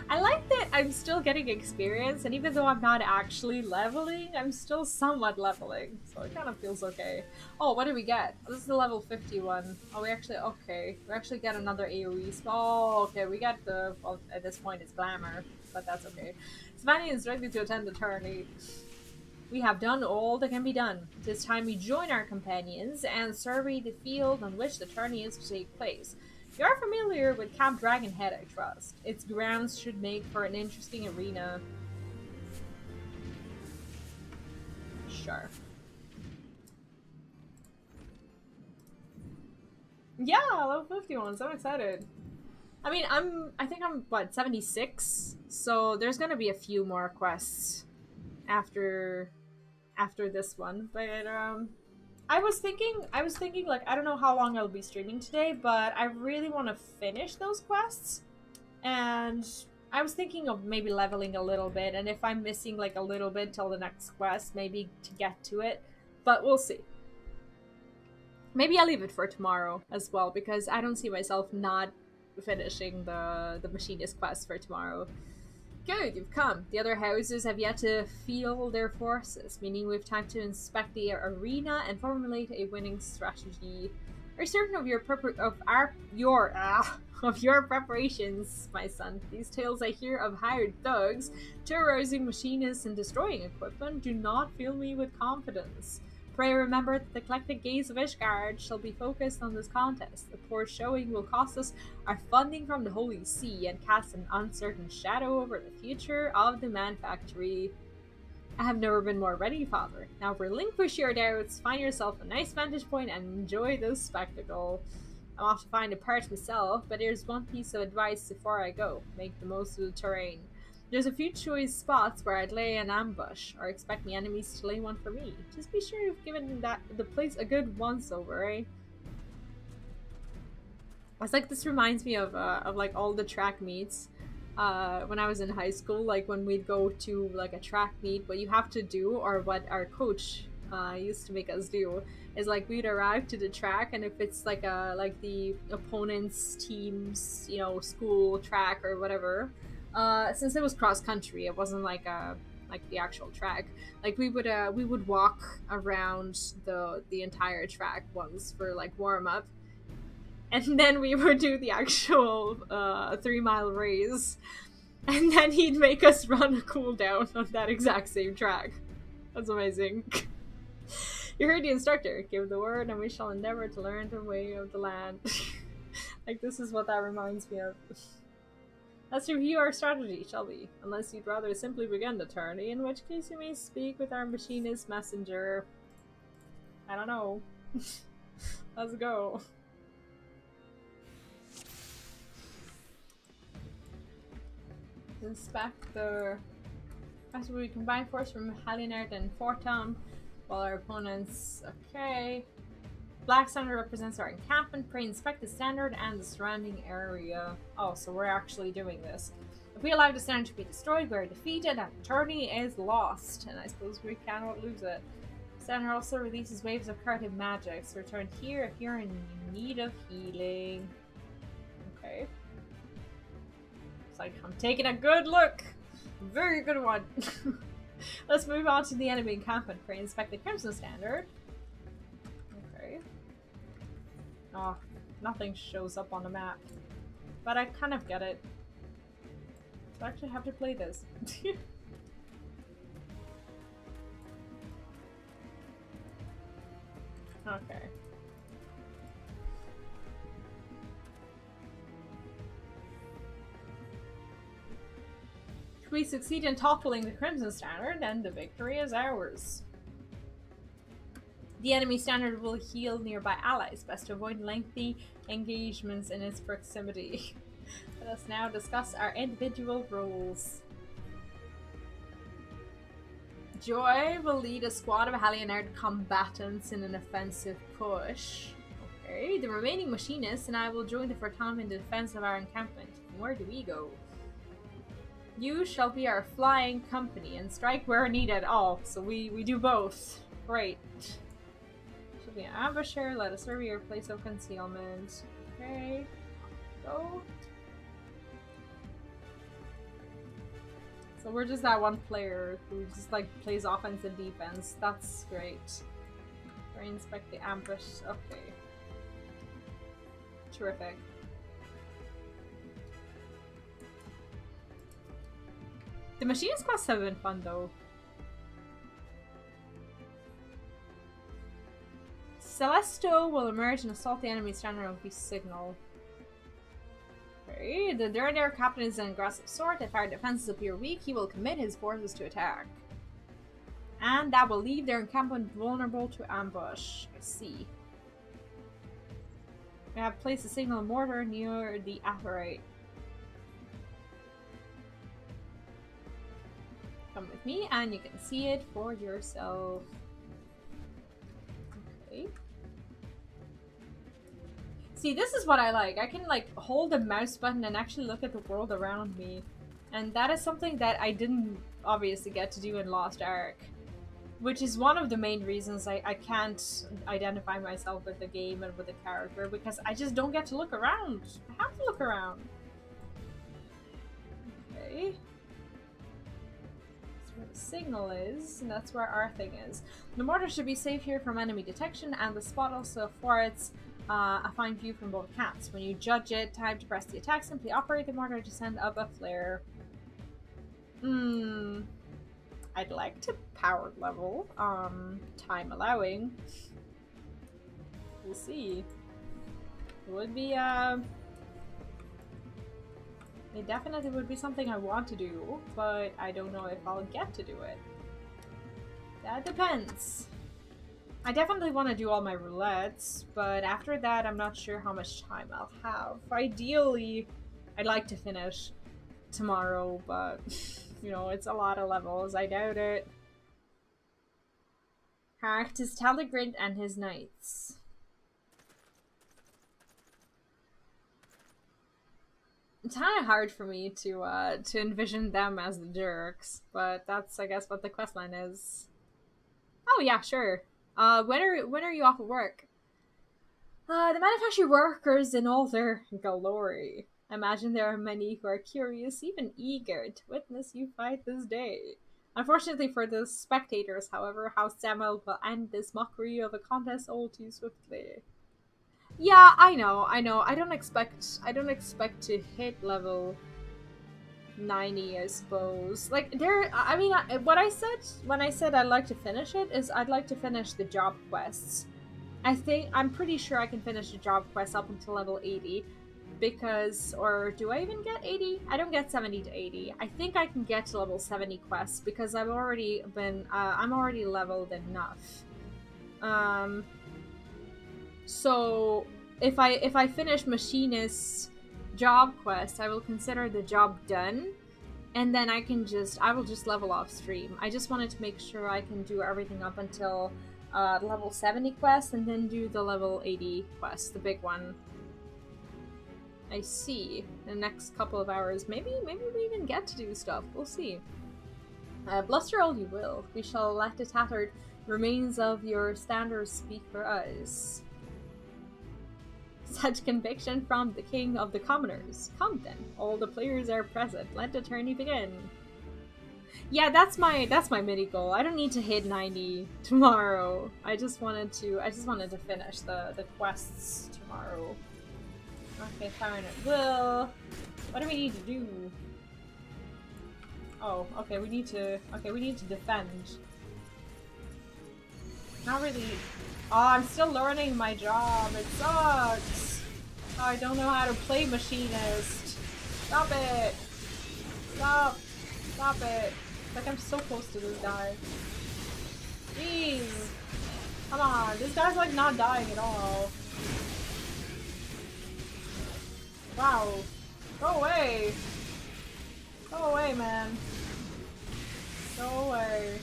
I like that I'm still getting experience, and even though I'm not actually leveling, I'm still somewhat leveling. So it kind of feels okay. Oh, what do we get? This is the level 51. Oh, we actually get another AoE. Oh, okay, we get the, well, at this point it's Glamour, but that's okay. Savannah is ready to attend the tourney. We have done all that can be done. It is time we join our companions and survey the field on which the tourney is to take place. You are familiar with Camp Dragonhead, I trust. Its grounds should make for an interesting arena. Sure. Yeah, level 51, so excited. I mean, I think I'm, what, 76? So there's gonna be a few more quests after this one. But, I was thinking, like, I don't know how long I'll be streaming today, but I really want to finish those quests. And I was thinking of maybe leveling a little bit, and if I'm missing, like, a little bit till the next quest, maybe to get to it. But we'll see. Maybe I'll leave it for tomorrow as well, because I don't see myself not finishing the Machinist quest for tomorrow. Good, you've come. The other houses have yet to feel their forces, meaning we've time to inspect the arena and formulate a winning strategy. Are you certain of your preparations, my son? These tales I hear of hired thugs terrorizing machinists and destroying equipment do not fill me with confidence. Pray remember that the collected gaze of Ishgard shall be focused on this contest. The poor showing will cost us our funding from the Holy See and cast an uncertain shadow over the future of the manufactory. I have never been more ready, Father. Now relinquish your doubts, find yourself a nice vantage point, and enjoy this spectacle. I'm off to find a part myself, but here's one piece of advice before I go. Make the most of the terrain. There's a few choice spots where I'd lay an ambush, or expect my enemies to lay one for me. Just be sure you've given the place a good once-over, eh? It's like, this reminds me of like all the track meets when I was in high school, like when we'd go to like a track meet, what you have to do, or what our coach used to make us do, is like we'd arrive to the track, and if it's like the opponent's team's, you know, school track or whatever, since it was cross country, it wasn't like the actual track. Like we would walk around the entire track once for like warm up, and then we would do the actual 3-mile race, and then he'd make us run a cooldown on that exact same track. That's amazing. You heard the instructor. Give the word, and we shall endeavor to learn the way of the land. Like, this is what that reminds me of. Let's review our strategy, shall we? Unless you'd rather simply begin the tourney, in which case you may speak with our machinist messenger. I don't know. Let's go. Inspect the... After we combine force from Halinard and Fortum, while our opponents... Okay. Black standard represents our encampment. Pray inspect the standard and the surrounding area. Oh, so we're actually doing this. If we allow the standard to be destroyed, we are defeated and the tourney is lost. And I suppose we cannot lose it. Standard also releases waves of curative magics. Return here if you're in need of healing. Okay. It's like I'm taking a good look. Very good one. Let's move on to the enemy encampment for inspect the Crimson Standard. Okay. Oh, nothing shows up on the map. But I kind of get it. So I actually have to play this. Okay. If we succeed in toppling the Crimson Standard, then the victory is ours. The enemy standard will heal nearby allies, best to avoid lengthy engagements in its proximity. Let us now discuss our individual roles. Joy will lead a squad of Hallionard combatants in an offensive push. Okay, the remaining Machinist and I will join the Fraternum in the defense of our encampment. Where do we go? You shall be our flying company and strike where needed. Oh, so we do both. Great. Shall be an ambusher. Let us survey your place of concealment. Okay. Go. So we're just that one player who just like plays offense and defense. That's great. Or inspect the ambush. Okay. Terrific. The Machinist quests have been fun though. Celesto will emerge and assault the enemy standard on the signal. Okay, the Derridaire captain is an aggressive sort. If our defenses appear weak, he will commit his forces to attack. And that will leave their encampment vulnerable to ambush. I see. We have placed a signal mortar near the apparate. Come with me and you can see it for yourself. Okay. See, this is what I like. I can like hold the mouse button and actually look at the world around me. And that is something that I didn't obviously get to do in Lost Ark. Which is one of the main reasons I can't identify myself with the game and with the character, because I just don't get to look around. I have to look around. Okay. That's where the signal is, and that's where our thing is. The mortar should be safe here from enemy detection, and the spot also affords a fine view from both camps. When you judge it, time to press the attack, simply operate the mortar to send up a flare. I'd like to power level, time allowing. We'll see. It would be, it definitely would be something I want to do, but I don't know if I'll get to do it. That depends. I definitely want to do all my roulettes, but after that I'm not sure how much time I'll have. Ideally, I'd like to finish tomorrow, but you know, it's a lot of levels. I doubt it. Hacked is Talagrid and his knights. It's kind of hard for me to envision them as the jerks, but that's, I guess, what the questline is. Oh yeah, sure. When are you off of work? The manufacturing workers in all their glory. I imagine there are many who are curious, even eager, to witness you fight this day. Unfortunately for the spectators, however, House Samuel will end this mockery of a contest all too swiftly. Yeah, I know. I don't expect to hit level 90, I suppose. Like, I mean, what I said when I said I'd like to finish it is I'd like to finish the job quests. I'm pretty sure I can finish the job quest up until level 80. Because, or do I even get 80? I don't get 70 to 80. I think I can get to level 70 quests because I've already been, I'm already leveled enough. So if I finish Machinist's job quest, I will consider the job done, and then I will just level off stream. I just wanted to make sure I can do everything up until level 70 quest, and then do the level 80 quest, the big one. I see in the next couple of hours. Maybe we even get to do stuff. We'll see. Bluster all you will. We shall let the tattered remains of your standards speak for us. Such conviction from the king of the commoners. Come then, all the players are present. Let the tourney begin. Yeah, that's my mini goal. I don't need to hit 90 tomorrow. I just wanted to finish the quests tomorrow. Okay, fine, it will. What do we need to do? Oh, okay, we need to defend. Not really. Oh, I'm still learning my job. It sucks. Oh, I don't know how to play Machinist. Stop it. Stop. Stop it. Like, I'm so close to this guy. Jeez. Come on. This guy's, like, not dying at all. Wow. Go away. Go away, man. Go away.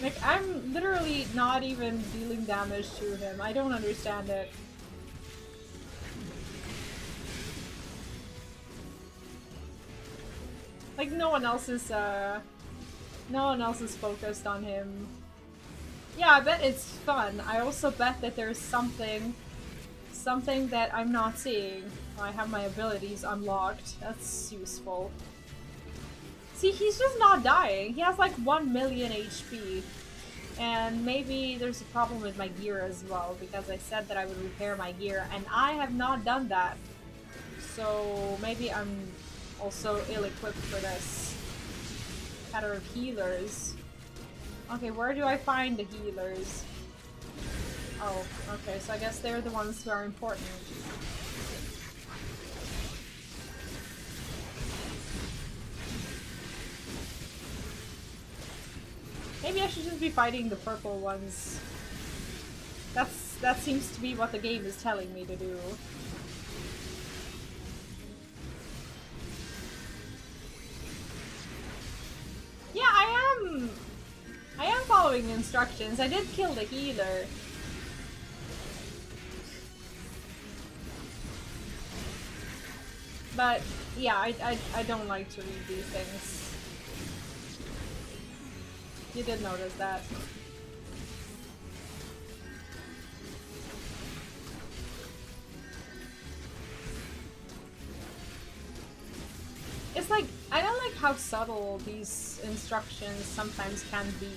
Like, I'm literally not even dealing damage to him. I don't understand it. Like, no one else is focused on him. Yeah, I bet it's fun. I also bet that there's something that I'm not seeing. I have my abilities unlocked. That's useful. See, he's just not dying. He has like 1 million HP. And maybe there's a problem with my gear as well, because I said that I would repair my gear, and I have not done that. So maybe I'm also ill-equipped for this. Matter of healers. Okay, where do I find the healers? Oh, okay, so I guess they're the ones who are important. Maybe I should just be fighting the purple ones. That seems to be what the game is telling me to do. Yeah, I am following instructions. I did kill the healer. But yeah, I don't like to read these things. You did notice that. It's like, I don't like how subtle these instructions sometimes can be.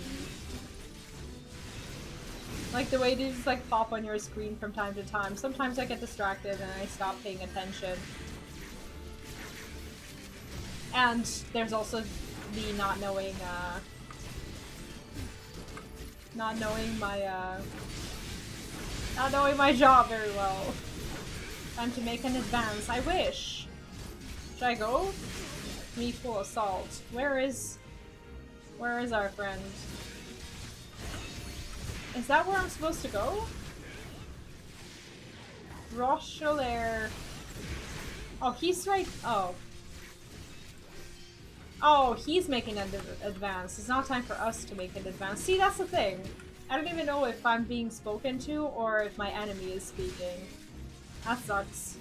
Like the way they just like pop on your screen from time to time. Sometimes I get distracted and I stop paying attention. And there's also the not knowing my job very well. Time to make an advance. I wish. Should I go? Me full assault. Where is our friend? Is that where I'm supposed to go? Rochelaire. Oh, he's right. Oh. Oh, he's making an advance. It's not time for us to make an advance. See, that's the thing. I don't even know if I'm being spoken to or if my enemy is speaking. That sucks.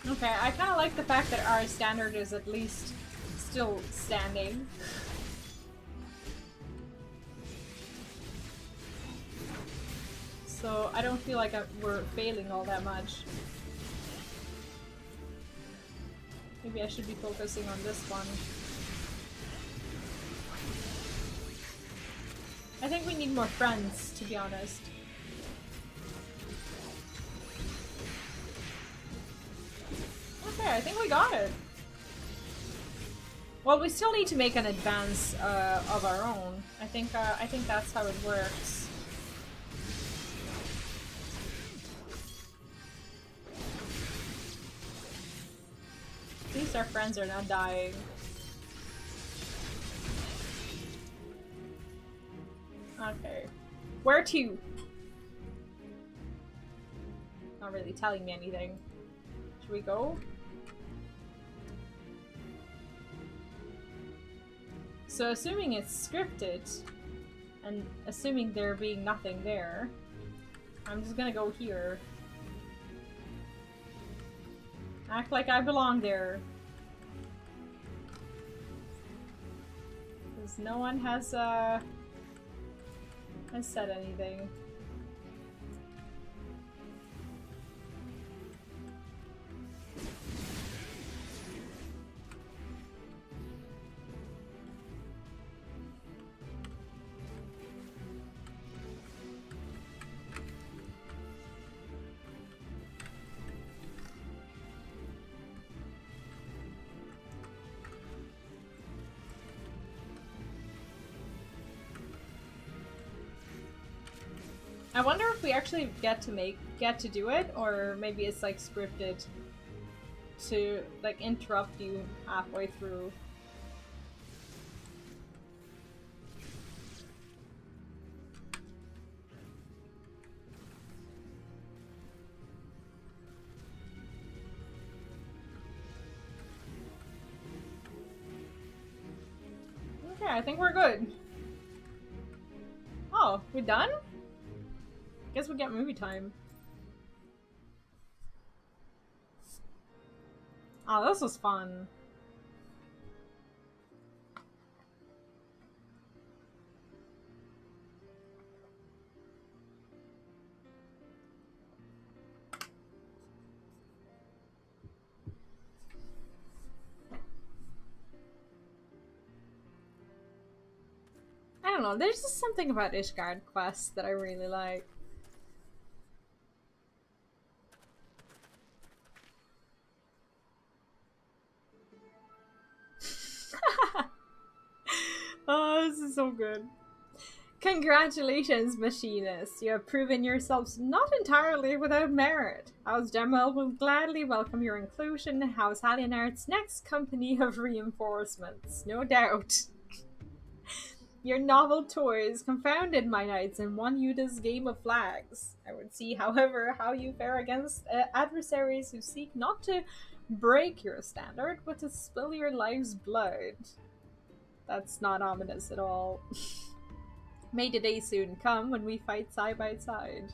Okay, I kind of like the fact that our standard is at least still standing. So I don't feel like we're failing all that much. Maybe I should be focusing on this one. I think we need more friends, to be honest. Okay, I think we got it. Well, we still need to make an advance of our own. I think that's how it works. At least our friends are not dying. Okay. Where to? Not really telling me anything. Should we go? So assuming it's scripted, and assuming there being nothing there, I'm just gonna go here. Act like I belong there. Because no one has said anything. I wonder if we actually get to do it, or maybe it's like scripted to like interrupt you halfway through. Okay, I think we're good. Oh, we done? Guess we get movie time. Oh, this was fun. I don't know, there's just something about Ishgard quests that I really like. Oh, this is so good. Congratulations, Machinist. You have proven yourselves not entirely without merit. House Demel will gladly welcome your inclusion in House Alienart's next company of reinforcements, no doubt. Your novel toys confounded my knights and won you this game of flags. I would see, however, how you fare against adversaries who seek not to break your standard, but to spill your life's blood. That's not ominous at all. May the day soon come when we fight side by side.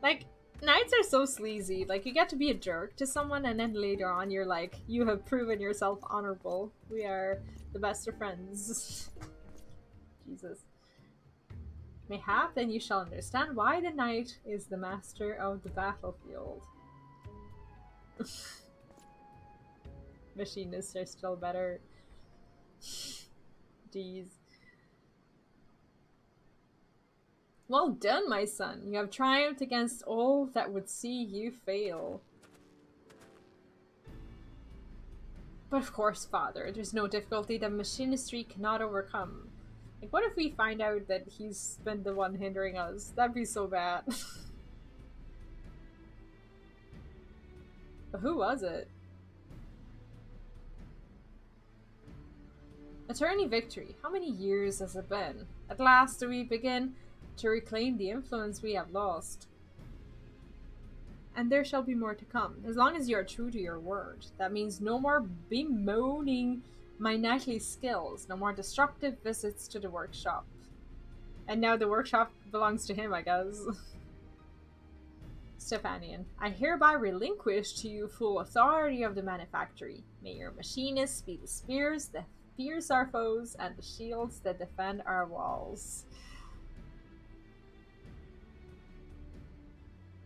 Like, knights are so sleazy. Like, you get to be a jerk to someone and then later on you're like, you have proven yourself honorable. We are the best of friends. Jesus. Mayhap then you shall understand why the knight is the master of the battlefield. Machinists are still better. Jeez. Well done, my son. You have triumphed against all that would see you fail. But of course, father, there's no difficulty that machinistry cannot overcome. Like, what if we find out that he's been the one hindering us? That'd be so bad. But who was it? Attorney Victory, how many years has it been? At last do we begin to reclaim the influence we have lost. And there shall be more to come, as long as you are true to your word. That means no more bemoaning my knightly skills, no more destructive visits to the workshop. And now the workshop belongs to him, I guess. Stephanian, I hereby relinquish to you full authority of the manufactory. May your machinists be the spears that pierce our foes and the shields that defend our walls.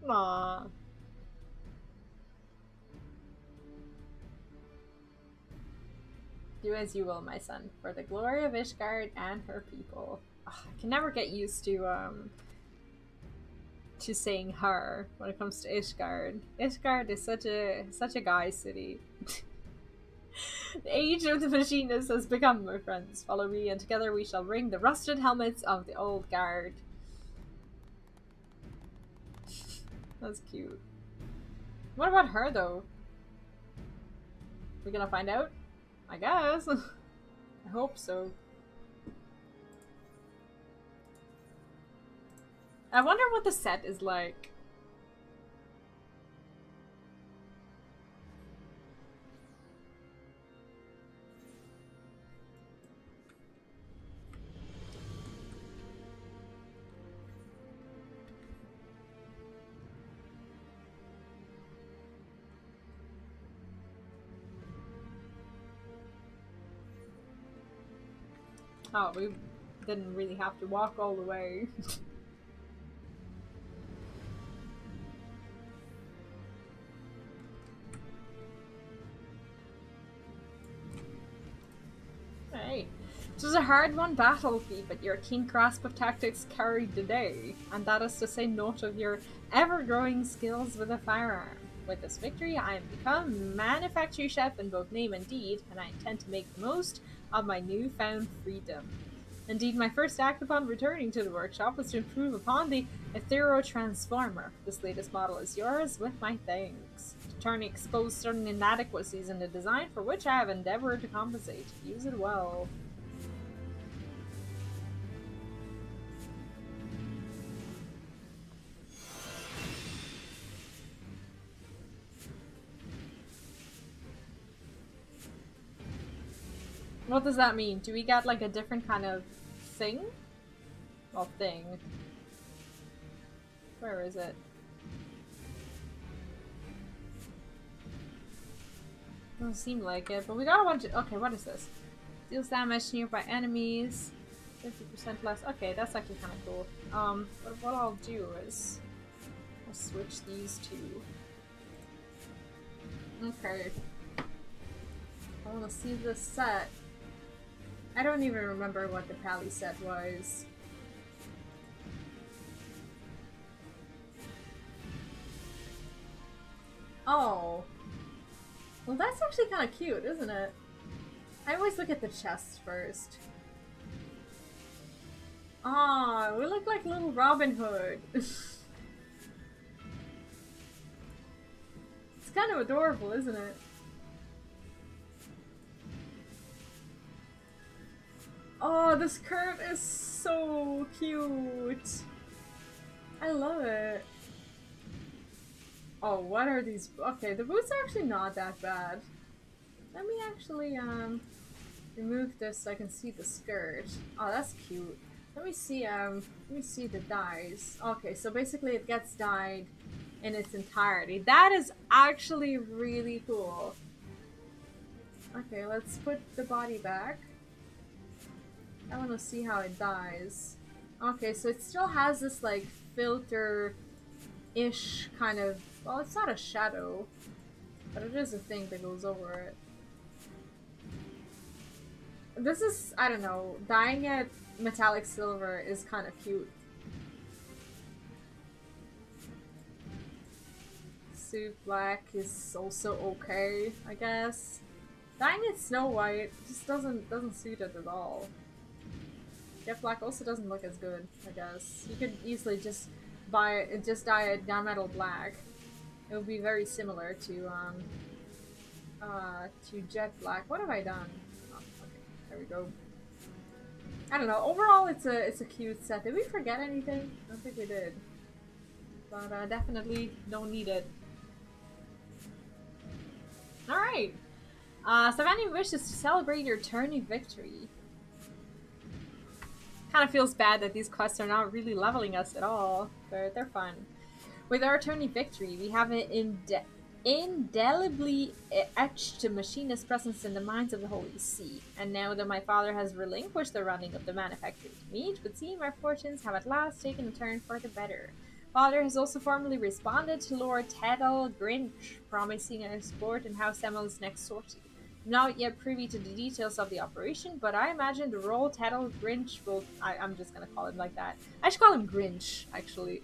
Aww. Do as you will, my son, for the glory of Ishgard and her people. Ugh, I can never get used to to saying her when it comes to Ishgard. Ishgard is such a guy city. The age of the Machinist has become, my friends. Follow me, and together we shall ring the rusted helmets of the old guard. That's cute. What about her, though? We gonna find out? I guess. I hope so. I wonder what the set is like. Oh, we didn't really have to walk all the way. Hey, it was a hard-won battlefield, but your keen grasp of tactics carried the day, and that is to say naught of your ever-growing skills with a firearm. With this victory, I am become manufactory chef in both name and deed, and I intend to make the most of my newfound freedom. Indeed, my first act upon returning to the workshop was to improve upon the Ethereal Transformer. This latest model is yours with my thanks. To turn exposed certain inadequacies in the design for which I have endeavored to compensate. Use it well. What does that mean? Do we get like a different kind of thing? Well, thing. Where is it? Doesn't seem like it, but we got a bunch of— okay, what is this? Deals damage to nearby enemies. 50% less. Okay, that's actually kind of cool. But what I'll do is I'll switch these two. Okay. I want to see this set. I don't even remember what the Pally set was. Oh. Well, that's actually kind of cute, isn't it? I always look at the chest first. Ah, we look like little Robin Hood. It's kind of adorable, isn't it? Oh, the skirt is so cute. I love it. Oh, what are these? Okay, the boots are actually not that bad. Let me actually remove this so I can see the skirt. Oh, that's cute. Let me see the dyes. Okay, so basically it gets dyed in its entirety. That is actually really cool. Okay, let's put the body back. I want to see how it dyes. Okay, so it still has this like filter-ish kind of— well, it's not a shadow, but it is a thing that goes over it. This is— I don't know, dyeing it metallic silver is kind of cute. Suit black is also okay, I guess. Dyeing it snow white just doesn't suit it at all. Jet black also doesn't look as good, I guess. You could easily just dye it gunmetal black. It would be very similar to jet black. What have I done? Oh, okay, there we go. I don't know. Overall, it's a cute set. Did we forget anything? I don't think we did. But definitely don't need it. All right. Savannah wishes to celebrate your tourney victory. Kind of feels bad that these quests are not really leveling us at all, but they're fun. With our tourney victory, we have an indelibly etched Machinist presence in the minds of the Holy See. And now that my father has relinquished the running of the manufactured meat, would seem our fortunes have at last taken a turn for the better. Father has also formally responded to Lord Teddle Grinch, promising a sport in House Emmel's next sortie. Not yet privy to the details of the operation, but I imagine the role Teddle Grinch will— I'm just gonna call him like that. I should call him Grinch, actually.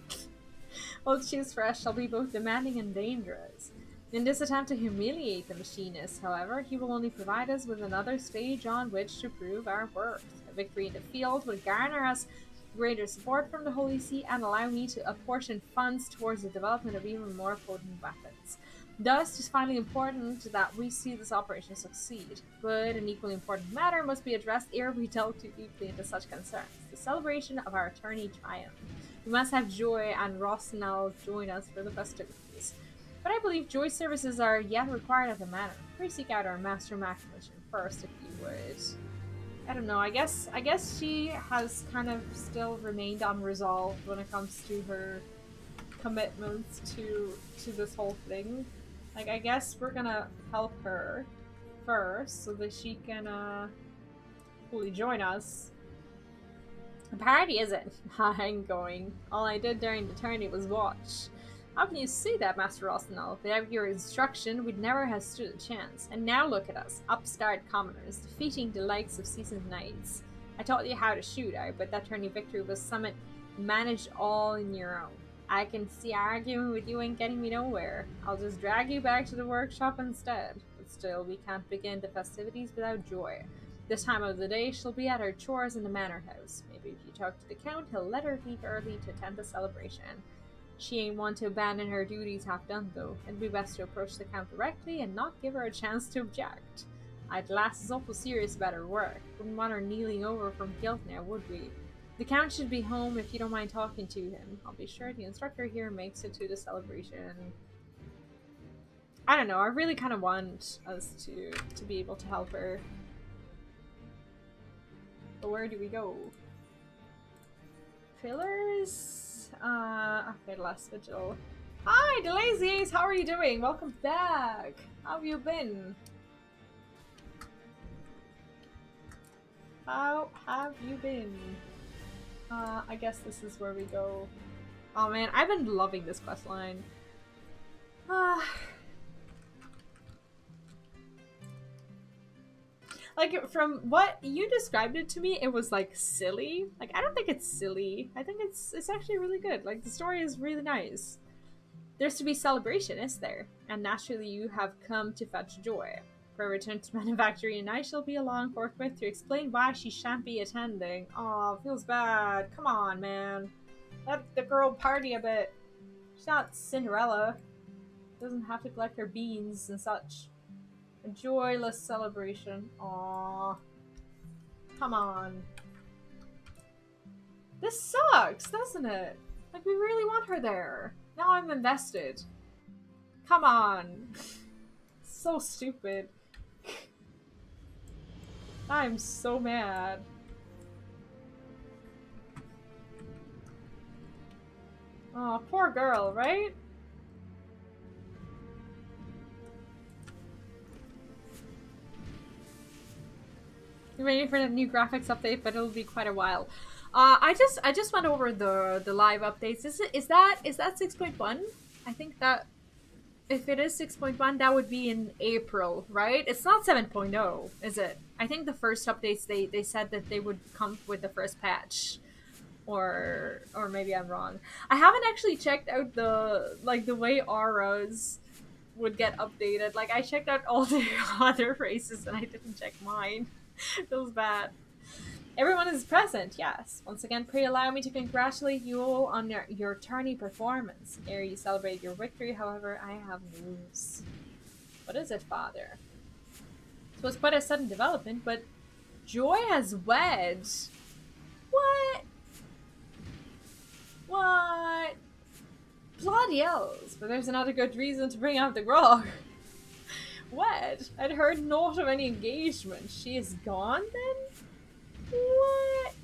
While she's fresh, she'll be both demanding and dangerous. In this attempt to humiliate the Machinist, however, he will only provide us with another stage on which to prove our worth. A victory in the field would garner us greater support from the Holy See and allow me to apportion funds towards the development of even more potent weapons. Thus, it is finally important that we see this operation succeed. But an equally important matter must be addressed ere we delve too deeply into such concerns. The celebration of our attorney triumph. We must have Joy and Rossnell join us for the festivities. But I believe Joy's services are yet required at the manor. Please seek out our Master Machinist first, if you would. I don't know, I guess she has kind of still remained unresolved when it comes to her commitments to this whole thing. Like, I guess we're gonna help her first so that she can fully join us. The party isn't. I'm going. All I did during the tourney was watch. How can you say that, Master Rossnell? Without your instruction, we'd never have stood a chance. And now look at us, upstart commoners, defeating the likes of seasoned knights. I taught you how to shoot, but that tourney victory was somewhat managed all in your own. I can see arguing with you ain't getting me nowhere. I'll just drag you back to the workshop instead. But still, we can't begin the festivities without Joy. This time of the day, she'll be at her chores in the manor house. Maybe if you talk to the Count, he'll let her leave early to attend the celebration. She ain't one to abandon her duties half done, though. It'd be best to approach the Count directly and not give her a chance to object. I'd Lass is awful serious about her work. Wouldn't want her kneeling over from guilt now, would we? The Count should be home if you don't mind talking to him. I'll be sure the instructor here makes it to the celebration. I don't know, I really kind of want us to be able to help her. But where do we go? Pillars? Okay, last vigil. Hi, Delazies! How are you doing? Welcome back! How have you been? How have you been? I guess this is where we go. Oh man, I've been loving this questline. Like, from what you described it to me, it was like silly. Like, I don't think it's silly. I think it's actually really good. Like, the story is really nice. There's to be celebration, is there? And naturally you have come to fetch Joy. For a return to manufactory, and I shall be along forthwith to explain why she shan't be attending. Aw, feels bad. Come on, man. Let the girl party a bit. She's not Cinderella. Doesn't have to collect her beans and such. A joyless celebration. Aww. Come on. This sucks, doesn't it? Like, we really want her there. Now I'm invested. Come on. So stupid. I'm so mad. Oh, poor girl, right? You're waiting for the new graphics update, but it'll be quite a while. I just went over the live updates. Is that 6.1? I think that if it is 6.1, that would be in April, right? It's not 7.0, is it? I think the first updates they said that they would come with the first patch. Or maybe I'm wrong. I haven't actually checked out the way auras would get updated. Like, I checked out all the other races and I didn't check mine. Feels bad. Everyone is present, yes. Once again, pray allow me to congratulate you all on your tourney performance. Ere you celebrate your victory, however, I have news. What is it, Father? It was quite a sudden development, but Joy has wed. What? What? Bloody hells, but there's another good reason to bring out the grog. Wed? I'd heard naught of any engagement. She is gone, then? What?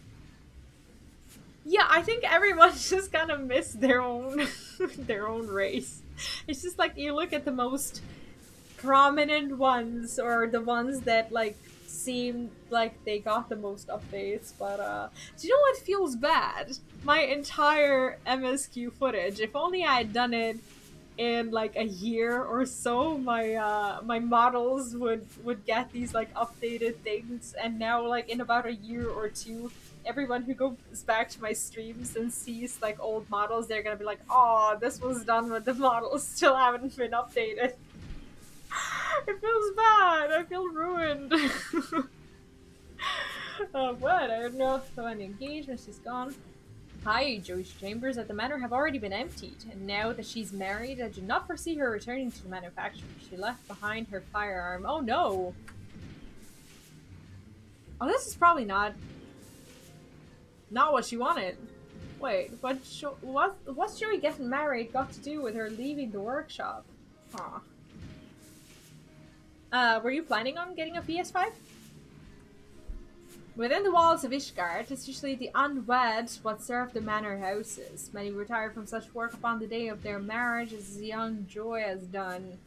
Yeah, I think everyone just kind of missed their own their own race. It's just like you look at the most prominent ones, or the ones that like seem like they got the most updates, but do you know what feels bad? My entire MSQ footage, if only I had done it in like a year or so, my models would get these like updated things, and now like in about a year or two everyone who goes back to my streams and sees like old models, they're gonna be like, "Oh, this was done when the models still haven't been updated." It feels bad. I feel ruined. What? I don't know. So any engagement, she's gone. Hi, Joyce Chambers at the manor have already been emptied, and now that she's married, I do not foresee her returning to the manufactory. She left behind her firearm. Oh no! Oh, this is probably not what she wanted. Wait, what's Joey getting married got to do with her leaving the workshop? Huh. Were you planning on getting a PS5? Within the walls of Ishgard, it's usually the unwed what serve the manor houses. Many retire from such work upon the day of their marriage, as young Joy has done.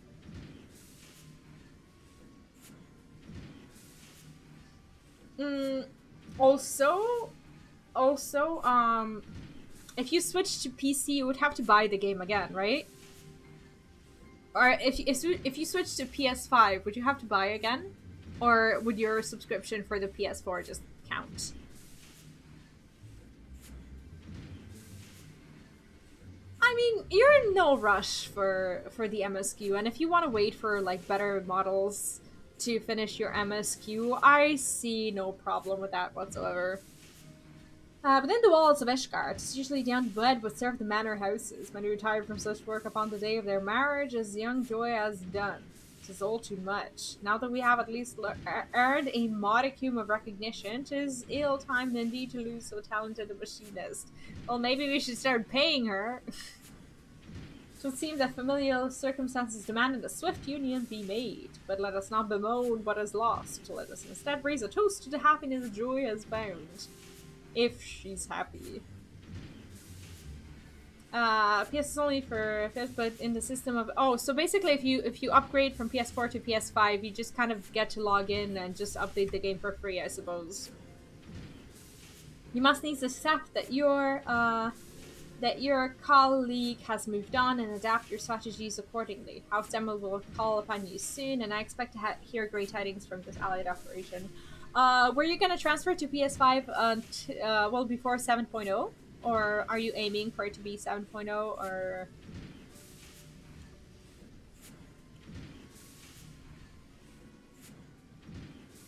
Also, if you switch to PC, you would have to buy the game again, right? Or if you switch to PS5, would you have to buy again? Or would your subscription for the PS4 just count? I mean, you're in no rush for the MSQ, and if you want to wait for like better models to finish your MSQ, I see no problem with that whatsoever. Within the walls of Ishgard, it's usually the unwed would serve the manor houses. Many retired from such work upon the day of their marriage, as young Joy has done. It is all too much. Now that we have at least earned a modicum of recognition, 'tis ill-timed indeed to lose so talented a machinist. Well, maybe we should start paying her. It would seem that familial circumstances demanded a swift union be made, but let us not bemoan what is lost. Let us instead raise a toast to the happiness Joy has found. If she's happy. PS is only for 5th, but in the system of... Oh, so basically if you upgrade from PS4 to PS5, you just kind of get to log in and just update the game for free, I suppose. You must needs accept that your colleague has moved on and adapt your strategies accordingly. House Demo will call upon you soon, and I expect to hear great tidings from this allied operation. Were you gonna transfer to PS5 well before 7.0? Or are you aiming for it to be 7.0 or...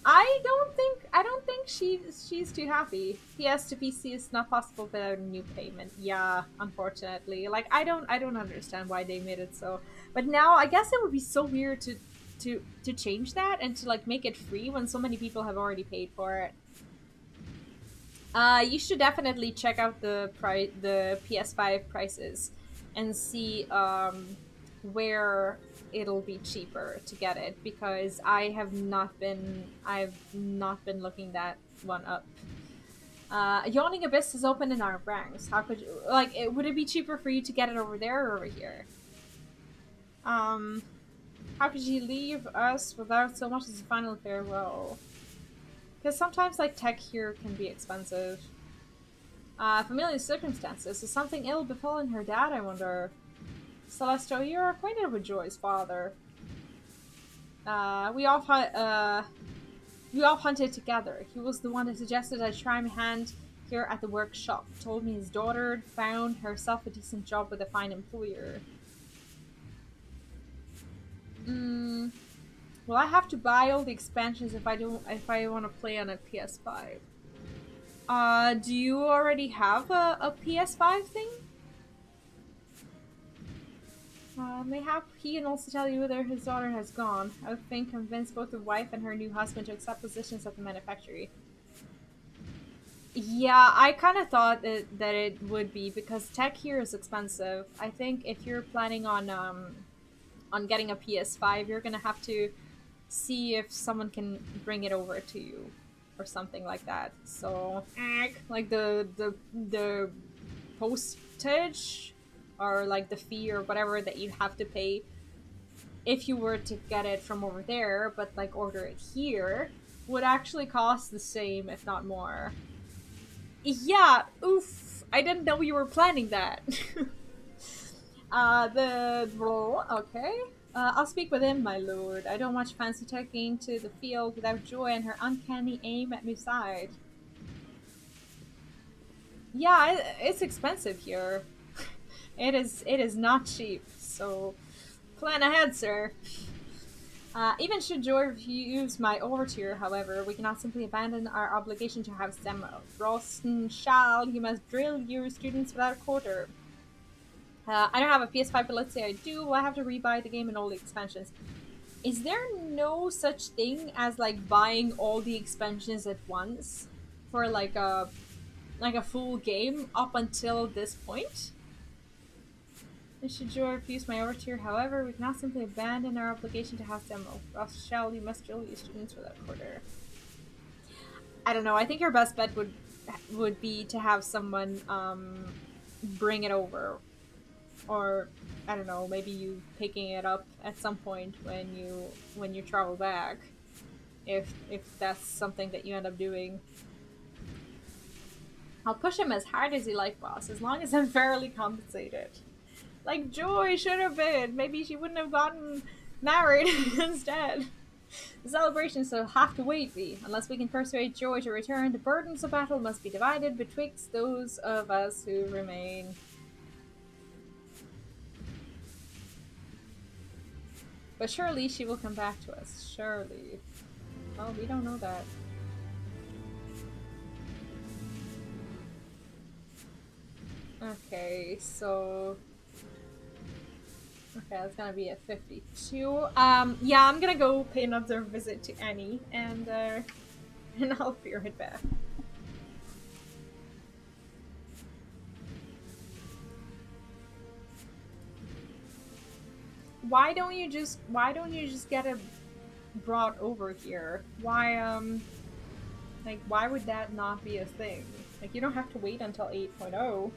I don't think she's too happy. PS to PC is not possible without a new payment. Yeah, unfortunately. Like I don't understand why they made it so. But now I guess it would be so weird to change that and to like make it free when so many people have already paid for it. You should definitely check out the PS5 prices and see where it'll be cheaper to get it, because I've not been looking that one up. Yawning Abyss is open in our ranks. How could you would it be cheaper for you to get it over there or over here? How could you leave us without so much as a final farewell? Because sometimes, like, tech here can be expensive. Familiar circumstances. Is something ill befallen her dad, I wonder? Celeste, you're acquainted with Joy's father. We all hunted together. He was the one that suggested I try my hand here at the workshop. Told me his daughter found herself a decent job with a fine employer. Well, I have to buy all the expansions if I want to play on a PS5. Do you already have a PS5 thing? Mayhap he can also tell you whether his daughter has gone. I would think convince both the wife and her new husband to accept positions at the manufactory. Yeah, I kind of thought that it would be, because tech here is expensive. I think if you're planning on getting a PS5, you're gonna have to see if someone can bring it over to you or something like that. So like the postage or like the fee or whatever that you have to pay if you were to get it from over there but like order it here would actually cost the same, if not more. Yeah, oof, I didn't know you were planning that. Okay. I'll speak with him, my lord. I don't much fancy taking to the field without Joy and her uncanny aim at my side. Yeah, it's expensive here. It is not cheap. So plan ahead, sir. Even should Joy refuse my overture, however, we cannot simply abandon our obligation to have them. Rosten shall, you must drill your students without a quarter. I don't have a PS5, but let's say I do. Will I have to rebuy the game and all the expansions? Is there no such thing as like buying all the expansions at once for like a full game up until this point? Should you refuse my overture, however, we cannot simply abandon our obligation to house demo. Rothschild, you must drill your students without quarter. I don't know. I think your best bet would be to have someone bring it over, or I don't know, maybe you picking it up at some point when you travel back, if that's something that you end up doing. I'll push him as hard as you like, boss, as long as I'm fairly compensated. Like Joy should have been. Maybe she wouldn't have gotten married instead. The celebrations will have to wait, V. Unless we can persuade Joy to return, the burdens of battle must be divided betwixt those of us who remain. But surely she will come back to us. Surely. Well, we don't know that. Okay, so... Okay, that's gonna be a 52. Yeah, I'm gonna go pay another visit to Annie, and I'll be right back. Why don't you just get it brought over here? Why, like, why would that not be a thing? Like, you don't have to wait until 8.0.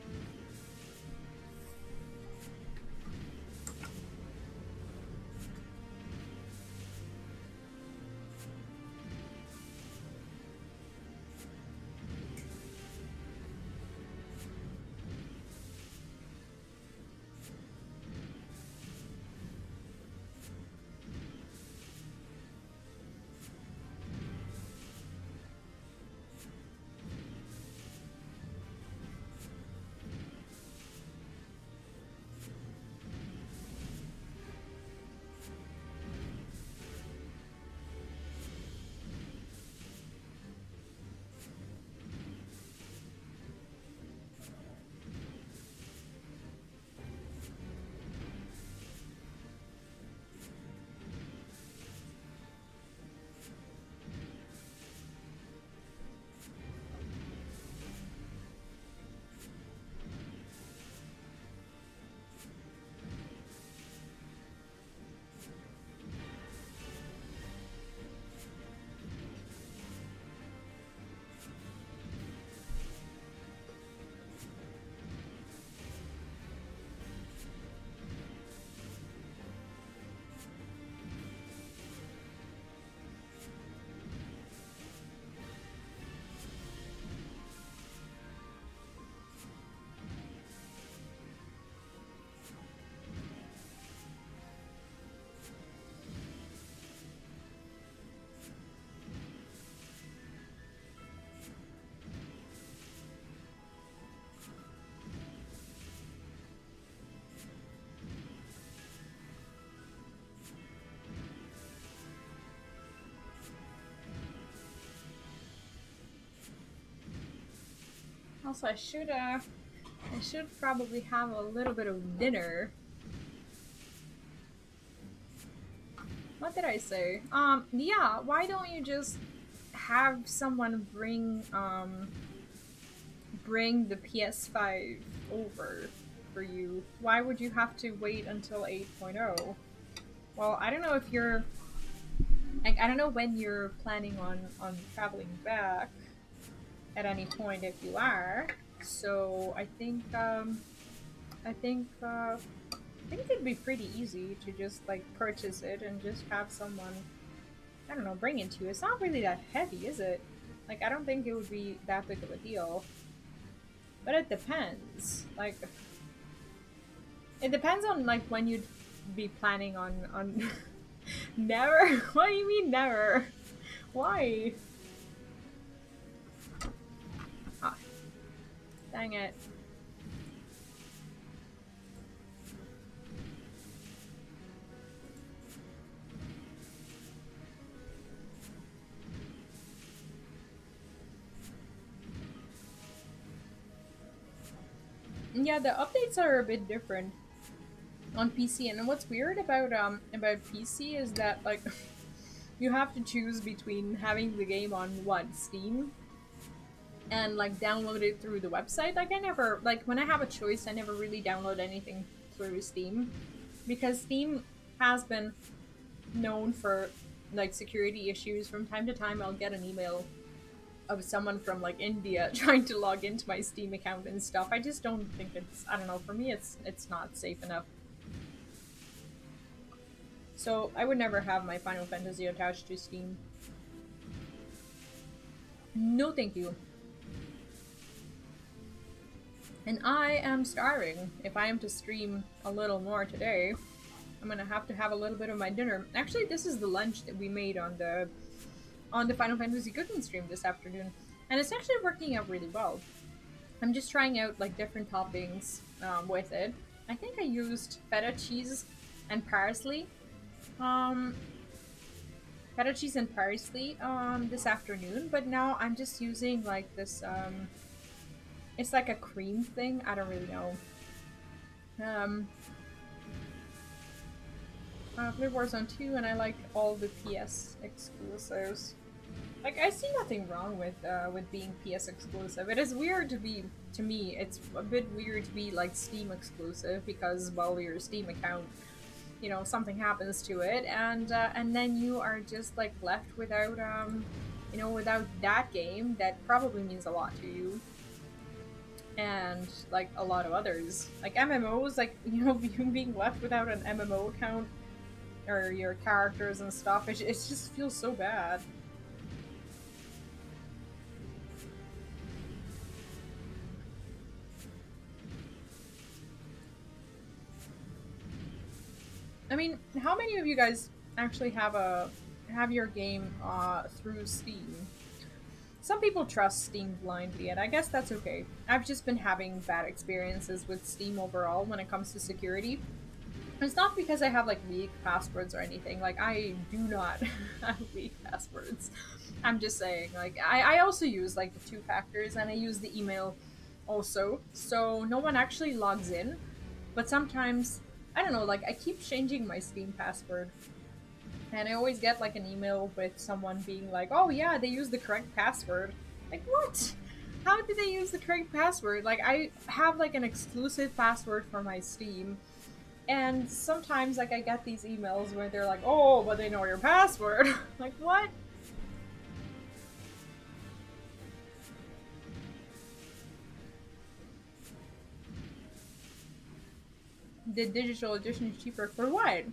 Also, I should probably have a little bit of dinner. What did I say? Yeah, why don't you just have someone bring the PS5 over for you? Why would you have to wait until 8.0? Well, I don't know if you're like, I don't know when you're planning on traveling back at any point if you are. So I think I think it'd be pretty easy to just like purchase it and just have someone, I don't know, bring it to you. It's not really that heavy, is it? Like, I don't think it would be that big of a deal. But it depends. Like, it depends on like when you'd be planning on never. What do you mean never? Why? Ah. Dang it. Yeah, the updates are a bit different on PC, and what's weird about PC is that like you have to choose between having the game on what, Steam, and like download it through the website. Like I never, like when I have a choice, I never really download anything through Steam, because Steam has been known for like security issues. From time to time I'll get an email of someone from like India trying to log into my Steam account and stuff. I just don't think it's, I don't know, for me it's not safe enough. So I would never have my Final Fantasy attached to Steam. No thank you. And I am starving. If I am to stream a little more today, I'm gonna have to have a little bit of my dinner. Actually, this is the lunch that we made on the Final Fantasy cooking stream this afternoon, and it's actually working out really well. I'm just trying out like different toppings with it. I think I used feta cheese and parsley. Feta cheese and parsley this afternoon, but now I'm just using like this it's like a cream thing. I don't really know. I play Warzone 2 and I like all the PS exclusives. Like, I see nothing wrong with being PS exclusive. It is weird to be, to me, it's a bit weird to be like Steam exclusive, because, well, your Steam account, you know, something happens to it, and then you are just like left without you know, without that game that probably means a lot to you. And like a lot of others, like MMOs, like, you know, you being left without an MMO account or your characters and stuff, it just feels so bad. I mean, how many of you guys actually have your game through Steam? Some people trust Steam blindly, and I guess that's okay. I've just been having bad experiences with Steam overall when it comes to security. It's not because I have like weak passwords or anything. Like, I do not have weak passwords. I'm just saying, like, I also use like the 2 factors, and I use the email also, so no one actually logs in. But sometimes, I don't know, like, I keep changing my Steam password, and I always get like an email with someone being like, oh yeah, they use the correct password. Like, what? How did they use the correct password? Like, I have like an exclusive password for my Steam, and sometimes like I get these emails where they're like, oh, but they know your password. Like, what? The digital edition is cheaper for what?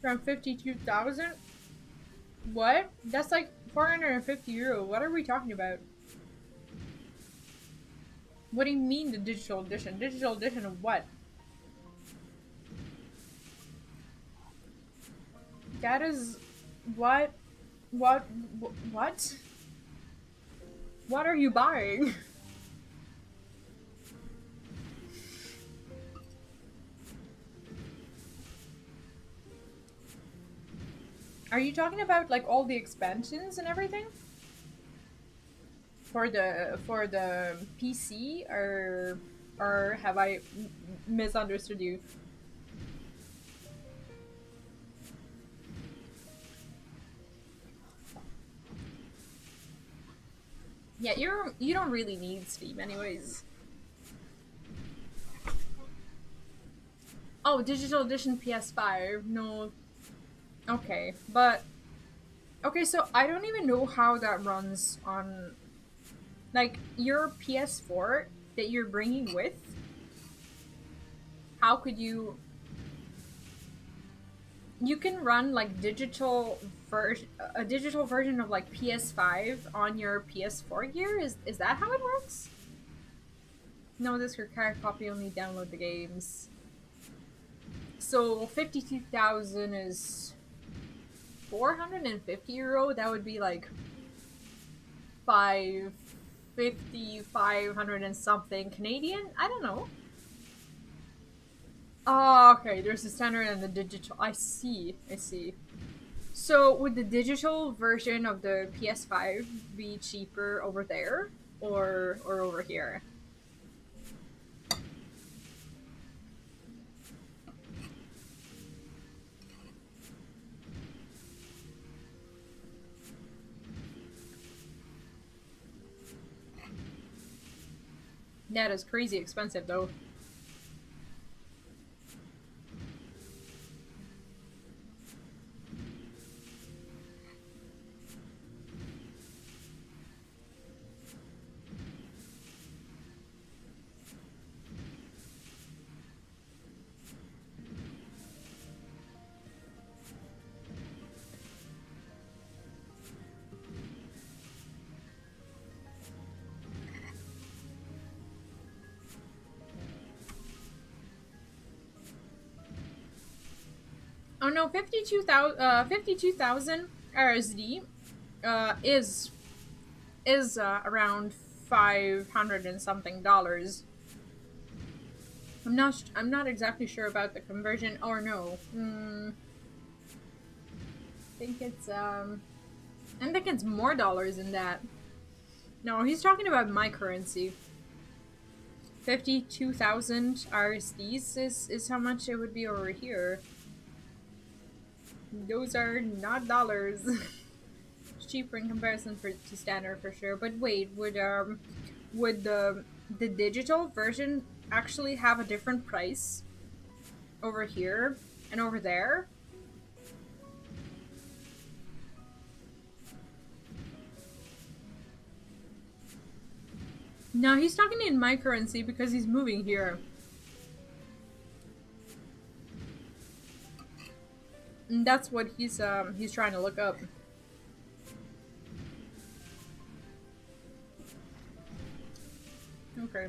Around 52,000? What? That's like 450 euro. What are we talking about? What do you mean the digital edition? Digital edition of what? That is... What? What? What? What are you buying? Are you talking about like all the expansions and everything? For the PC, or have I misunderstood you? Yeah, you don't really need Steam anyways. Oh, digital edition PS5. No. Okay, but okay, so I don't even know how that runs on like your PS4 that you're bringing with. How could you can run like a digital version of like PS5 on your PS4 gear? Is that how it works? No, this card copy only download the games. So 52,000 is 450 euro. That would be like 5 5,500 and something Canadian. I don't know. Oh, okay. There's the standard and the digital. I see. I see. So would the digital version of the PS5 be cheaper over there or over here? That is crazy expensive though. Oh no, 52,000 RSD is around 500 and something dollars. I'm not exactly sure about the conversion. Or no. I think it's more dollars than that. No, he's talking about my currency. 52,000 RSDs is how much it would be over here. Those are not dollars. It's cheaper in comparison to standard for sure. But wait, would the digital version actually have a different price over here and over there? No, he's talking in my currency because he's moving here. And that's what he's trying to look up. Okay.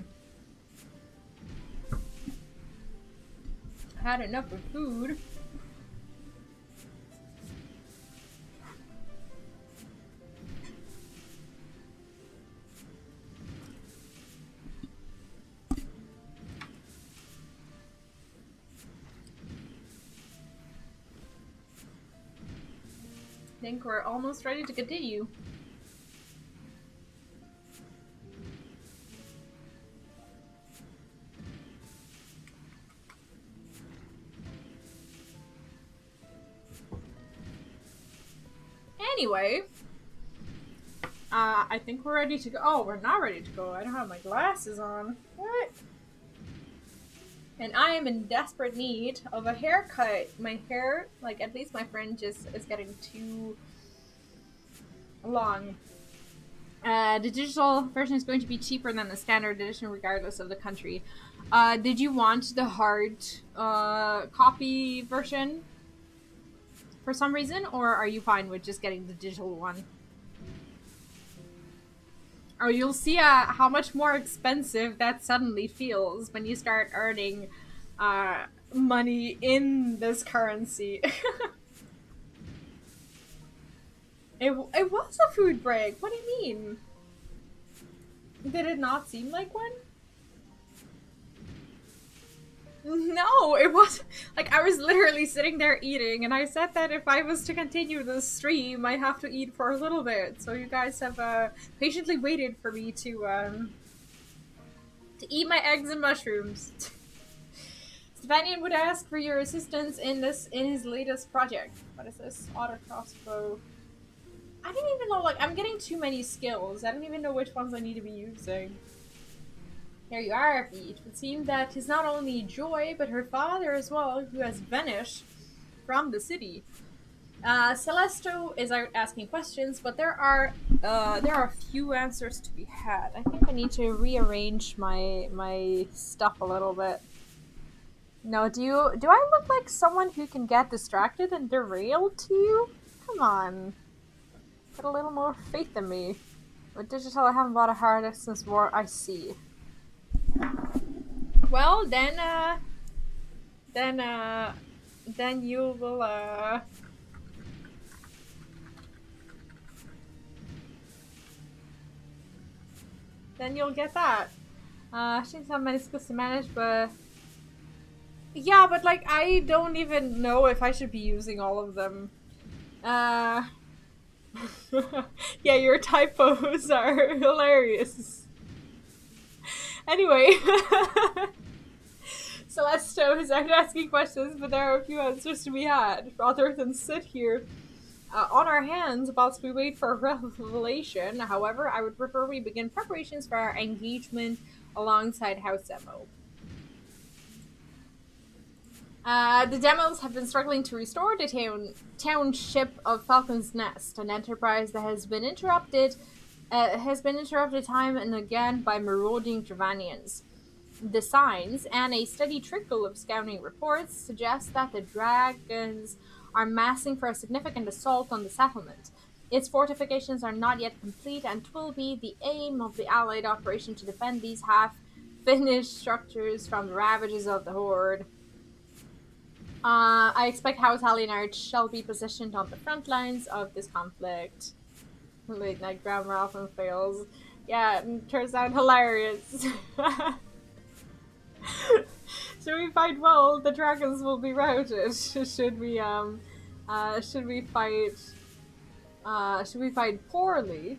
I had enough of food. I think we're almost ready to continue. Anyway, I think we're ready to go. Oh, we're not ready to go. I don't have my glasses on. What? And I am in desperate need of a haircut. My hair, like, at least my fringe is getting too long. The digital version is going to be cheaper than the standard edition regardless of the country. Did you want the hard copy version for some reason, or are you fine with just getting the digital one? Or you'll see how much more expensive that suddenly feels when you start earning money in this currency. It was a food break. What do you mean? Did it not seem like one? No, it was like I was literally sitting there eating, and I said that if I was to continue the stream, I have to eat for a little bit. So you guys have patiently waited for me to eat my eggs and mushrooms. Stefanian would ask for your assistance in his latest project. What is this? Auto crossbow. I don't even know. Like, I'm getting too many skills. I don't even know which ones I need to be using. There you are, Pete. It would seem that it's not only Joy, but her father as well, who has vanished from the city. Celesto is out asking questions, but there are a few answers to be had. I think I need to rearrange my stuff a little bit. No, do I look like someone who can get distracted and derailed to you? Come on. Put a little more faith in me. With digital, I haven't bought a hard disk since war. I see. Well, then you will, then you'll get that. She's have many skills to manage, but yeah, but like I don't even know if I should be using all of them. Uh, yeah, your typos are hilarious. Anyway, Celesto is out asking questions, but there are a few answers to be had. Rather than sit here on our hands whilst we wait for revelation, however, I would prefer we begin preparations for our engagement alongside House Demo. The demos have been struggling to restore the township of Falcon's Nest, an enterprise that has been interrupted time and again by marauding Dravanians. The signs and a steady trickle of scouting reports suggest that the dragons are massing for a significant assault on the settlement. Its fortifications are not yet complete, and 'twill be the aim of the Allied operation to defend these half-finished structures from the ravages of the Horde. I expect House Hallionard shall be positioned on the front lines of this conflict. Late night grammar often fails. Yeah, it turns out hilarious. Should we fight well, the dragons will be routed. Should we fight poorly,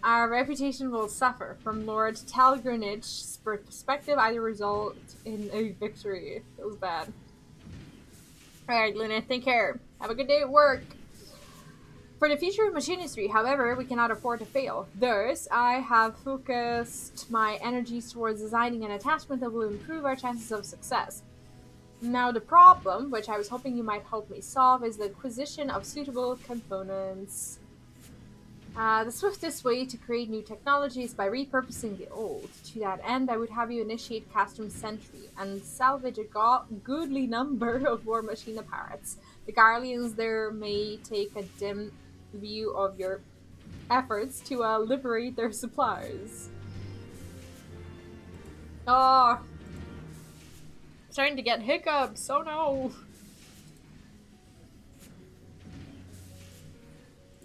our reputation will suffer. From Lord Talgrinich's perspective, either result in a victory. Feels bad. Alright, Luna, take care. Have a good day at work. For the future of machinistry, however, we cannot afford to fail. Thus, I have focused my energies towards designing an attachment that will improve our chances of success. Now, the problem, which I was hoping you might help me solve, is the acquisition of suitable components. The swiftest way to create new technology is by repurposing the old. To that end, I would have you initiate Castrum Sentry and salvage a goodly number of War Machine parts. The Garleans there may take a dim view of your efforts to liberate their supplies. Oh, starting to get hiccups. Oh no.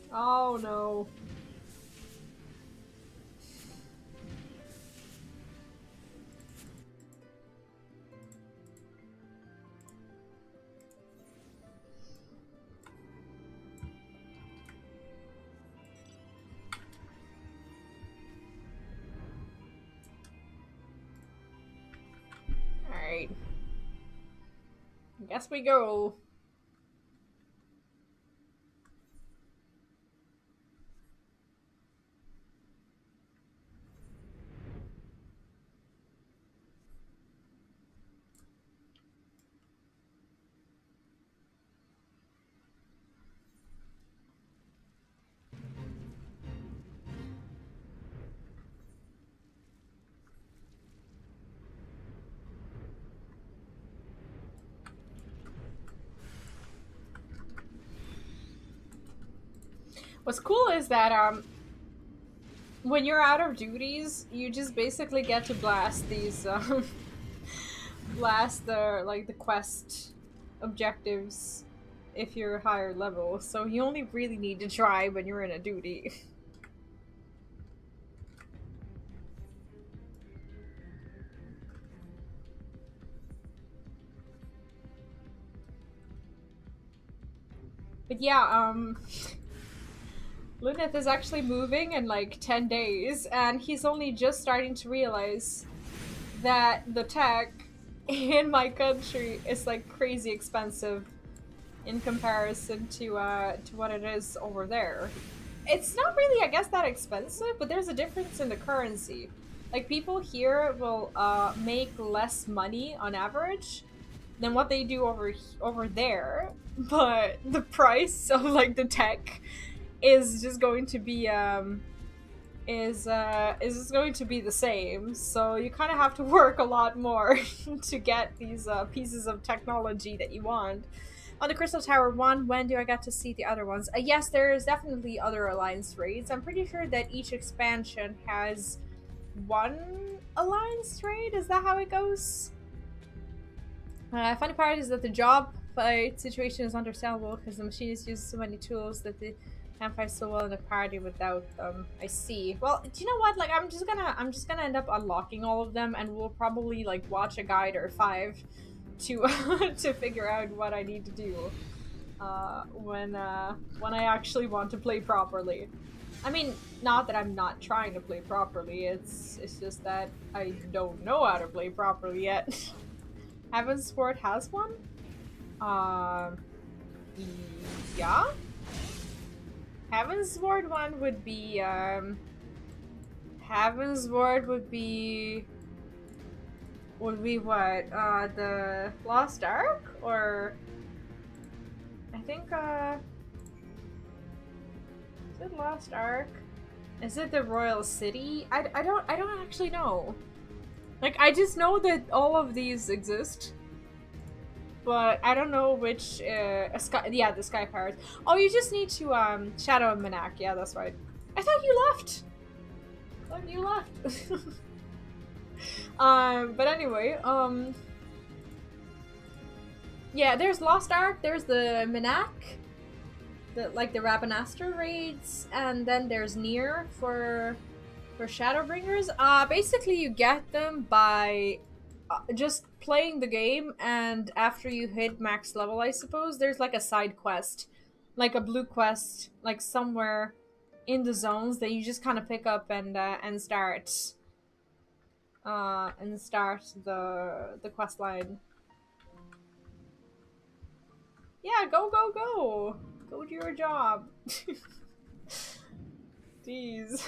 Oh no. Alright. Guess we go. What's cool is that when you're out of duties, you just basically get to blast these blast the quest objectives if you're higher level. So you only really need to try when you're in a duty. But yeah, Luneth is actually moving in like 10 days, and he's only just starting to realize that the tech in my country is like crazy expensive in comparison to what it is over there. It's not really, I guess, that expensive, but there's a difference in the currency. Like, people here will make less money on average than what they do over there, but the price of like the tech is just going to be is just going to be the same. So you kind of have to work a lot more to get these pieces of technology that you want. On the Crystal Tower 1, when do I get to see the other ones? Yes, there's definitely other Alliance raids. I'm pretty sure that each expansion has one Alliance raid. Is that how it goes? Funny part is that the job fight situation is understandable because the Machinist uses so many tools that the Can't fight so well in a party without them. I see. Well, do you know what? Like, I'm just gonna end up unlocking all of them, and we'll probably like watch a guide or 5 to to figure out what I need to do when I actually want to play properly. I mean, not that I'm not trying to play properly. It's just that I don't know how to play properly yet. Heaven's Sword has one. Um, yeah. Heaven's Ward one would be, Heaven's Ward would be what? The Lost Ark? Or, I think, is it Lost Ark? Is it the Royal City? I don't actually know. Like, I just know that all of these exist. But I don't know which, the Sky Pirates. Oh, you just need to, Shadow and Manak. Yeah, that's right. I thought you left! I thought you left. But anyway, yeah, there's Lost Ark, there's the Manak, the Rabanastre raids, and then there's Nier for Shadowbringers. Basically you get them by just playing the game, and after you hit max level, I suppose, there's like a side quest, like a blue quest, like somewhere in the zones that you just kind of pick up and start the quest line. Yeah, go do your job. Jeez.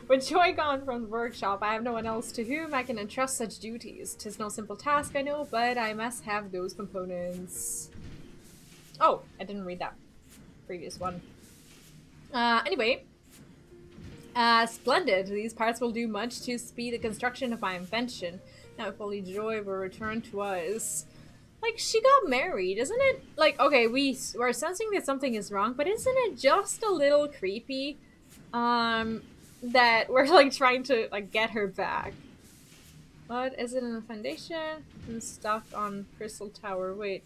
With Joy gone from the workshop, I have no one else to whom I can entrust such duties. 'Tis no simple task, I know, but I must have those components. Oh, I didn't read that previous one. Anyway. Splendid. These parts will do much to speed the construction of my invention. Now if only Joy will return to us. Like, she got married, isn't it? Like, okay, we're sensing that something is wrong, but isn't it just a little creepy? That we're like trying to like get her back. What is it in the foundation? I'm stuck on Crystal Tower. Wait.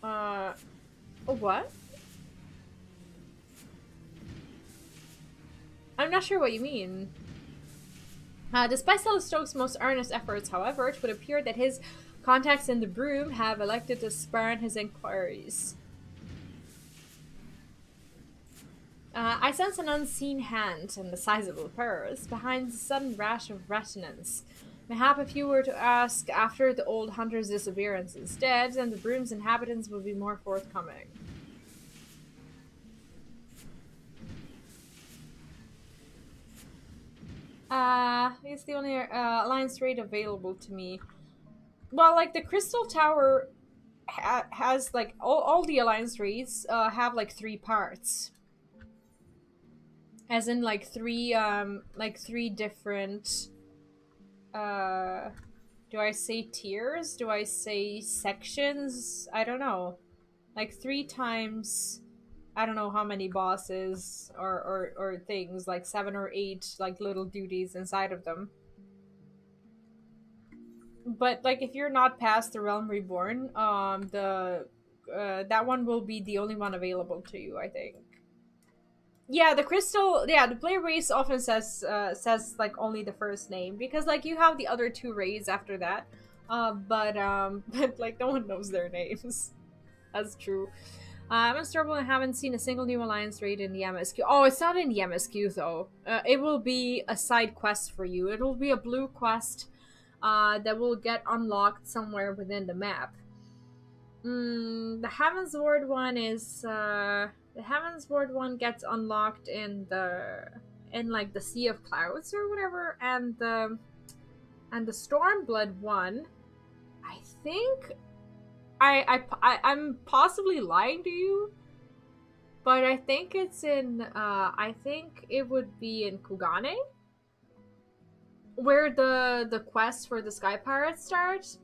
What? I'm not sure what you mean. Despite Celestok's most earnest efforts, however, it would appear that his contacts in the Broom have elected to spurn his inquiries. I sense an unseen hand and the sizable purse behind the sudden rash of resonance. Mayhap if you were to ask after the old hunter's disappearance instead, then the Broom's inhabitants will be more forthcoming. It's the only alliance raid available to me. Well, like, the Crystal Tower has, like, all the alliance raids have, like, 3 parts. As in, like, 3 different, do I say tiers? Do I say sections? I don't know. Like, 3 times, I don't know how many bosses or things, like 7 or 8, like, little duties inside of them. But, like, if you're not past the Realm Reborn, that one will be the only one available to you, I think. Yeah, the crystal. Yeah, the player race often says like only the first name because like you have the other 2 rays after that, but like no one knows their names. That's true. I'm unstable and haven't seen a single new alliance raid in the MSQ. Oh, it's not in the MSQ though. It will be a side quest for you. It will be a blue quest, that will get unlocked somewhere within the map. The Heaven's Ward one is the Heaven's Ward one gets unlocked in like the Sea of Clouds or whatever, and the Stormblood one, I think I'm possibly lying to you, but I think it's in I think it would be in Kugane, where the quest for the Sky Pirates starts.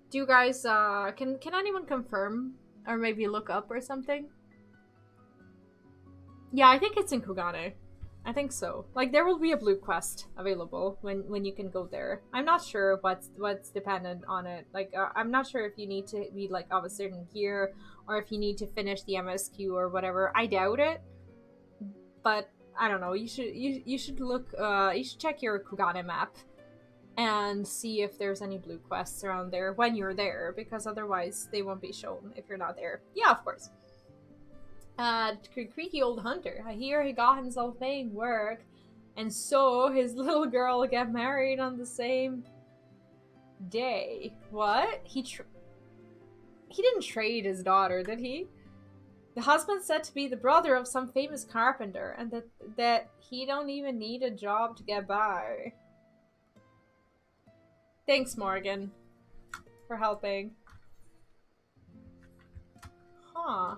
Do you guys can anyone confirm or maybe look up or something? Yeah, I think it's in Kugane. I think so. Like there will be a blue quest available when you can go there. I'm not sure what's dependent on it. Like I'm not sure if you need to be like of a certain gear or if you need to finish the MSQ or whatever. I doubt it, but I don't know. You should look. You should check your Kugane map and see if there's any blue quests around there when you're there, because otherwise they won't be shown if you're not there. Yeah, of course. Creaky old hunter. I hear he got himself paying work, and so his little girl get married on the same day. What? He didn't trade his daughter, did he? The husband said to be the brother of some famous carpenter, and that he don't even need a job to get by. Thanks, Morgan, for helping. Huh.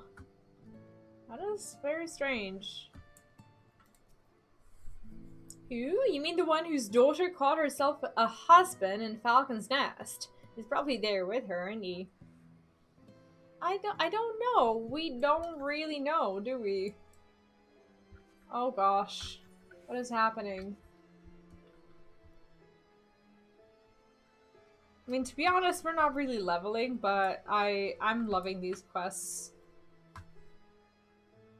That is very strange. Who? You mean the one whose daughter called herself a husband in Falcon's Nest? He's probably there with her, isn't he? I don't know. We don't really know, do we? Oh gosh. What is happening? I mean, to be honest, we're not really leveling, but I'm loving these quests.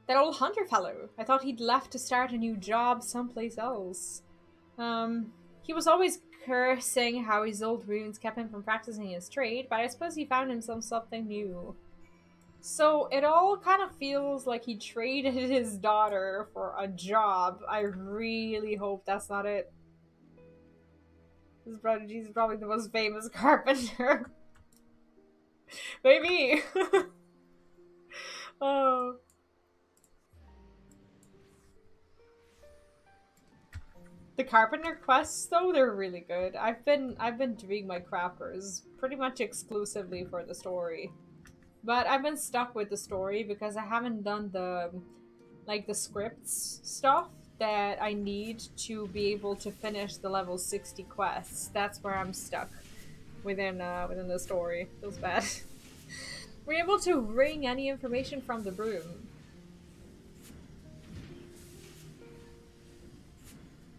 That old hunter fellow. I thought he'd left to start a new job someplace else. He was always cursing how his old wounds kept him from practicing his trade, but I suppose he found himself something new. So it all kind of feels like he traded his daughter for a job. I really hope that's not it. His brother, he's probably the most famous carpenter. Maybe. Oh. The carpenter quests, though, they're really good. I've been doing my crafters pretty much exclusively for the story. But I've been stuck with the story because I haven't done the scripts stuff that I need to be able to finish the level 60 quests. That's where I'm stuck within the story. Feels bad. Were you able to wring any information from the broom?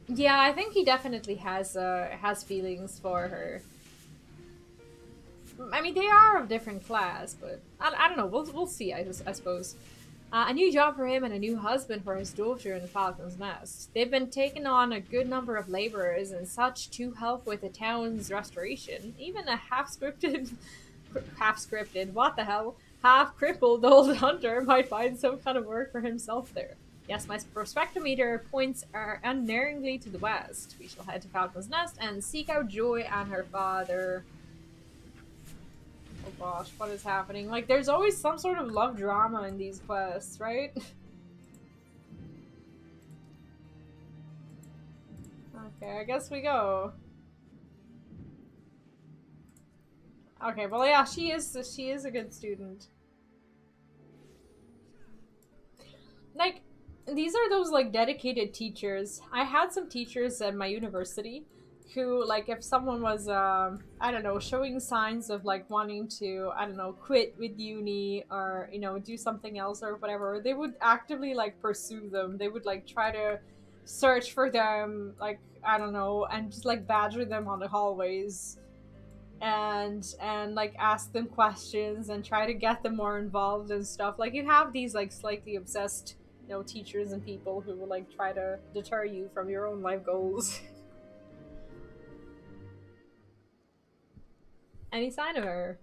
Yeah, I think he definitely has feelings for her. I mean, they are of different class, but I don't know. We'll see. I suppose. A new job for him and a new husband for his daughter in the Falcon's Nest. They've been taking on a good number of laborers and such to help with the town's restoration. Even a half-scripted, what the hell, half-crippled old hunter might find some kind of work for himself there. Yes, my prospectometer points are unerringly to the west. We shall head to Falcon's Nest and seek out Joy and her father. Oh gosh, what is happening? Like, there's always some sort of love drama in these quests, right? Okay, I guess we go. Okay, well, yeah, she is a good student. Like, these are those, like, dedicated teachers. I had some teachers at my university who, like, if someone was, I don't know, showing signs of, like, wanting to, I don't know, quit with uni or, you know, do something else or whatever, they would actively, like, pursue them. They would, like, try to search for them, like, I don't know, and just, like, badger them on the hallways and like, ask them questions and try to get them more involved and stuff. Like, you'd have these, like, slightly obsessed, you know, teachers and people who will, like, try to deter you from your own life goals. Any sign of her?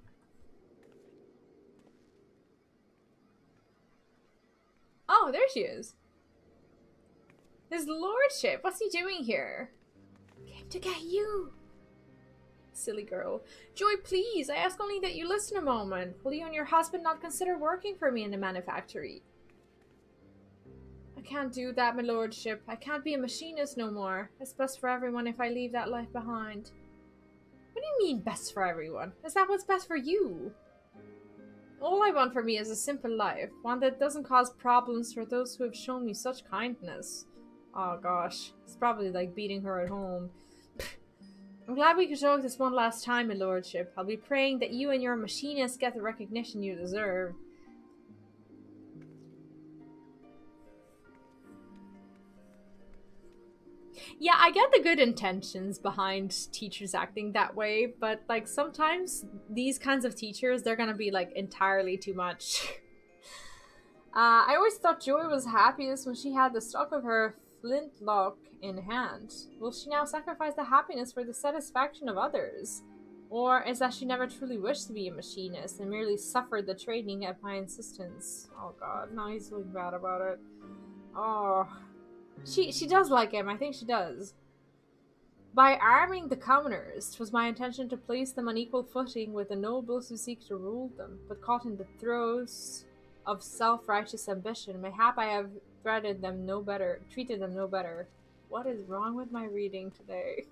Oh, there she is. His lordship, what's he doing here? Came to get you. Silly girl. Joy, please, I ask only that you listen a moment. Will you and your husband not consider working for me in the manufactory? I can't do that, my lordship. I can't be a machinist no more. It's best for everyone if I leave that life behind. What do you mean, best for everyone? Is that what's best for you? All I want for me is a simple life, one that doesn't cause problems for those who have shown me such kindness. Oh gosh, it's probably like beating her at home. I'm glad we could talk this one last time, my lordship. I'll be praying that you and your machinist get the recognition you deserve. Yeah, I get the good intentions behind teachers acting that way, but like sometimes these kinds of teachers, they're gonna be like entirely too much. I always thought Joy was happiest when she had the stock of her flintlock in hand. Will she now sacrifice the happiness for the satisfaction of others? Or is that she never truly wished to be a machinist and merely suffered the training at my insistence? Oh god, now he's feeling bad about it. Oh. She does like him, I think she does. By arming the commoners, 'twas my intention to place them on equal footing with the nobles who seek to rule them, but caught in the throes of self-righteous ambition, mayhap I have treated them no better. What is wrong with my reading today?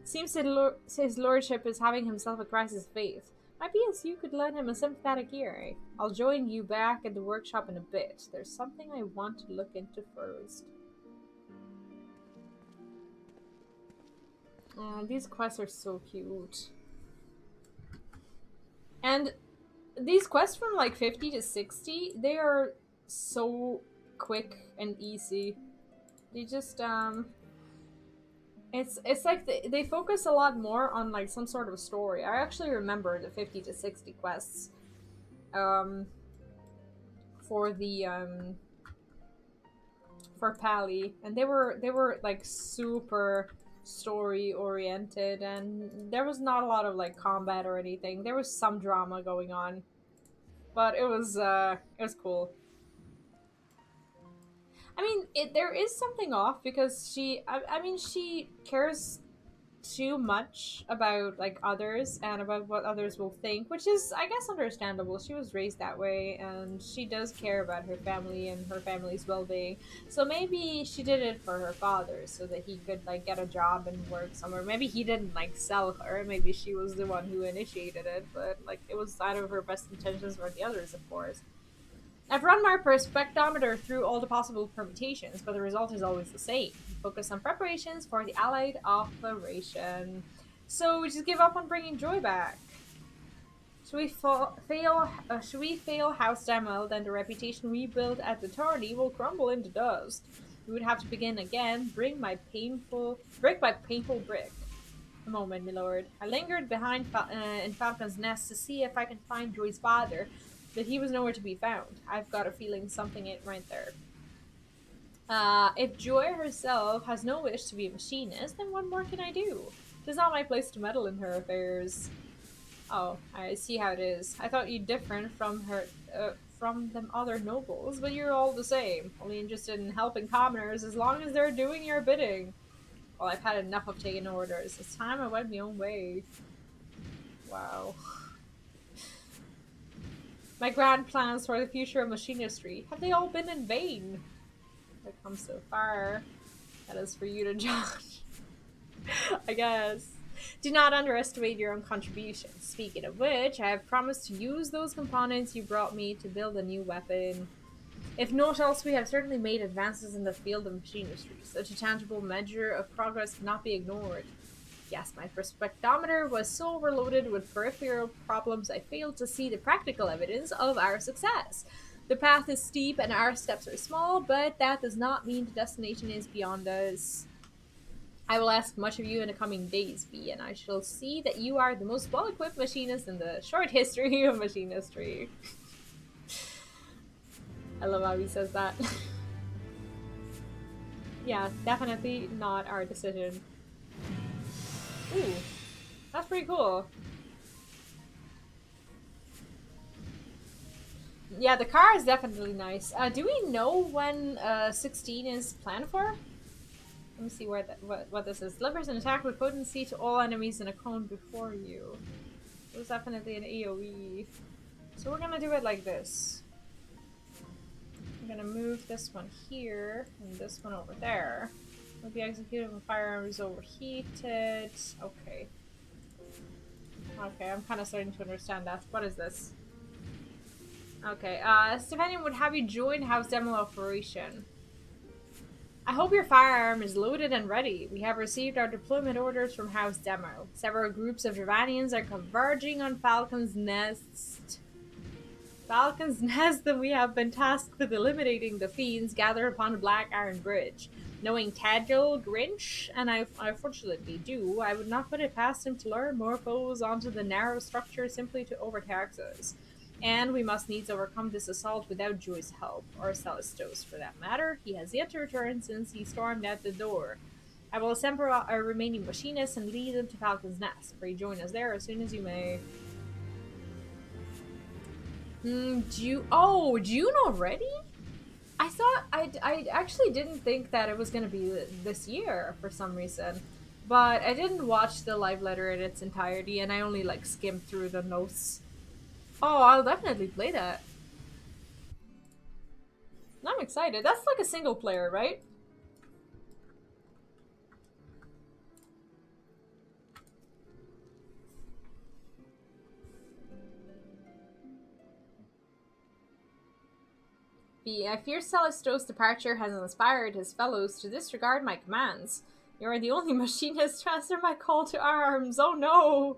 Seems his lordship is having himself a crisis of faith. Might be as you could lend him a sympathetic ear. I'll join you back at the workshop in a bit. There's something I want to look into first. These quests are so cute. And these quests from like 50 to 60, they are so quick and easy. They just, it's like they focus a lot more on like some sort of story. I actually remember the 50 to 60 quests, for the, for Pally, and they were like super story oriented, and there was not a lot of like combat or anything. There was some drama going on, but it was cool. I mean, there is something off because I mean, she cares too much about like others and about what others will think, which is, I guess, understandable. She was raised that way, and she does care about her family and her family's well-being. So maybe she did it for her father so that he could like get a job and work somewhere. Maybe he didn't like sell her. Maybe she was the one who initiated it, but like it was out of her best intentions for the others, of course. I've run my perspectometer through all the possible permutations, but the result is always the same. Focus on preparations for the Allied operation. So we just give up on bringing Joy back. Should we fail House Demel, then the reputation we built at the tourney will crumble into dust. We would have to begin again, brick by painful brick. A moment, my lord. I lingered behind in Falcon's Nest to see if I can find Joy's father, but he was nowhere to be found. I've got a feeling something ain't right there. If Joy herself has no wish to be a machinist, then what more can I do? It is not my place to meddle in her affairs. Oh, I see how it is. I thought you different from them other nobles, but you're all the same. Only interested in helping commoners as long as they're doing your bidding. Well, I've had enough of taking orders. It's time I went my own way. Wow. My grand plans for the future of machinistry, have they all been in vain? I've come so far. That is for you to judge. I guess. Do not underestimate your own contributions. Speaking of which, I have promised to use those components you brought me to build a new weapon. If not else, we have certainly made advances in the field of machinistry. Such a tangible measure of progress cannot be ignored. Yes, my perspectometer was so overloaded with peripheral problems I failed to see the practical evidence of our success. The path is steep and our steps are small, but that does not mean the destination is beyond us. I will ask much of you in the coming days, B, and I shall see that you are the most well-equipped machinist in the short history of machinistry. I love how he says that. Yeah, definitely not our decision. Ooh, that's pretty cool. Yeah, the car is definitely nice. Do we know when 16 is planned for? Let me see where what this is. Delivers an attack with potency to all enemies in a cone before you. It was definitely an AoE. So we're gonna do it like this. I'm gonna move this one here and this one over there. Will be executed when firearm is overheated. Okay. Okay, I'm kind of starting to understand that. What is this? Okay, Stefanian would have you join House Demo Operation. I hope your firearm is loaded and ready. We have received our deployment orders from House Demo. Several groups of Dravanians are converging on Falcon's Nest. And we have been tasked with eliminating the fiends gathered upon the Black Iron Bridge. Knowing Tadgil Grinch, and I fortunately do, I would not put it past him to lure more foes onto the narrow structure simply to overtax us. And we must needs overcome this assault without Joy's help, or Celestos for that matter. He has yet to return since he stormed out the door. I will assemble our remaining machinists and lead them to Falcon's Nest. Pray join us there as soon as you may. June already? I thought I actually didn't think that it was gonna be this year for some reason, but I didn't watch the live letter in its entirety, and I only like skimmed through the notes. Oh, I'll definitely play that. I'm excited. That's like a single player, right? I fear Celestos' departure has inspired his fellows to disregard my commands. You are the only machinist to answer my call to arms. Oh no!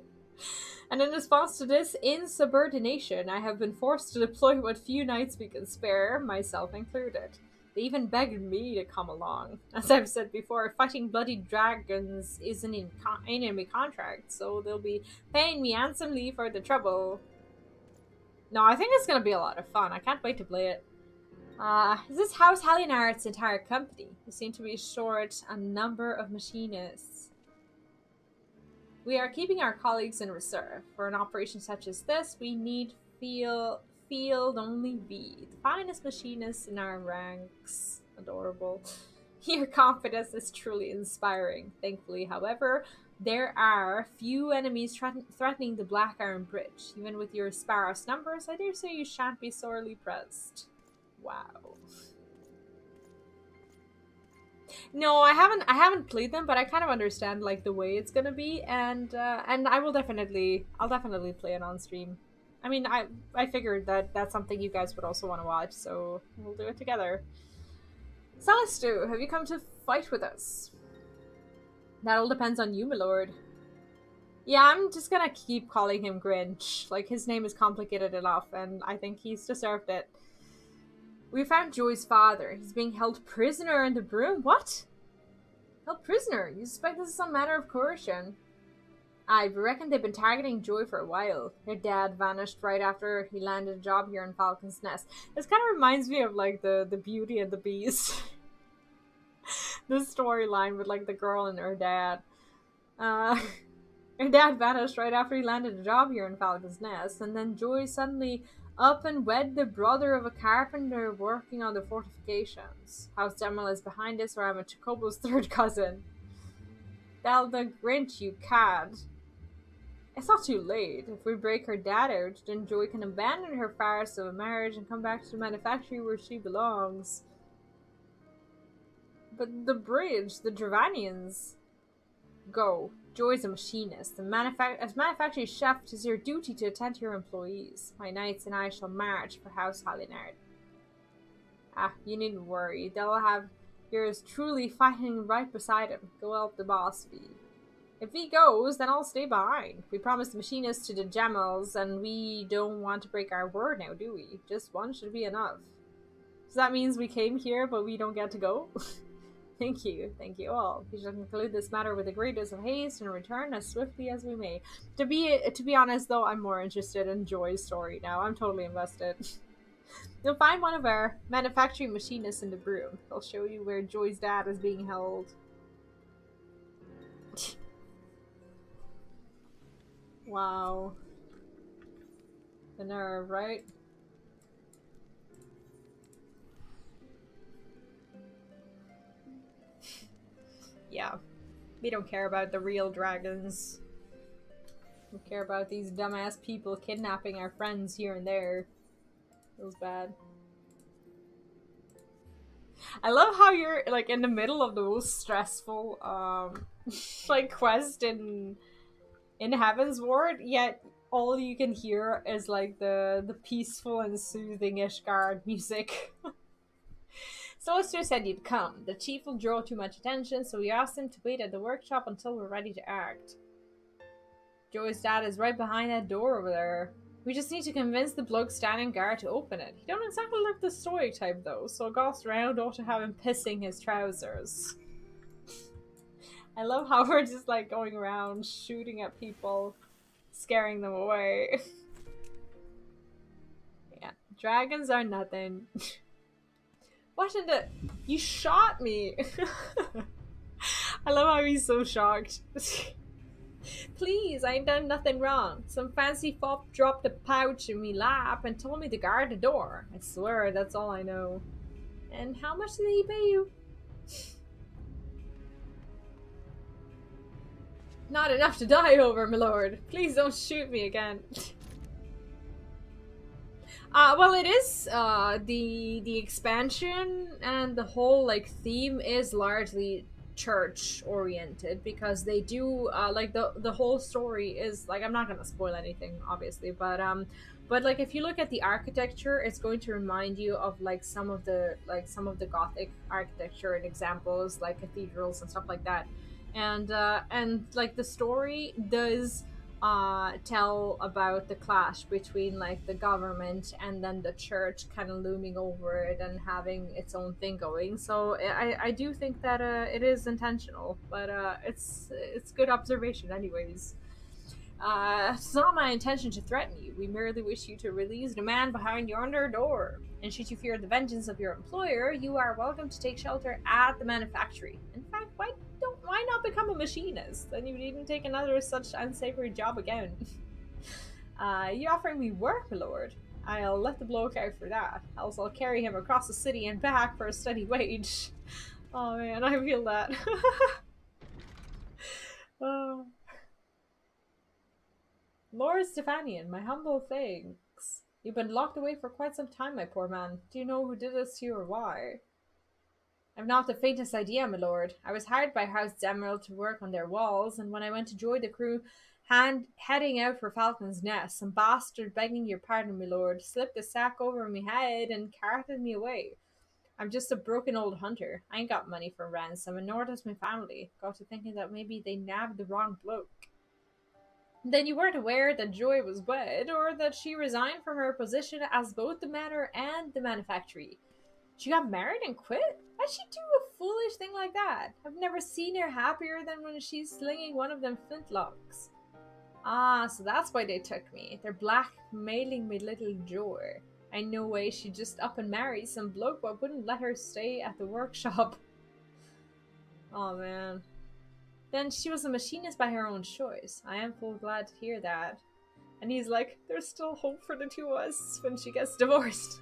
And in response to this insubordination, I have been forced to deploy what few knights we can spare, myself included. They even begged me to come along. As I've said before, fighting bloody dragons is an enemy contract, so they'll be paying me handsomely for the trouble. No, I think it's gonna be a lot of fun. I can't wait to play it. Is this House Hallionart's entire company? We seem to be short a number of machinists. We are keeping our colleagues in reserve. For an operation such as this, we need field only B. The finest machinists in our ranks. Adorable. Your confidence is truly inspiring. Thankfully, however, there are few enemies threatening the Black Iron Bridge. Even with your sparse numbers, I dare say you shan't be sorely pressed. Wow. No, I haven't played them, but I kind of understand like the way it's gonna be, and I'll definitely play it on stream. I mean, I figured that that's something you guys would also want to watch, so we'll do it together. Celesto, have you come to fight with us? That all depends on you, my lord. Yeah, I'm just gonna keep calling him Grinch. Like, his name is complicated enough, and I think he's deserved it. We found Joy's father. He's being held prisoner in the broom. What? Held prisoner? You suspect this is some matter of coercion? I reckon they've been targeting Joy for a while. Her dad vanished right after he landed a job here in Falcon's Nest. This kind of reminds me of like the Beauty and the Beast. The storyline with like the girl and her dad. Her dad vanished right after he landed a job here in Falcon's Nest, and then Joy suddenly up and wed the brother of a carpenter working on the fortifications. House Demel is behind this, or I'm a Chocobo's third cousin. Tell the Grinch, you cad. It's not too late. If we break her dad out, then Joy can abandon her farce of a marriage and come back to the manufactory where she belongs. But the bridge, the Dravanians. Go. Joy's a machinist. As manufacturing chef, it is your duty to attend to your employees. My knights and I shall march for House Hallionart. You needn't worry. They'll have yours truly fighting right beside him. Go help the boss, V. If he goes, then I'll stay behind. We promised the machinists to the Gemels, and we don't want to break our word now, do we? Just one should be enough. So that means we came here, but we don't get to go? Thank you all. We shall conclude this matter with the greatest of haste and return as swiftly as we may. To be honest, though, I'm more interested in Joy's story now. I'm totally invested. You'll find one of our manufacturing machinists in the broom. They'll show you where Joy's dad is being held. Wow. The nerve, right? Yeah. We don't care about the real dragons. We care about these dumbass people kidnapping our friends here and there. Feels bad. I love how you're like in the middle of the most stressful like quest in Heaven's Ward, yet all you can hear is like the peaceful and soothing Ishgard music. Celestia said you'd come. The chief will draw too much attention, so we asked him to wait at the workshop until we're ready to act. Joy's dad is right behind that door over there. We just need to convince the bloke standing guard to open it. He don't exactly look the stoic type though, so Ghost round ought to have him pissing his trousers. I love how we're just like going around shooting at people, scaring them away. Yeah, dragons are nothing. What in the... You shot me! I love how he's so shocked. Please, I ain't done nothing wrong. Some fancy fop dropped a pouch in me lap and told me to guard the door. I swear, that's all I know. And how much did he pay you? Not enough to die over, my lord. Please don't shoot me again. Well, it is, the expansion and the whole, like, theme is largely church-oriented, because they do, like, the whole story is, like, I'm not gonna spoil anything, obviously, but, like, if you look at the architecture, it's going to remind you of, like, some of the Gothic architecture and examples, like cathedrals and stuff like that. And, like, the story does tell about the clash between like the government and then the church kind of looming over it and having its own thing going. So I do think that it is intentional, but it's good observation anyways. It's not my intention to threaten you. We merely wish you to release the man behind yonder door. And should you fear the vengeance of your employer, you are welcome to take shelter at the manufactory. In fact, why not become a machinist? Then you needn't take another such unsavory job again. You offering me work, my lord? I'll let the bloke out for that. Else I'll carry him across the city and back for a steady wage. Oh man, I feel that. Oh. Lord Stephanian, my humble thanks. You've been locked away for quite some time, my poor man. Do you know who did this to you or why? I've not the faintest idea, my lord. I was hired by House Demerald to work on their walls, and when I went to join the crew heading out for Falcon's Nest, some bastard, begging your pardon, my lord, slipped a sack over my head and carted me away. I'm just a broken old hunter. I ain't got money for ransom, and nor does my family. Got to thinking that maybe they nabbed the wrong bloke. Then you weren't aware that Joy was wed, or that she resigned from her position as both the manor and the manufactory. She got married and quit? Why'd she do a foolish thing like that? I've never seen her happier than when she's slinging one of them flintlocks. Ah, so that's why they took me. They're blackmailing me little Joy. I know way she'd just up and marry some bloke but wouldn't let her stay at the workshop. Oh man. Then she was a machinist by her own choice. I am full glad to hear that. And he's like, there's still hope for the two of us when she gets divorced.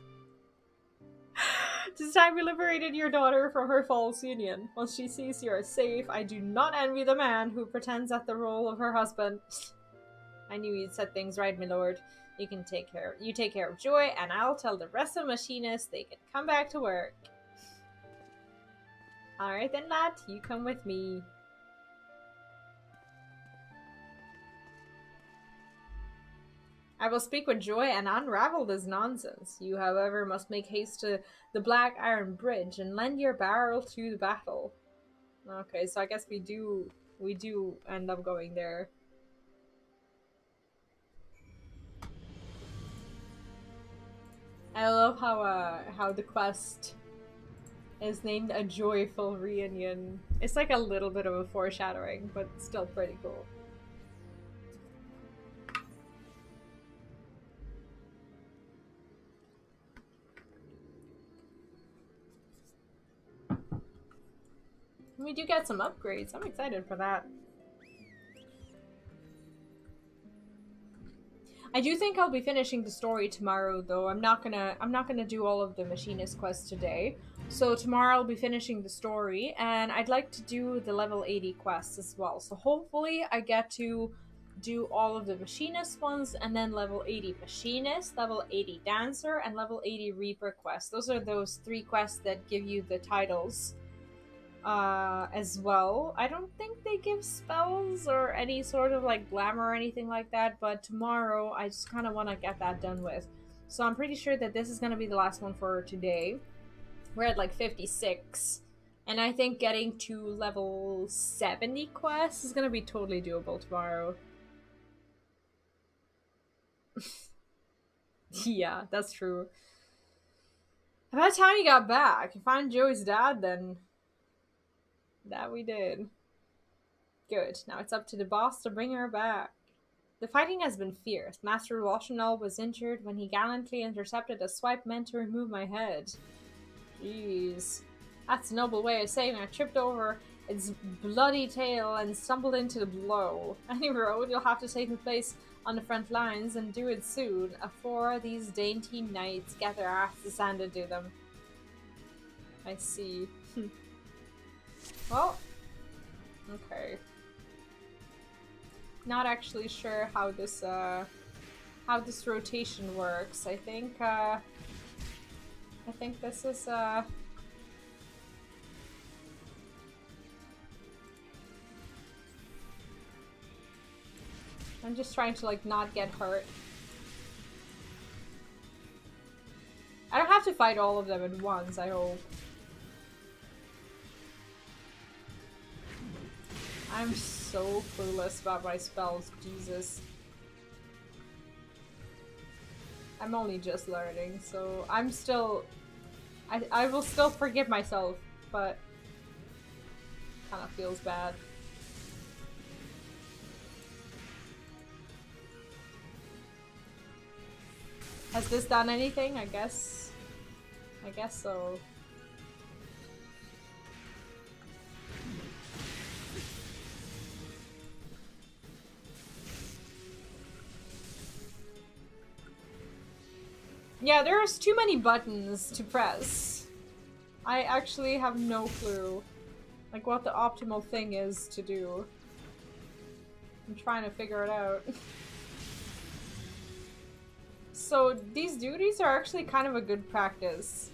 Tis time we liberated your daughter from her false union. Once she sees you are safe, I do not envy the man who pretends at the role of her husband. I knew you'd set things right, my lord. You take care of Joy, and I'll tell the rest of the machinists they can come back to work. Alright then, lad, you come with me. I will speak with Joy and unravel this nonsense. You, however, must make haste to the Black Iron Bridge and lend your barrel to the battle. Okay, so I guess we do end up going there. I love how the quest is named A Joyful Reunion. It's like a little bit of a foreshadowing, but still pretty cool. We do get some upgrades. I'm excited for that. I do think I'll be finishing the story tomorrow, though. I'm not gonna do all of the machinist quests today. So tomorrow I'll be finishing the story, and I'd like to do the level 80 quests as well. So hopefully I get to do all of the machinist ones, and then level 80 machinist, level 80 dancer, and level 80 reaper quests. Those are those 3 quests that give you the titles. As well. I don't think they give spells or any sort of like glamour or anything like that, but tomorrow I just kind of want to get that done with. So I'm pretty sure that this is going to be the last one for today. We're at like 56, and I think getting to level 70 quests is going to be totally doable tomorrow. Yeah, that's true. By the time he got back, you find Joey's dad, then that we did. Good. Now it's up to the boss to bring her back. The fighting has been fierce. Master Rochinol was injured when he gallantly intercepted a swipe meant to remove my head. Jeez. That's a noble way of saying I tripped over its bloody tail and stumbled into the blow. Any road, you'll have to take the place on the front lines and do it soon, afore these dainty knights get their asses handed to them. I see. Well, okay. Not actually sure how this rotation works. I think this is I'm just trying to like not get hurt. I don't have to fight all of them at once, I hope. I'm so clueless about my spells, Jesus. I'm only just learning, so I'm still... I will still forgive myself, but... kinda feels bad. Has this done anything? I guess so. Yeah, there's too many buttons to press. I actually have no clue, like, what the optimal thing is to do. I'm trying to figure it out. So, these duties are actually kind of a good practice.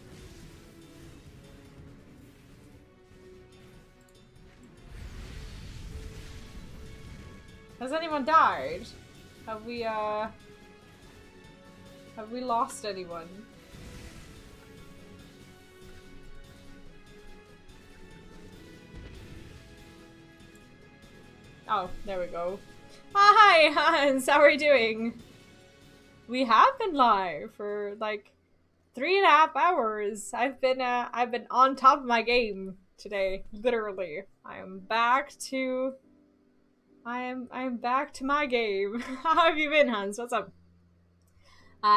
Has anyone died? Have we lost anyone? Oh, there we go. Hi, Hans! How are you doing? We have been live for like 3.5 hours. I've been on top of my game today. Literally. I am back to my game. How have you been, Hans? What's up?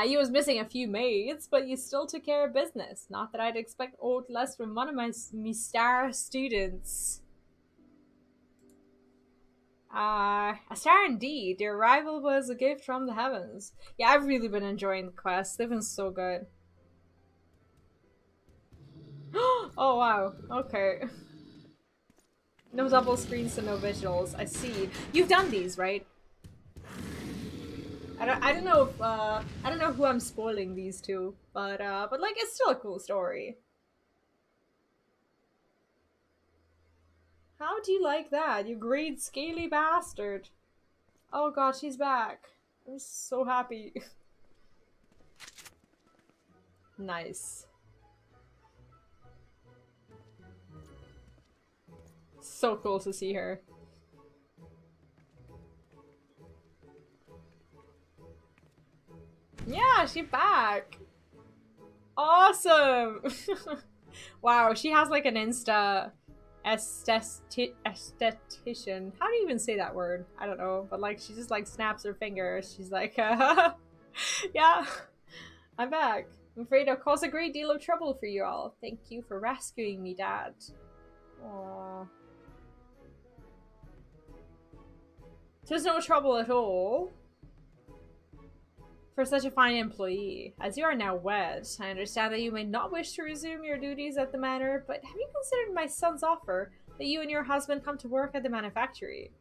You was missing a few mates, but you still took care of business. Not that I'd expect aught less from one of my star students. A star indeed. Your arrival was a gift from the heavens. Yeah, I've really been enjoying the quest. They've been so good. Oh wow, okay. No double screens and no visuals. I see. You've done these, right? I don't know if I don't know who I'm spoiling these to, but like it's still a cool story. How do you like that, you great scaly bastard? Oh god, she's back. I'm so happy. Nice. So cool to see her. Yeah, she's back. Awesome. Wow, she has like an Insta esthetician. How do you even say that word? I don't know, but like she just like snaps her fingers. She's like, yeah, I'm back. I'm afraid I've caused a great deal of trouble for you all. Thank you for rescuing me, Dad. Aww. There's no trouble at all. For such a fine employee. As you are now wed, I understand that you may not wish to resume your duties at the manor, but have you considered my son's offer that you and your husband come to work at the manufactory?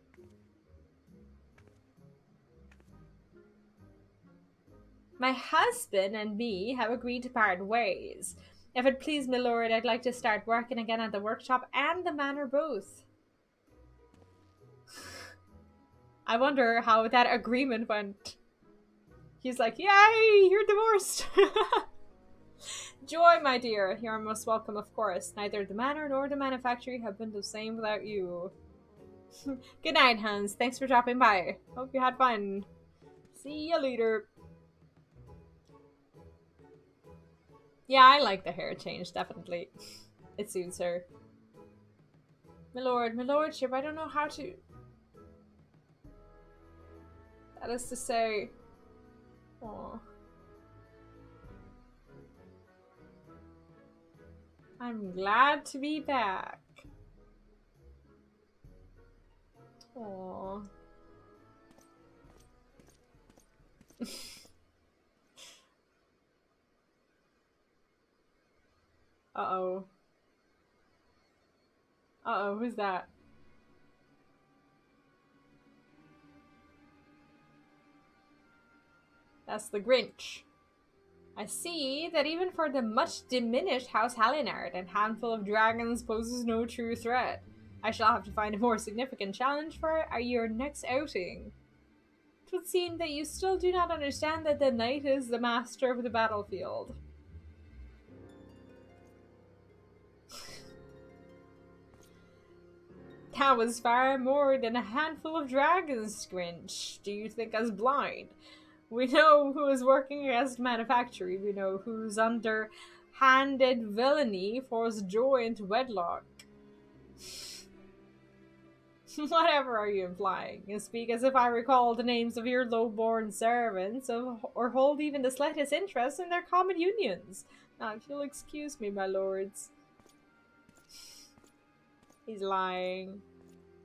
My husband and me have agreed to part ways. If it please my lord, I'd like to start working again at the workshop and the manor both. I wonder how that agreement went. He's like, yay, you're divorced. Joy, my dear, you are most welcome, of course. Neither the manor nor the manufactory have been the same without you. Good night, Hans. Thanks for dropping by. Hope you had fun. See you later. Yeah, I like the hair change, definitely. It suits her. My lord, my lordship, I don't know how to... That is to say... Aw. I'm glad to be back. Aww. Uh-oh. Uh-oh, who's that? That's the Grinch. I see that even for the much diminished House Halinard, a handful of dragons poses no true threat. I shall have to find a more significant challenge for your next outing. It would seem that you still do not understand that the knight is the master of the battlefield. That was far more than a handful of dragons, Grinch. Do you think us blind? We know who is working against manufactory. We know who's underhanded villainy forced joy into wedlock. Whatever are you implying? You speak as if I recall the names of your low-born servants, or hold even the slightest interest in their common unions. Now, if you'll excuse me, my lords. He's lying.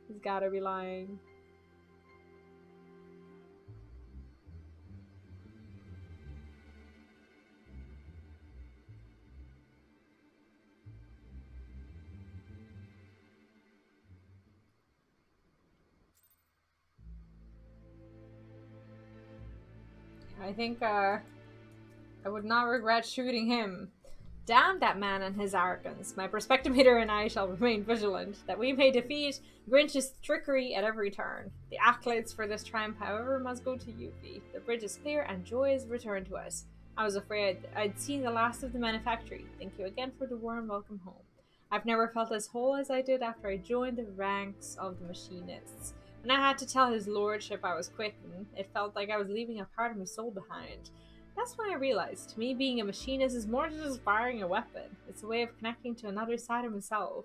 He's gotta be lying. I think, I would not regret shooting him. Damn that man and his arrogance. My perspectivator and I shall remain vigilant, that we may defeat Grinch's trickery at every turn. The accolades for this triumph, however, must go to Yuffie. The bridge is clear and joy is returned to us. I was afraid I'd seen the last of the manufactory. Thank you again for the warm welcome home. I've never felt as whole as I did after I joined the ranks of the Machinists. When I had to tell his lordship I was quitting, it felt like I was leaving a part of my soul behind. That's when I realized, to me, being a machinist is more than just firing a weapon. It's a way of connecting to another side of myself.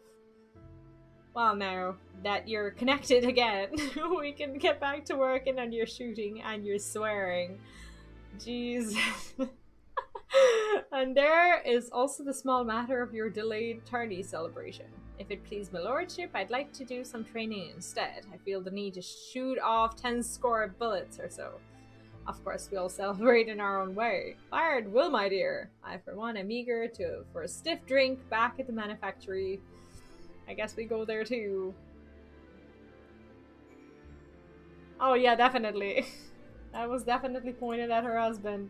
Well, now that you're connected again, we can get back to working on your shooting and your swearing. Jeez. And there is also the small matter of your delayed tourney celebration. If it please my lordship, I'd like to do some training instead. I feel the need to shoot off 10 score bullets or so. Of course, we all celebrate in our own way. Fired will, my dear. I, for one, am eager for a stiff drink back at the manufactory. I guess we go there too. Oh yeah, definitely. That was definitely pointed at her husband.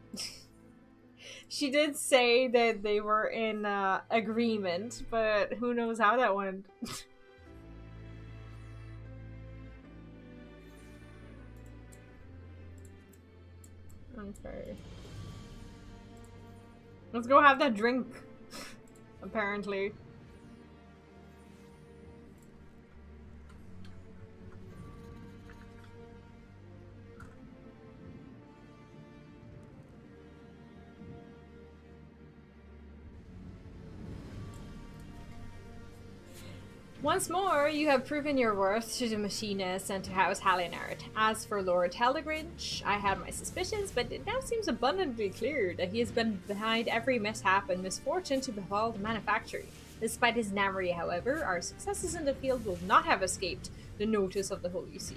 She did say that they were in agreement, but who knows how that went. Okay. Let's go have that drink. Apparently. Once more, you have proven your worth to the Machinist and to House Halinard. As for Lord Helgrinch, I had my suspicions, but it now seems abundantly clear that he has been behind every mishap and misfortune to befall the manufactory. Despite his knavery, however, our successes in the field will not have escaped the notice of the Holy See.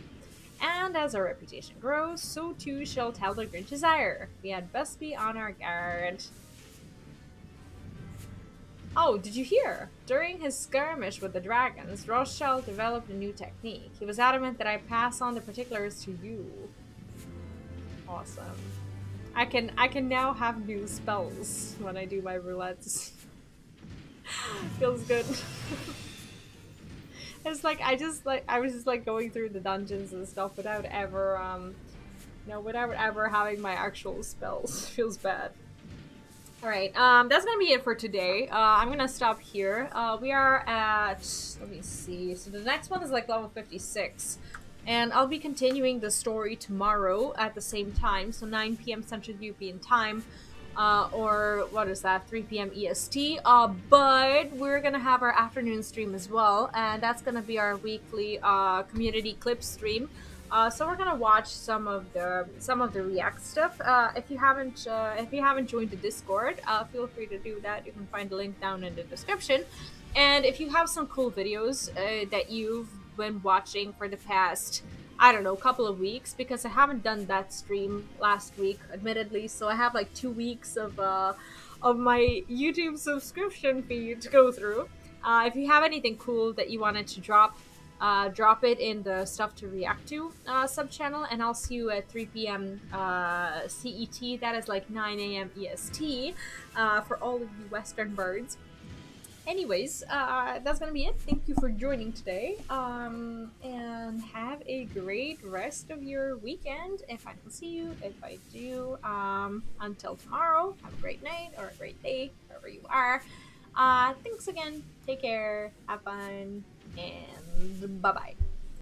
And as our reputation grows, so too shall Helgrinch's ire. We had best be on our guard. Oh, did you hear? During his skirmish with the dragons, Rothschild developed a new technique. He was adamant that I pass on the particulars to you. Awesome. I can now have new spells when I do my roulettes. Feels good. It's like I was just like going through the dungeons and stuff without ever without ever having my actual spells. Feels bad. Alright, that's gonna be it for today. I'm gonna stop here. We are at, let me see, so the next one is like level 56. And I'll be continuing the story tomorrow at the same time, so 9 p.m. Central European time, or what is that, 3 p.m. EST. But we're gonna have our afternoon stream as well, and that's gonna be our weekly community clip stream. So we're gonna watch some of the React stuff. If you haven't joined the Discord, feel free to do that. You can find the link down in the description. And if you have some cool videos that you've been watching for the past, I don't know, couple of weeks, because I haven't done that stream last week, admittedly. So I have like 2 weeks of my YouTube subscription feed to go through. If you have anything cool that you wanted to drop it in the stuff to react to sub channel, and I'll see you at 3 p.m. CET. That is like 9 a.m. EST for all of you Western birds. Anyways, that's gonna be it. Thank you for joining today, and have a great rest of your weekend. If I don't see you, if I do, until tomorrow, have a great night or a great day, wherever you are. Thanks again. Take care. Have fun, and bye bye.